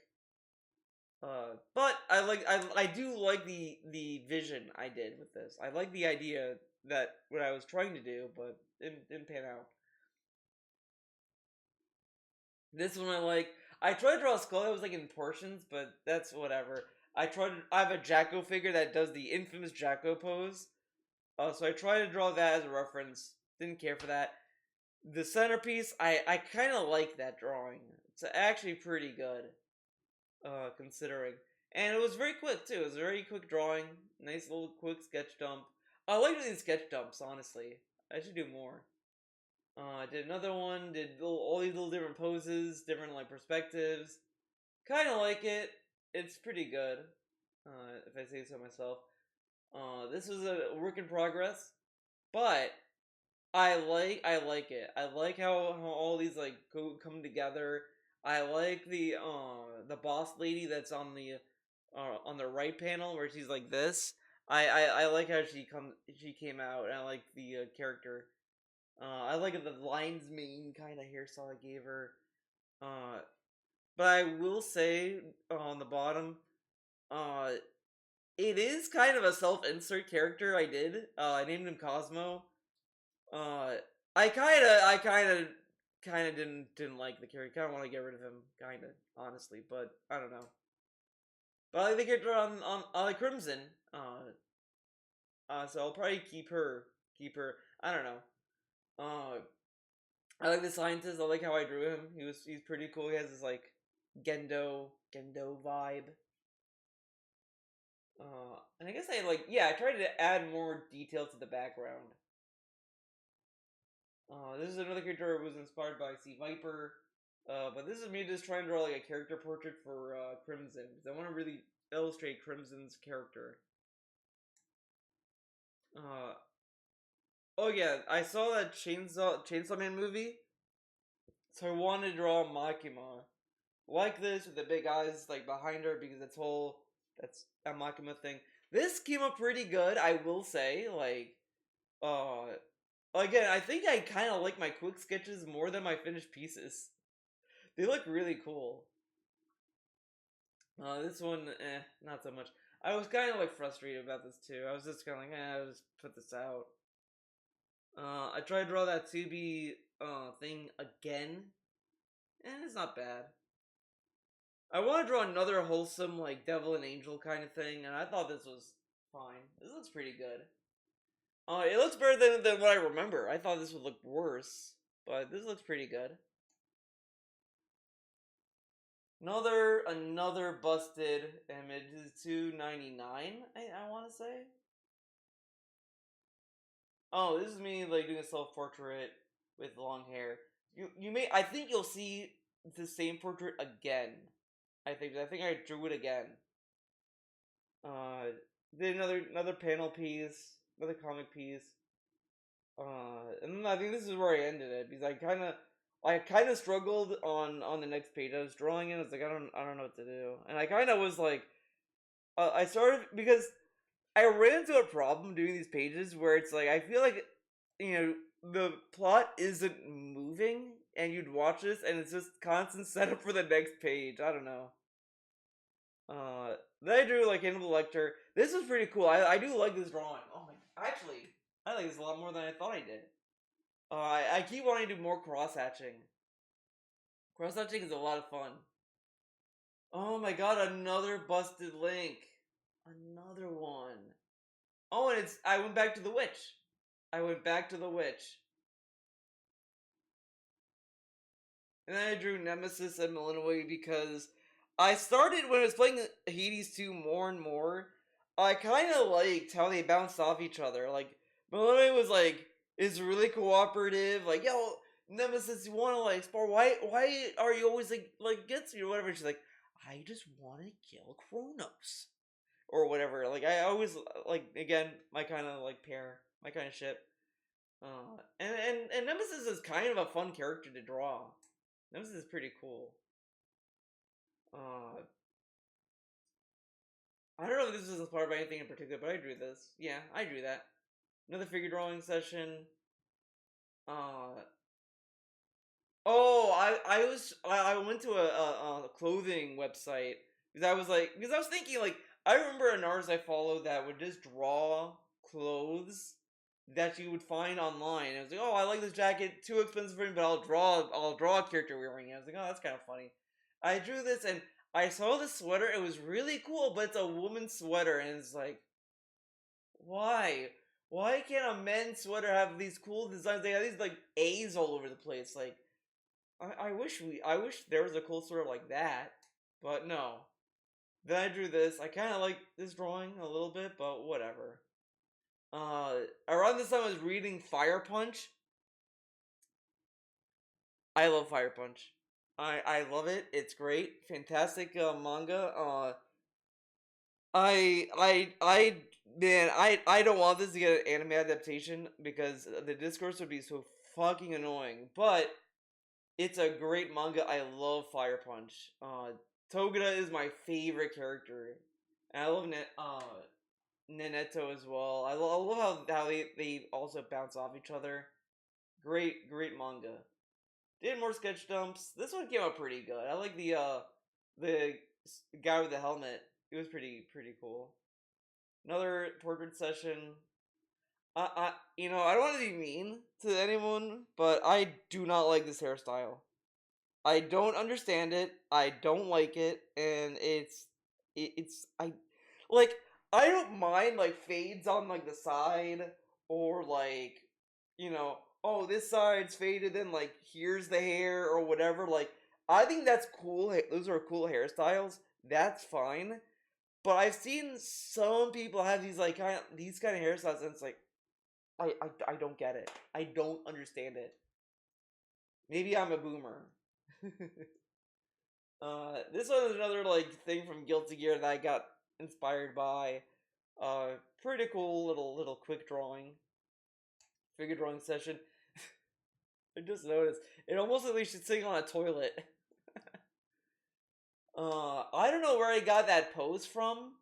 But I do like the vision I did with this. I like the idea that what I was trying to do, but it didn't pan out. This one I like. I tried to draw a skull that was like in portions, but that's whatever. I have a Jacko figure that does the infamous Jacko pose. So I tried to draw that as a reference. Didn't care for that. The centerpiece, I kind of like that drawing. It's actually pretty good, considering. And it was very quick too. It was a very quick drawing. Nice little quick sketch dump. I like doing sketch dumps, honestly. I should do more. I did another one. Did all these little different poses, different like perspectives. Kind of like it. It's pretty good, if I say so myself. This was a work in progress, but I like it. I like how all these like come together. I like the boss lady that's on the right panel where she's like this. I like how she came out, and I like the character. I like the lion's mane kind of hairstyle I gave her. Uh, but I will say on the bottom, uh, it is kind of a self-insert character I did. I named him Cosmo. Uh, I kind of didn't like the character. Kind of want to get rid of him, kind of honestly. But I don't know. But I like the character on I like Crimson. So I'll probably keep her. Keep her. I don't know. Uh, I like the scientist. I like how I drew him. He's pretty cool. He has this like Gendo vibe. And I guess I tried to add more detail to the background. This is another character who was inspired by Sea Viper. But this is me just trying to draw like a character portrait for Crimson because I want to really illustrate Crimson's character. Uh, oh yeah, I saw that Chainsaw Man movie, so I wanted to draw Makima like this with the big eyes like behind her because that's a Makima thing. This came up pretty good, I will say. Uh, again, I think I kind of like my quick sketches more than my finished pieces. They look really cool. This one, not so much. I was kind of like frustrated about this too. I was just kind of like, I'll just put this out. I tried to draw that 2B thing again, and it's not bad. I want to draw another wholesome, like, devil and angel kind of thing, and I thought this was fine. This looks pretty good. It looks better than what I remember. I thought this would look worse, but this looks pretty good. Another busted image. This is 299, I want to say. Oh, this is me, like, doing a self-portrait with long hair. I think you'll see the same portrait again. I think I drew it again. Did another panel piece, another comic piece. And then I think this is where I ended it because I kind of struggled on the next page. I was drawing it. I was like, I don't know what to do, and I kind of was like, I started because I ran into a problem doing these pages where it's like I feel like the plot isn't moving, and you'd watch this and it's just constant setup for the next page. I don't know. Then I drew like Hannibal Lecter. This is pretty cool. I do like this drawing. Oh my, actually, I like this a lot more than I thought I did. I keep wanting to do more cross hatching. Cross hatching is a lot of fun. Oh my god, another busted link. Another one. Oh, and I went back to the witch. I went back to the witch. And then I drew Nemesis and Malinois because I started when I was playing Hades 2 more and more. I kind of liked how they bounced off each other. Like, Malinois was like, is really cooperative. Like, yo, Nemesis, you want to like explore? Why are you always like gets me or whatever? She's like, I just want to kill Kronos or whatever. Like I always like again my kind of like pair, my kind of ship. And Nemesis is kind of a fun character to draw. Nemesis is pretty cool. Uh, I don't know if this is inspired by anything in particular, but I drew this. Yeah, I drew that. Another figure drawing session. Uh, oh, I went to a clothing website because I was thinking like I remember an artist I followed that would just draw clothes that you would find online. I was like, oh, I like this jacket, too expensive for me, but I'll draw a character wearing it. I was like, oh, that's kind of funny. I drew this and I saw the sweater. It was really cool, but it's a woman's sweater, and it's like, why? Why can't a men's sweater have these cool designs? They have these like A's all over the place. Like, I wish there was a cool sweater like that, but no. Then I drew this. I kind of like this drawing a little bit, but whatever. Around this time I was reading Fire Punch. I love Fire Punch. I love it. It's great. Fantastic manga. I man, I don't want this to get an anime adaptation because the discourse would be so fucking annoying. But it's a great manga. I love Fire Punch. Togeda is my favorite character. And I love Neneto as well. I love how they also bounce off each other. Great manga. Did more sketch dumps. This one came out pretty good. I like the guy with the helmet. It was pretty cool. Another portrait session. I don't want to be mean to anyone, but I do not like this hairstyle. I don't understand it. I don't like it, and it's like I don't mind like fades on like the side or like oh this side's faded then like here's the hair or whatever. Like I think that's cool. Those are cool hairstyles. That's fine. But I've seen some people have these kind of hairstyles, and it's like I don't get it. I don't understand it. Maybe I'm a boomer. This one is another like thing from Guilty Gear that I got inspired by. Pretty cool little quick drawing, figure drawing session. I just noticed it almost like she's sitting on a toilet. I don't know where I got that pose from,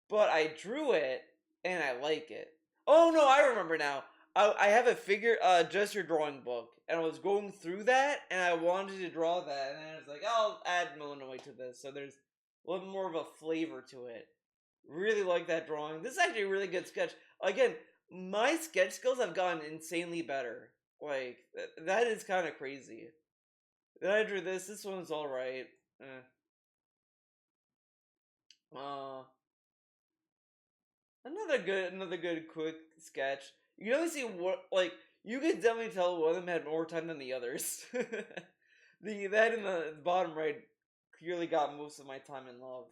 but I drew it and I like it. Oh no, I remember now. I have a figure, just your drawing book, and I was going through that, and I wanted to draw that, and I was like, I'll add Millinois to this, so there's a little more of a flavor to it. Really like that drawing. This is actually a really good sketch. Again, my sketch skills have gotten insanely better. Like, that is kind of crazy. Then I drew this. This one's alright. Uh, another good quick sketch. You can only see what like you can definitely tell one of them had more time than the others. That in the bottom right clearly got most of my time in love.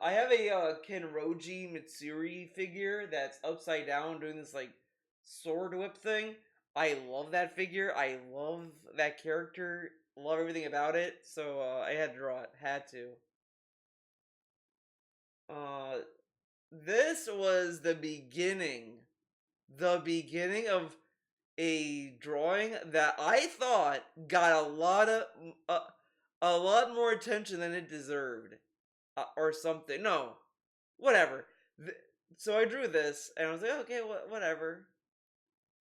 I have a Kenroji Mitsuri figure that's upside down doing this like sword whip thing. I love that figure. I love that character. Love everything about it. So I had to draw it. Had to. Uh, this was the beginning of a drawing that I thought got a lot more attention than it deserved, or something. No, whatever. So I drew this, and I was like, okay, whatever.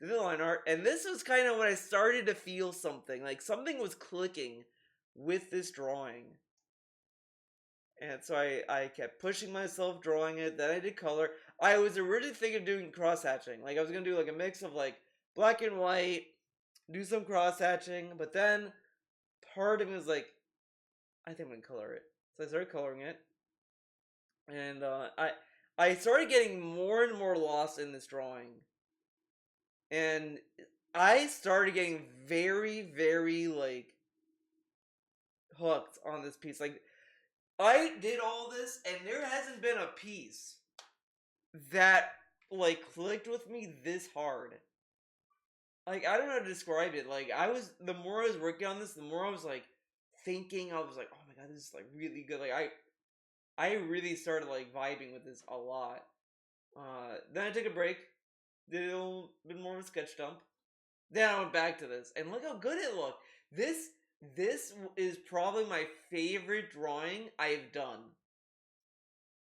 Did the line art, and this was kind of when I started to feel something. Like something was clicking with this drawing. And so I kept pushing myself drawing it. Then I did color. I was originally thinking of doing cross hatching. Like I was gonna do like a mix of like black and white, do some cross hatching. But then part of me was like, I think I'm gonna color it. So I started coloring it, and I started getting more and more lost in this drawing, and I started getting very like hooked on this piece. Like I did all this, and there hasn't been a piece that like clicked with me this hard. Like I don't know how to describe it. Like the more I was working on this, the more I was like thinking. I was like, oh my god, this is like really good. Like I really started like vibing with this a lot. Then I took a break, did a little bit more of a sketch dump. Then I went back to this, and look how good it looked. This is probably my favorite drawing I've done.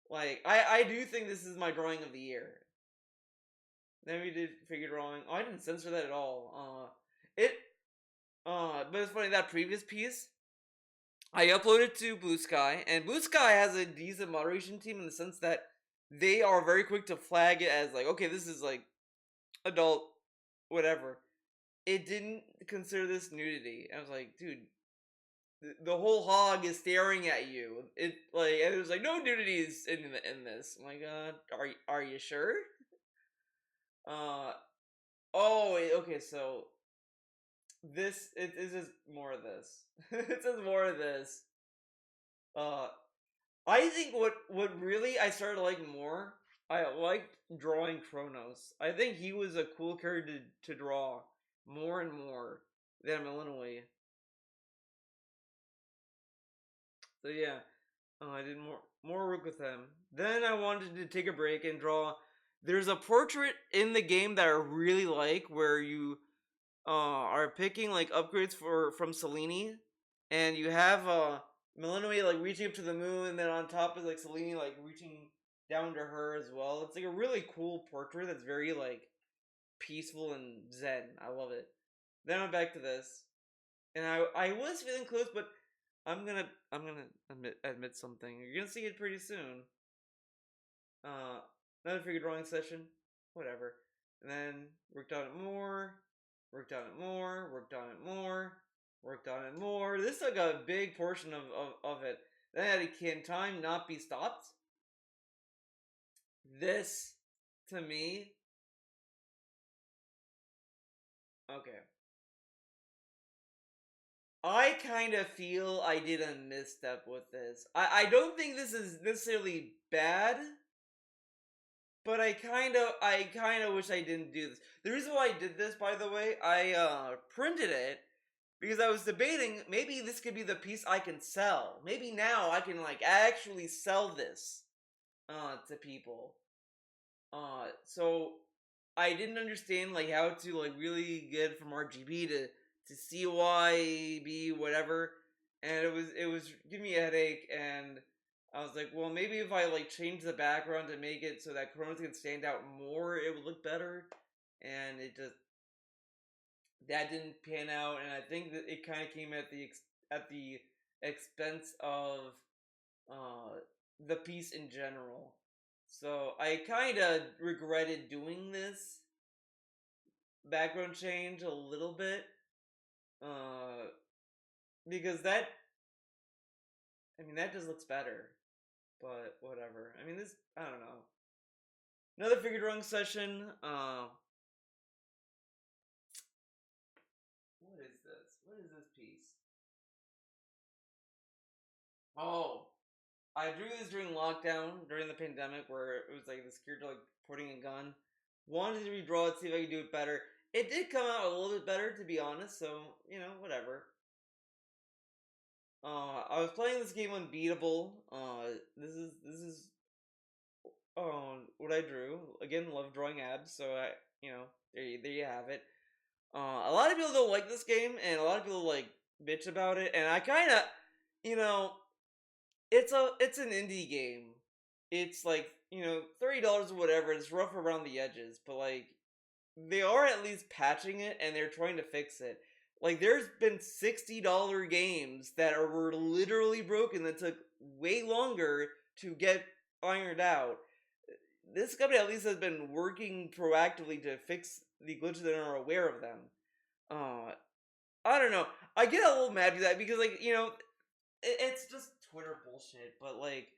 Like I do think this is my drawing of the year. Then we did figure drawing. Oh, I didn't censor that at all. But it's funny, that previous piece I uploaded to Blue Sky, and Blue Sky has a decent moderation team in the sense that they are very quick to flag it as like, okay, this is like adult, whatever. It didn't consider this nudity. I was like, dude, the whole hog is staring at you. It like, and it was like, no nudity is in this. I'm like, are you sure? Okay, so it is more of this. It says more of this. Uh, I think what really I started to like more, I liked drawing Kronos. I think he was a cool character to draw more and more than Illinois. So yeah, I did more work with him. Then I wanted to take a break and draw. There's a portrait in the game that I really like where you are picking like upgrades from Selene, and you have Melinoe like reaching up to the moon, and then on top is like Selene like reaching down to her as well. It's like a really cool portrait that's very like peaceful and zen. I love it. Then I went back to this, and I was feeling close, but I'm gonna admit something. You're gonna see it pretty soon. Uh, Another figure drawing session, whatever. And then worked on it more, worked on it more, worked on it more, worked on it more. This took a big portion of it. Then I had a Can Time Not Be Stopped? This, to me, okay. I kind of feel I did a misstep with this. I don't think this is necessarily bad, but I kind of wish I didn't do this. The reason why I did this, by the way, I printed it because I was debating maybe this could be the piece I can sell. Maybe now I can like actually sell this to people. So I didn't understand like how to like really get from RGB to CYB whatever, and it was giving me a headache, and I was like, well, maybe if I like change the background to make it so that Kronos can stand out more, it would look better, and it just that didn't pan out, and I think that it kind of came at the expense of uh the piece in general. So I kind of regretted doing this background change a little bit, uh, because that just looks better. But whatever. I mean, this, I don't know. Another figure drawing session. What is this? What is this piece? Oh, I drew this during lockdown, during the pandemic, where it was like this character like pointing a gun. Wanted to redraw it, see if I could do it better. It did come out a little bit better, to be honest. So whatever. I was playing this game Unbeatable. This is what I drew. Again, love drawing abs, so there you have it. A lot of people don't like this game, and a lot of people like bitch about it, and I kind of, you know, it's an indie game. It's like $30 or whatever. It's rough around the edges, but like they are at least patching it, and they're trying to fix it. Like there's been $60 games that were literally broken that took way longer to get ironed out. This company at least has been working proactively to fix the glitches that are aware of them. Uh, I don't know. I get a little mad at that because like it's just Twitter bullshit. But like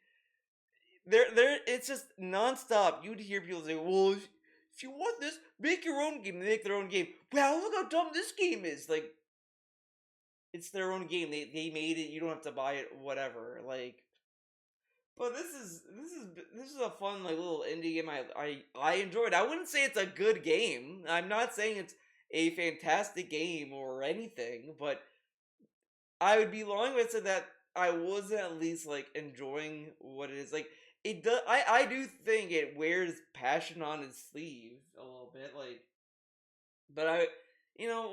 it's just nonstop. You'd hear people say, "Well, if you want this, make your own game." They make their own game. Well, look how dumb this game is. Like it's their own game. They made it. You don't have to buy it. Whatever. Like. But this is a fun like little indie game. I enjoyed. I wouldn't say it's a good game. I'm not saying it's a fantastic game or anything, but I would be lying if I said that I wasn't at least like enjoying what it is. Like it does. I do think it wears passion on its sleeve a little bit. Like, but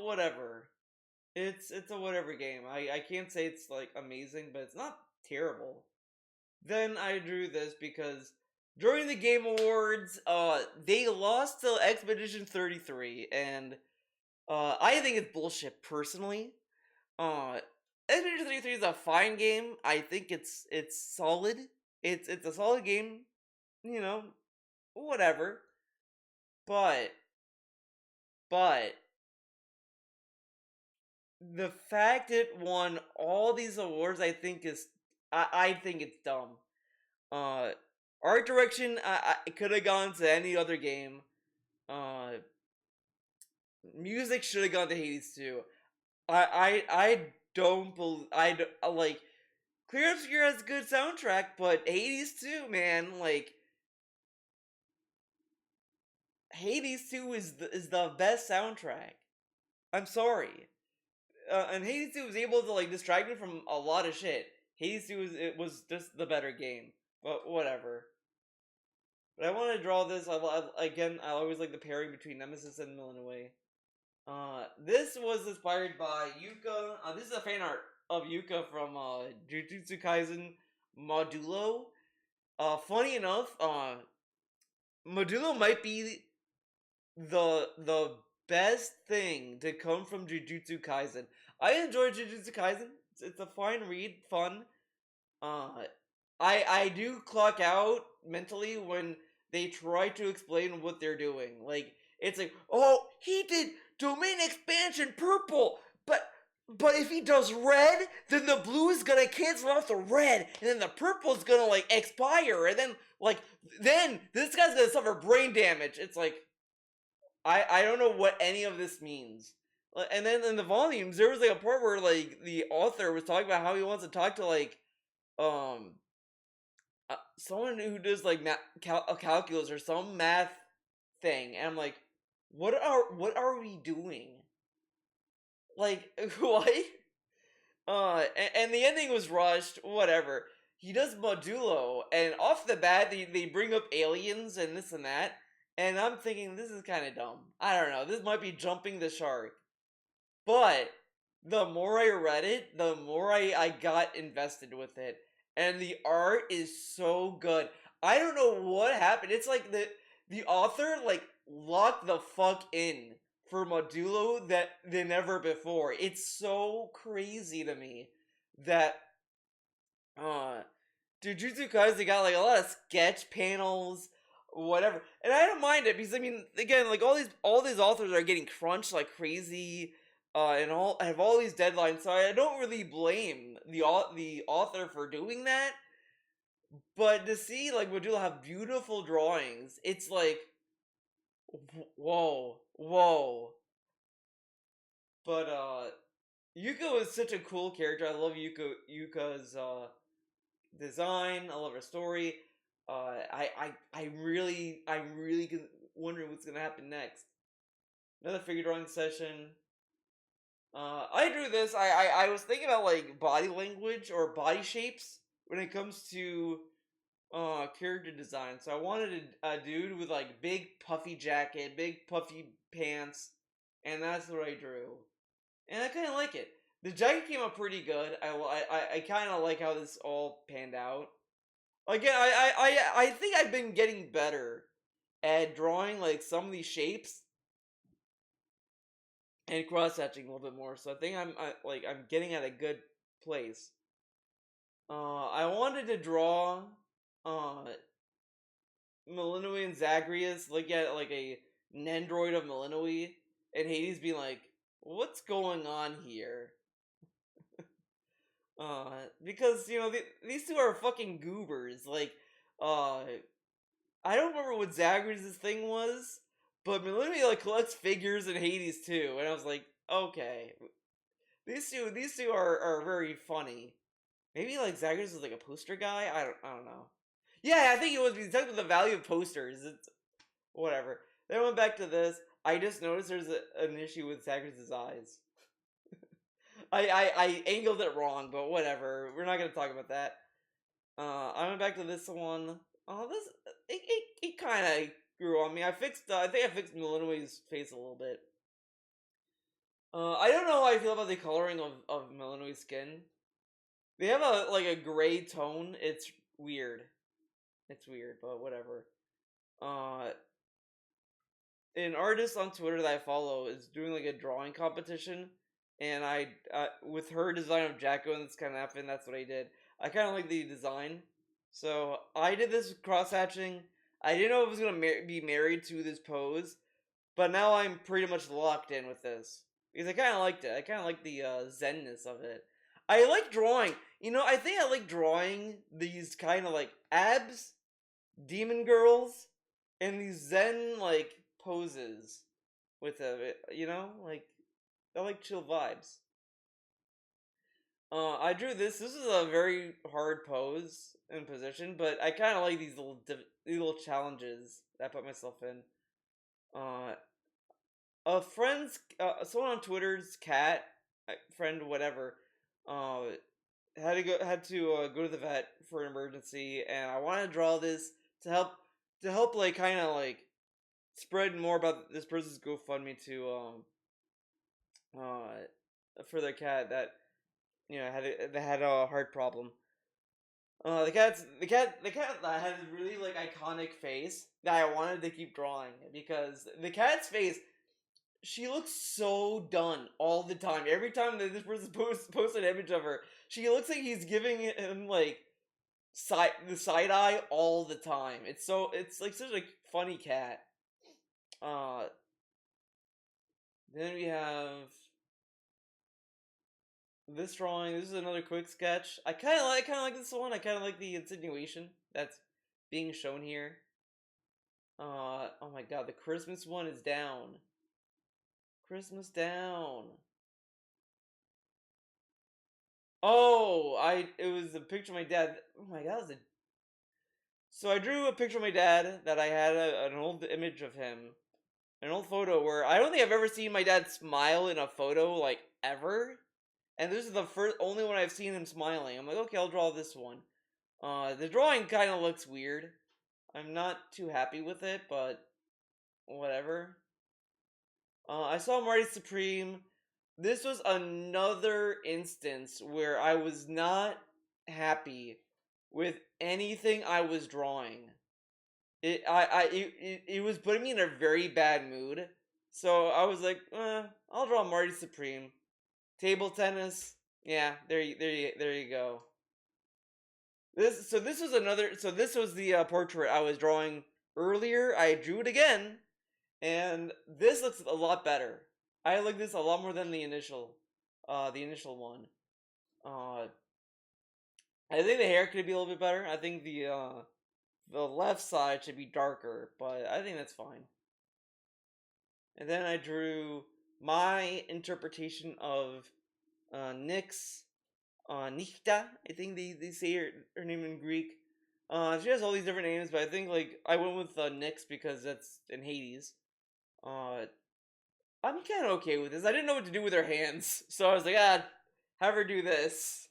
whatever. It's a whatever game. I can't say it's like amazing, but it's not terrible. Then I drew this because during the Game Awards, they lost to Expedition 33, and I think it's bullshit personally. Uh, Expedition 33 is a fine game. I think it's solid. It's a solid game, you know, whatever. But but the fact it won all these awards, I think it's dumb. Uh, Art direction, I could have gone to any other game. Uh, Music should have gone to Hades too. I don't believe like Clear Obscure has a good soundtrack, but Hades too, man. Like Hades 2 is the best soundtrack. I'm sorry. And Hades 2 was able to like distract me from a lot of shit. Hades 2 was just the better game. But whatever. But I want to draw this. I always like the pairing between Nemesis and Millenway. This was inspired by Yuka. This is a fan art of Yuka from Jujutsu Kaisen Modulo. Funny enough, Modulo might be the best thing to come from Jujutsu Kaisen. I enjoy Jujutsu Kaisen. It's a fine read, fun. Uh, I do clock out mentally when they try to explain what they're doing. Like it's like, oh, he did domain expansion purple, but if he does red, then the blue is gonna cancel out the red, and then the purple is gonna like expire, and then this guy's gonna suffer brain damage. It's like I don't know what any of this means. And then in the volumes, there was like a part where like the author was talking about how he wants to talk to like um someone who does like calculus or some math thing, and I'm like, what are we doing? Like what? And the ending was rushed. Whatever. He does Modulo, and off the bat, they bring up aliens and this and that, and I'm thinking this is kind of dumb. I don't know. This might be jumping the shark, but the more I read it, the more I got invested with it. And the art is so good. I don't know what happened. It's like the author like locked the fuck in for Modulo that than never before. It's so crazy to me that uh Jujutsu Kaisen got like a lot of sketch panels, whatever. And I don't mind it because I mean, again, like all these authors are getting crunched like crazy, and all have all these deadlines. So I don't really blame the author for doing that. But to see like Modula have beautiful drawings, it's like, whoa, whoa. But Yuka is such a cool character. I love Yuka's design. I love her story. I'm really wondering what's gonna happen next. Another figure drawing session. I drew this. I was thinking about like body language or body shapes when it comes to character design. So I wanted a dude with like big puffy jacket, big puffy pants, and that's what I drew. And I kind of like it. The jacket came out pretty good. I kind of like how this all panned out. Again, I think I've been getting better at drawing like some of these shapes and cross hatching a little bit more. So I think I'm getting at a good place. I wanted to draw uh Millenoi and Zagreus look at like an android of Millenoi, and Hades being like, "What's going on here?" Because these two are fucking goobers. Like, uh, I don't remember what Zagreus' thing was, but Millenoi like collects figures in Hades too, and I was like, okay, these two are very funny. Maybe like Zagreus is like a poster guy. I don't know. Yeah, I think it was because talking about the value of posters. It's whatever. Then I went back to this. I just noticed there's an issue with Zagreus' eyes. I angled it wrong, but whatever. We're not gonna talk about that. I went back to this one. Oh, this it kind of grew on me. I fixed. I think I fixed Malinois's face a little bit. I don't know how I feel about the coloring of Malinois's skin. They have a gray tone. It's weird. It's weird, but whatever. Uh, an artist on Twitter that I follow is doing like a drawing competition, and I with her design of Jacko and this kind of happened. That's what I did. I kind of like the design, so I did this cross hatching. I didn't know I was gonna be married to this pose, but now I'm pretty much locked in with this because I kind of liked it. I kind of like the zenness of it. I like drawing. You know, I think I like drawing these kind of like abs, demon girls, and these zen like poses with it. You know, like I like chill vibes. I drew this. This is a very hard pose and position, but I kind of like these these little challenges that I put myself in. Uh, a friend's someone on Twitter's cat friend whatever uh had to go to the vet for an emergency, and I want to draw this to help like kind of like spread more about this person's GoFundMe to for their cat that that had a heart problem. The cat that has a really like iconic face that I wanted to keep drawing because the cat's face, she looks so done all the time. Every time that this person posts an image of her, she looks like he's giving him like the side eye all the time. It's like such a funny cat. Uh, then we have this drawing. This is another quick sketch. I kind of like this one. I kind of like the insinuation that's being shown here. Oh my god, the Christmas one is down. Christmas down. Oh, it was a picture of my dad. Oh my god, so I drew a picture of my dad that I had an old image of him, an old photo where I don't think I've ever seen my dad smile in a photo like ever. And this is the only one I've seen him smiling. I'm like, okay, I'll draw this one. The drawing kind of looks weird. I'm not too happy with it, but whatever. I saw Marty Supreme. This was another instance where I was not happy with anything I was drawing. It was putting me in a very bad mood. So I was like, I'll draw Marty Supreme. Table tennis. Yeah, there you go. This was another. So this was the portrait I was drawing earlier. I drew it again, and this looks a lot better. I like this a lot more than the initial one. Uh, I think the hair could be a little bit better. I think the left side should be darker, but I think that's fine. And then I drew my interpretation of Nyx, Nichta. I think they say her name in Greek. She has all these different names, but I think like I went with Nyx because that's in Hades. Uh, I'm kind of okay with this. I didn't know what to do with her hands, so I was like, have her do this.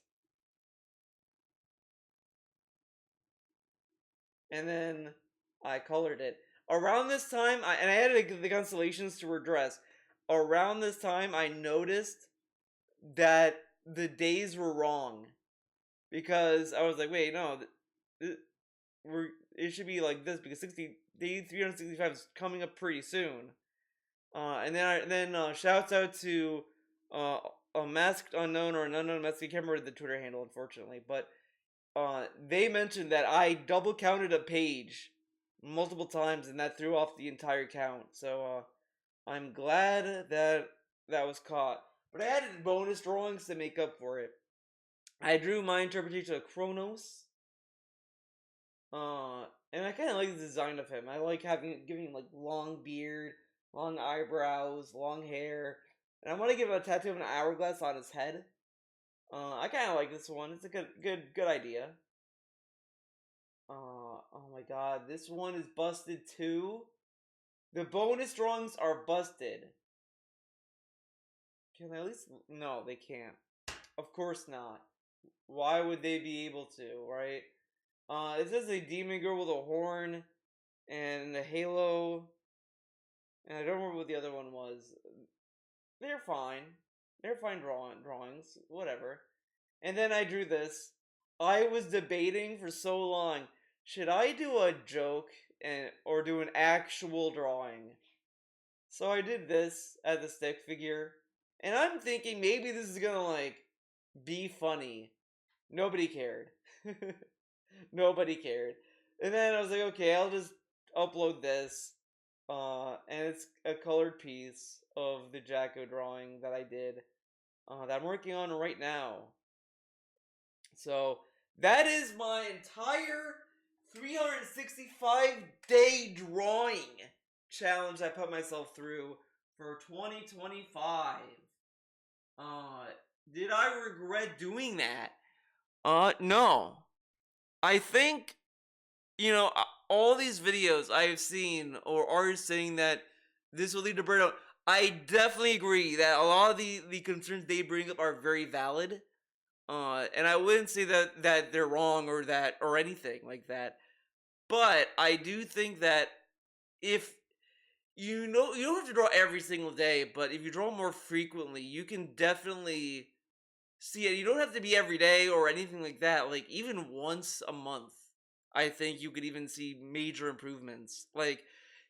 And then I colored it. Around this time, I added the constellations to her dress. Around this time, I noticed that the days were wrong because I was like, wait, no, it should be like this because day 365 is coming up pretty soon. And then shouts out to a masked unknown or an unknown mask. I can't remember the Twitter handle, unfortunately, but they mentioned that I double counted a page multiple times, and that threw off the entire count. So I'm glad that that was caught. But I added bonus drawings to make up for it. I drew my interpretation of Kronos. And I kind of like the design of him. I like giving him like long beard, long eyebrows, long hair, and I'm gonna give him a tattoo of an hourglass on his head. I kind of like this one. It's a good idea. Oh my god, this one is busted too. The bonus drawings are busted. Can I at least? No, they can't. Of course not. Why would they be able to, right? It says a demon girl with a horn and a halo, and I don't remember what the other one was. They're fine. They're fine drawings, whatever. And then I drew this. I was debating for so long, should I do a joke or do an actual drawing? So I did this as a stick figure, and I'm thinking maybe this is gonna like be funny. Nobody cared. Nobody cared. And then I was like, okay, I'll just upload this. And it's a colored piece of the Jacko drawing that I did, that I'm working on right now. So that is my entire 365-day drawing challenge I put myself through for 2025. Did I regret doing that? No. I think, all these videos I've seen or artists saying that this will lead to burnout, I definitely agree that a lot of the concerns they bring up are very valid. And I wouldn't say that they're wrong or anything like that. But I do think that if you don't have to draw every single day, but if you draw more frequently, you can definitely see it. You don't have to be every day or anything like that. Like even once a month, I think you could even see major improvements. Like,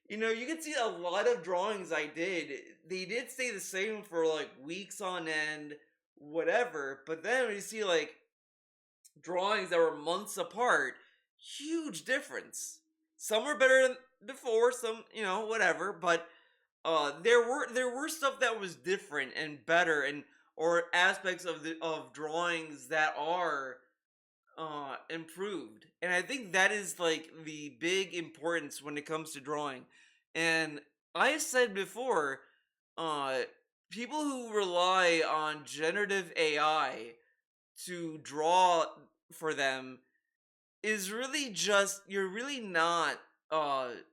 you can see a lot of drawings I did. They did stay the same for like weeks on end, whatever. But then when you see like drawings that were months apart, huge difference. Some were better than before, some, whatever, but there were stuff that was different and better, and or aspects of drawings that are improved. And I think that is like the big importance when it comes to drawing. And I said before, uh people who rely on generative AI to draw for them is really just, you're really not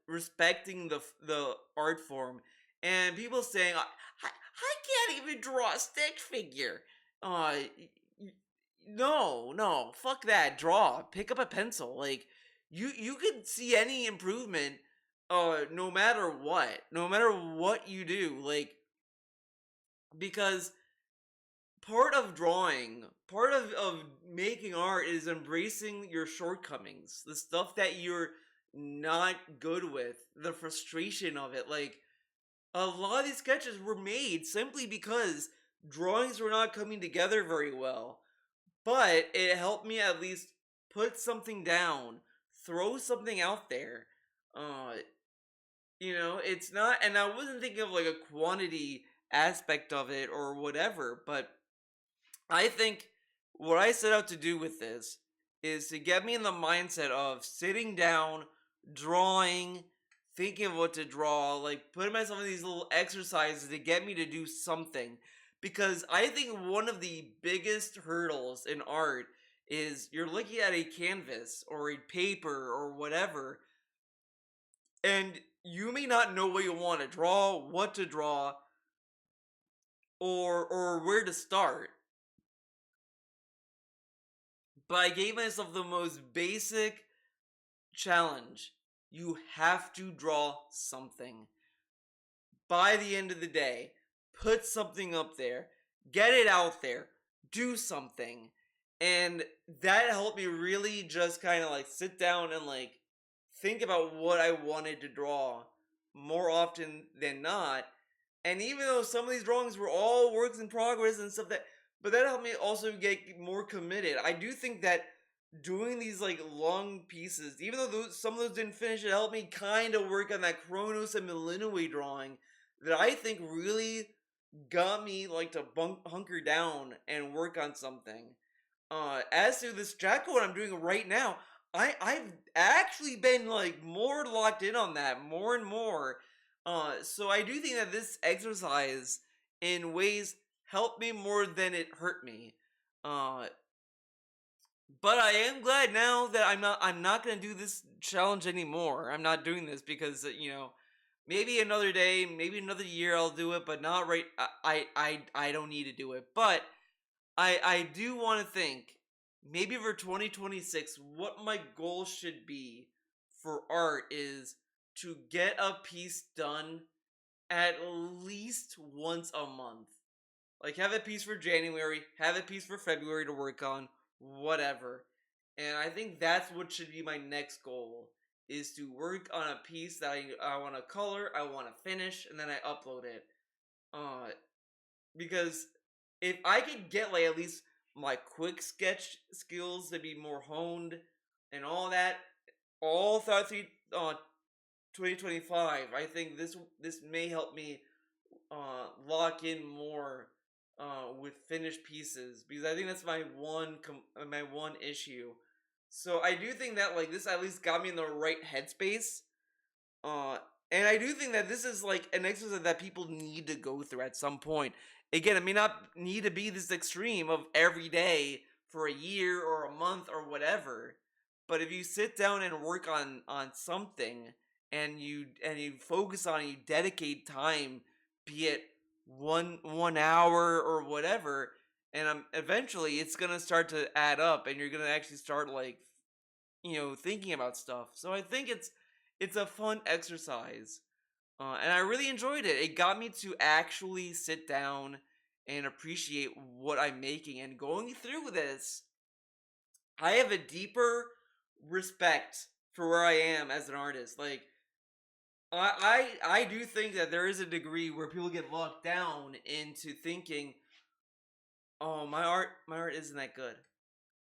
respecting the art form. And people saying, I can't even draw a stick figure. No, fuck that. Draw, pick up a pencil. Like, you could see any improvement, no matter what you do. Like, because part of making art is embracing your shortcomings, the stuff that you're not good with, the frustration of it. Like, a lot of these sketches were made simply because drawings were not coming together very well. But it helped me at least put something down, throw something out there. Uh, it's not, and I wasn't thinking of like a quantity aspect of it or whatever, but I think what I set out to do with this is to get me in the mindset of sitting down, drawing, thinking of what to draw, like putting myself in these little exercises to get me to do something. Because I think one of the biggest hurdles in art is you're looking at a canvas or a paper or whatever, and you may not know what you want to draw, what to draw, or where to start. But I gave myself the most basic challenge. You have to draw something. By the end of the day, put something up there, get it out there, do something. And that helped me really just kind of like sit down and like think about what I wanted to draw more often than not. And even though some of these drawings were all works in progress and stuff, but that helped me also get more committed. I do think that doing these like long pieces, even though some of those didn't finish, it helped me kind of work on that Kronos and Millennium drawing that I think really got me like to hunker down and work on something. As to this Jacko, what I'm doing right now, I've actually been like more locked in on that more and more. So I do think that this exercise in ways helped me more than it hurt me. Uh, but I am glad now that I'm not gonna do this challenge anymore. I'm not doing this because maybe another day, maybe another year I'll do it, but not right. I don't need to do it. But I do want to think maybe for 2026 what my goal should be for art is to get a piece done at least once a month. Like have a piece for January, have a piece for February to work on, whatever. And I think that's what should be my next goal is to work on a piece that I want to color, I want to finish, and then I upload it. Uh, because if I could get like at least my quick sketch skills to be more honed and all that, all throughout 2025, I think this may help me lock in more with finished pieces because I think that's my one issue. So I do think that like this at least got me in the right headspace. Uh, and I do think that this is like an exercise that people need to go through at some point. Again, it may not need to be this extreme of every day for a year or a month or whatever. But if you sit down and work on something and you focus on it, you dedicate time, be it one hour or whatever, and eventually it's gonna start to add up, and you're gonna actually start like thinking about stuff. So I think it's a fun exercise, and I really enjoyed it. It got me to actually sit down and appreciate what I'm making. And going through this, I have a deeper respect for where I am as an artist. Like I do think that there is a degree where people get locked down into thinking, "Oh, my art isn't that good.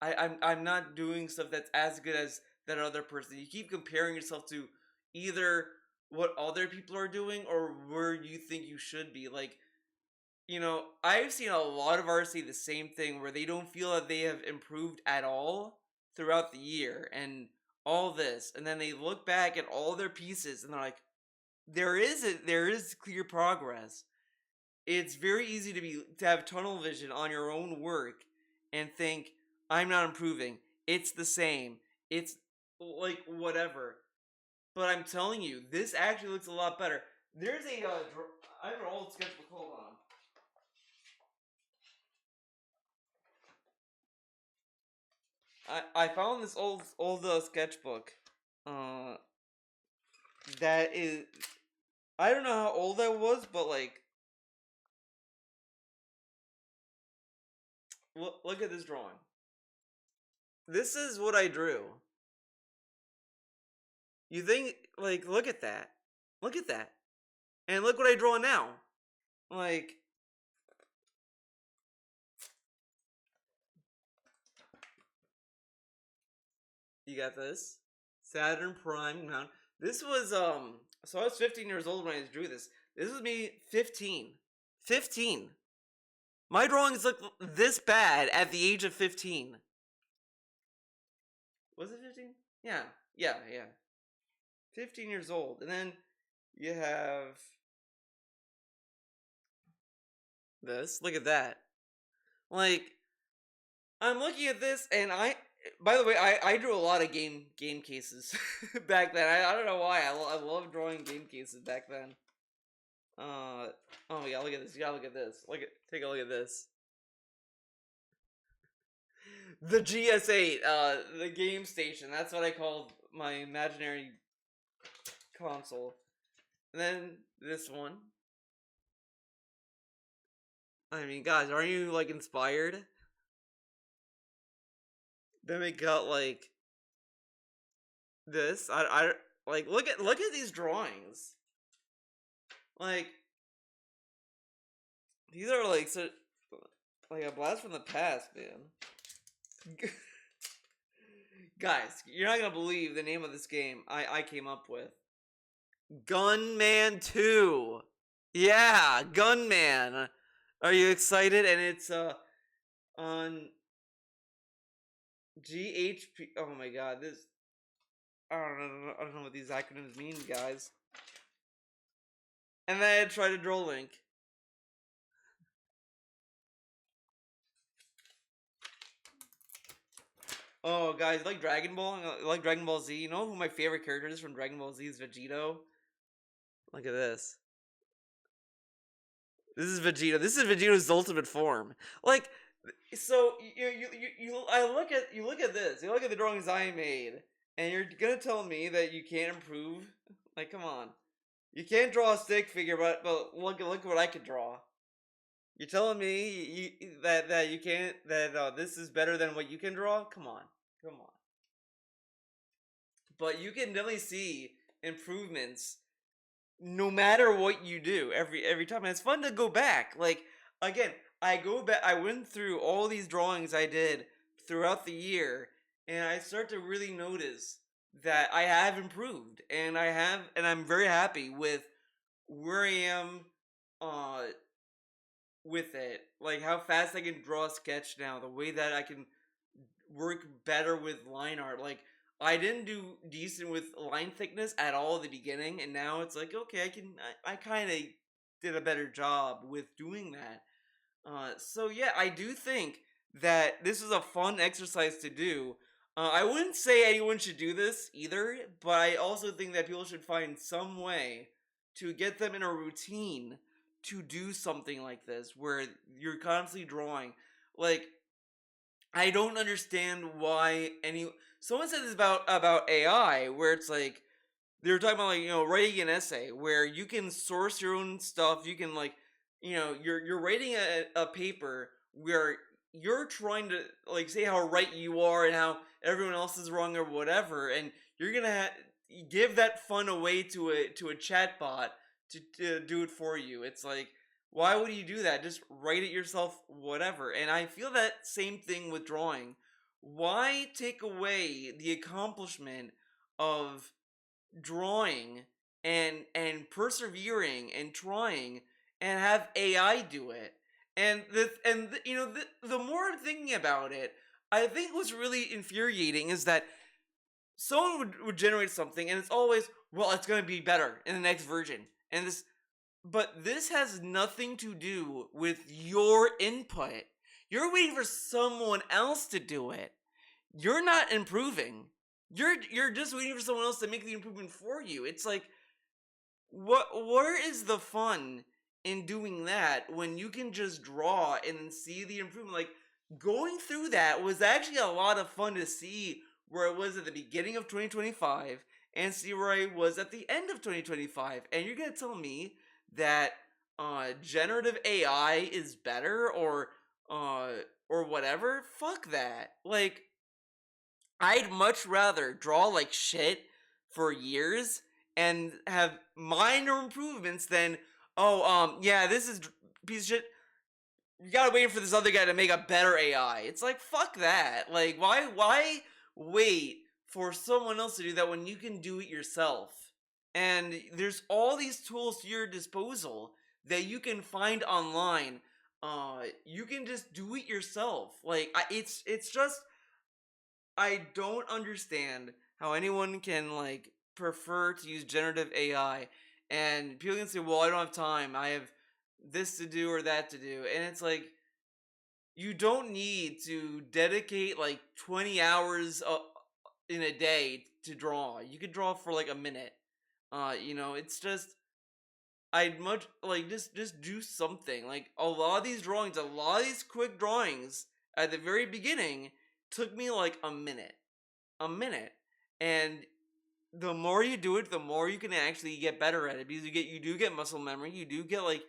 I'm not doing stuff that's as good as that other person." You keep comparing yourself to either what other people are doing or where you think you should be. Like, I've seen a lot of artists say the same thing where they don't feel that they have improved at all throughout the year and all this. And then they look back at all their pieces and they're like, there is clear progress. It's very easy to have tunnel vision on your own work and think I'm not improving. It's the same. It's like whatever. But I'm telling you, this actually looks a lot better. There's I have an old sketchbook. Hold on. I found this old sketchbook. Uh, that is I don't know how old that was, but like look at this drawing. This is what I drew. You think like look at that. Look at that. And look what I draw now. Like you got this. Saturn Prime Mountain. This was so I was 15 years old when I drew this. This was me 15. 15. My drawings look this bad at the age of 15. Was it 15? Yeah. Yeah, yeah. 15 years old. And then you have this. Look at that. Like I'm looking at this and by the way, I drew a lot of game cases back then. I don't know why. I love drawing game cases back then. Oh yeah, look at this. You gotta look at this. Take a look at this. The GS8, the game station. That's what I called my imaginary console. And then this one. I mean, guys, aren't you like inspired? Then we got like this. I like look at these drawings. Like these are like so like a blast from the past, man. Guys, you're not gonna believe the name of this game I came up with. Gunman 2. Yeah, Gunman. Are you excited? And it's on GHP. Oh my god, this I don't know what these acronyms mean, guys. And then I tried to draw Link. Oh, guys, like Dragon Ball? Like Dragon Ball Z? You know who my favorite character is from Dragon Ball Z is Vegito? Look at this. This is Vegeta. This is Vegeto's ultimate form. Like, So I look at this. You look at the drawings I made, and you're gonna tell me that you can't improve? Like, come on. You can't draw a stick figure, but look what I could draw. You're telling me that you can't that this is better than what you can draw? Come on. But you can definitely see improvements no matter what you do every time. And it's fun to go back. Like again, I go back. I went through all these drawings I did throughout the year, and I start to really notice that I have improved, and I'm very happy with where I am uh with it, like how fast I can draw a sketch now, the way that I can work better with line art. Like I didn't do decent with line thickness at all at the beginning, and now it's like okay, I kind of did a better job with doing that. So yeah, I do think that this is a fun exercise to do. I wouldn't say anyone should do this either, but I also think that people should find some way to get them in a routine to do something like this where you're constantly drawing. Like I don't understand why any someone said this about AI where it's like they were talking about like writing an essay where you can source your own stuff. You can like you're writing a paper where you're trying to like say how right you are and how everyone else is wrong or whatever, and you're gonna give that fun away to a chat bot to do it for you. It's like why would you do that? Just write it yourself, whatever. And I feel that same thing with drawing. Why take away the accomplishment of drawing and persevering and trying and have AI do it. The more I'm thinking about it, I think what's really infuriating is that someone would generate something and it's always well it's going to be better in the next version and this but this has nothing to do with your input. You're waiting for someone else to do it. You're not improving. You're just waiting for someone else to make the improvement for you. It's like where is the fun in doing that when you can just draw and see the improvement? Like going through that was actually a lot of fun to see where it was at the beginning of 2025 and see where I was at the end of 2025. And you're gonna tell me that generative AI is better uh or whatever? Fuck that. Like I'd much rather draw like shit for years and have minor improvements than yeah, this is piece of shit. You gotta wait for this other guy to make a better AI. It's like fuck that. Like why wait for someone else to do that when you can do it yourself? And there's all these tools to your disposal that you can find online. You can just do it yourself. Like it's just I don't understand how anyone can like prefer to use generative AI and people can say, "Well, I don't have time. I have this to do or that to do." And it's like you don't need to dedicate like 20 hours in a day to draw. You could draw for like a minute. It's just I'd much like just do something. Like a lot of these drawings, a lot of these quick drawings at the very beginning took me like a minute. And the more you do it, the more you can actually get better at it because you do get muscle memory. You do get like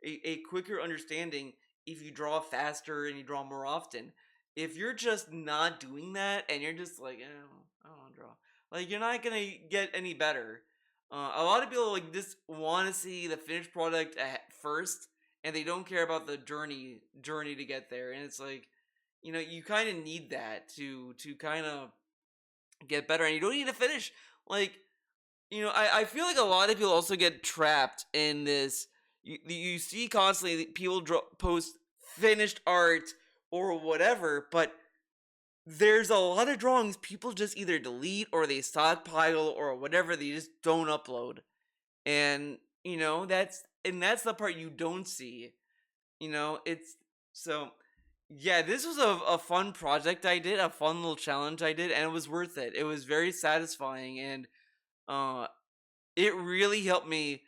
a quicker understanding if you draw faster and you draw more often. If you're just not doing that and you're just like, I don't want to draw, like you're not gonna get any better. A lot of people like just want to see the finished product at first, and they don't care about the journey to get there. And it's like, you kind of need that to kind of get better, and you don't need to finish. Like, I feel like a lot of people also get trapped in this. You see constantly people post finished art or whatever, but there's a lot of drawings people just either delete or they stockpile or whatever. They just don't upload, and that's the part you don't see. It's so yeah, this was a fun project I did, a fun little challenge I did, and it was worth it. It was very satisfying, and uh, it really helped me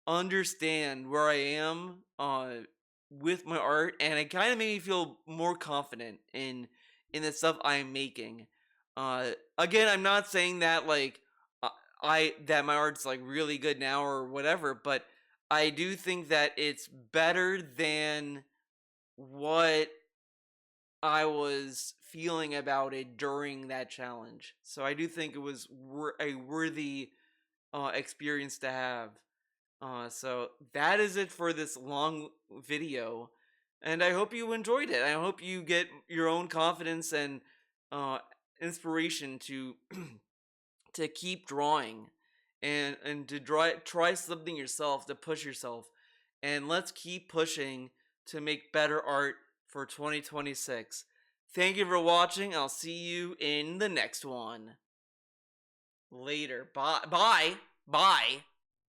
understand where I am with my art, and it kind of made me feel more confident in the stuff I'm making. Again, I'm not saying that like uh, I that my art's like really good now or whatever, but I do think that it's better than what I was feeling about it during that challenge. So I do think it was a worthy experience to have. So that is it for this long video, and I hope you enjoyed it. I hope you get your own confidence and uh, inspiration to to keep drawing and to try something yourself, to push yourself, and let's keep pushing to make better art for 2026. Thank you for watching. I'll see you in the next one. Later. Bye. Bye. Bye.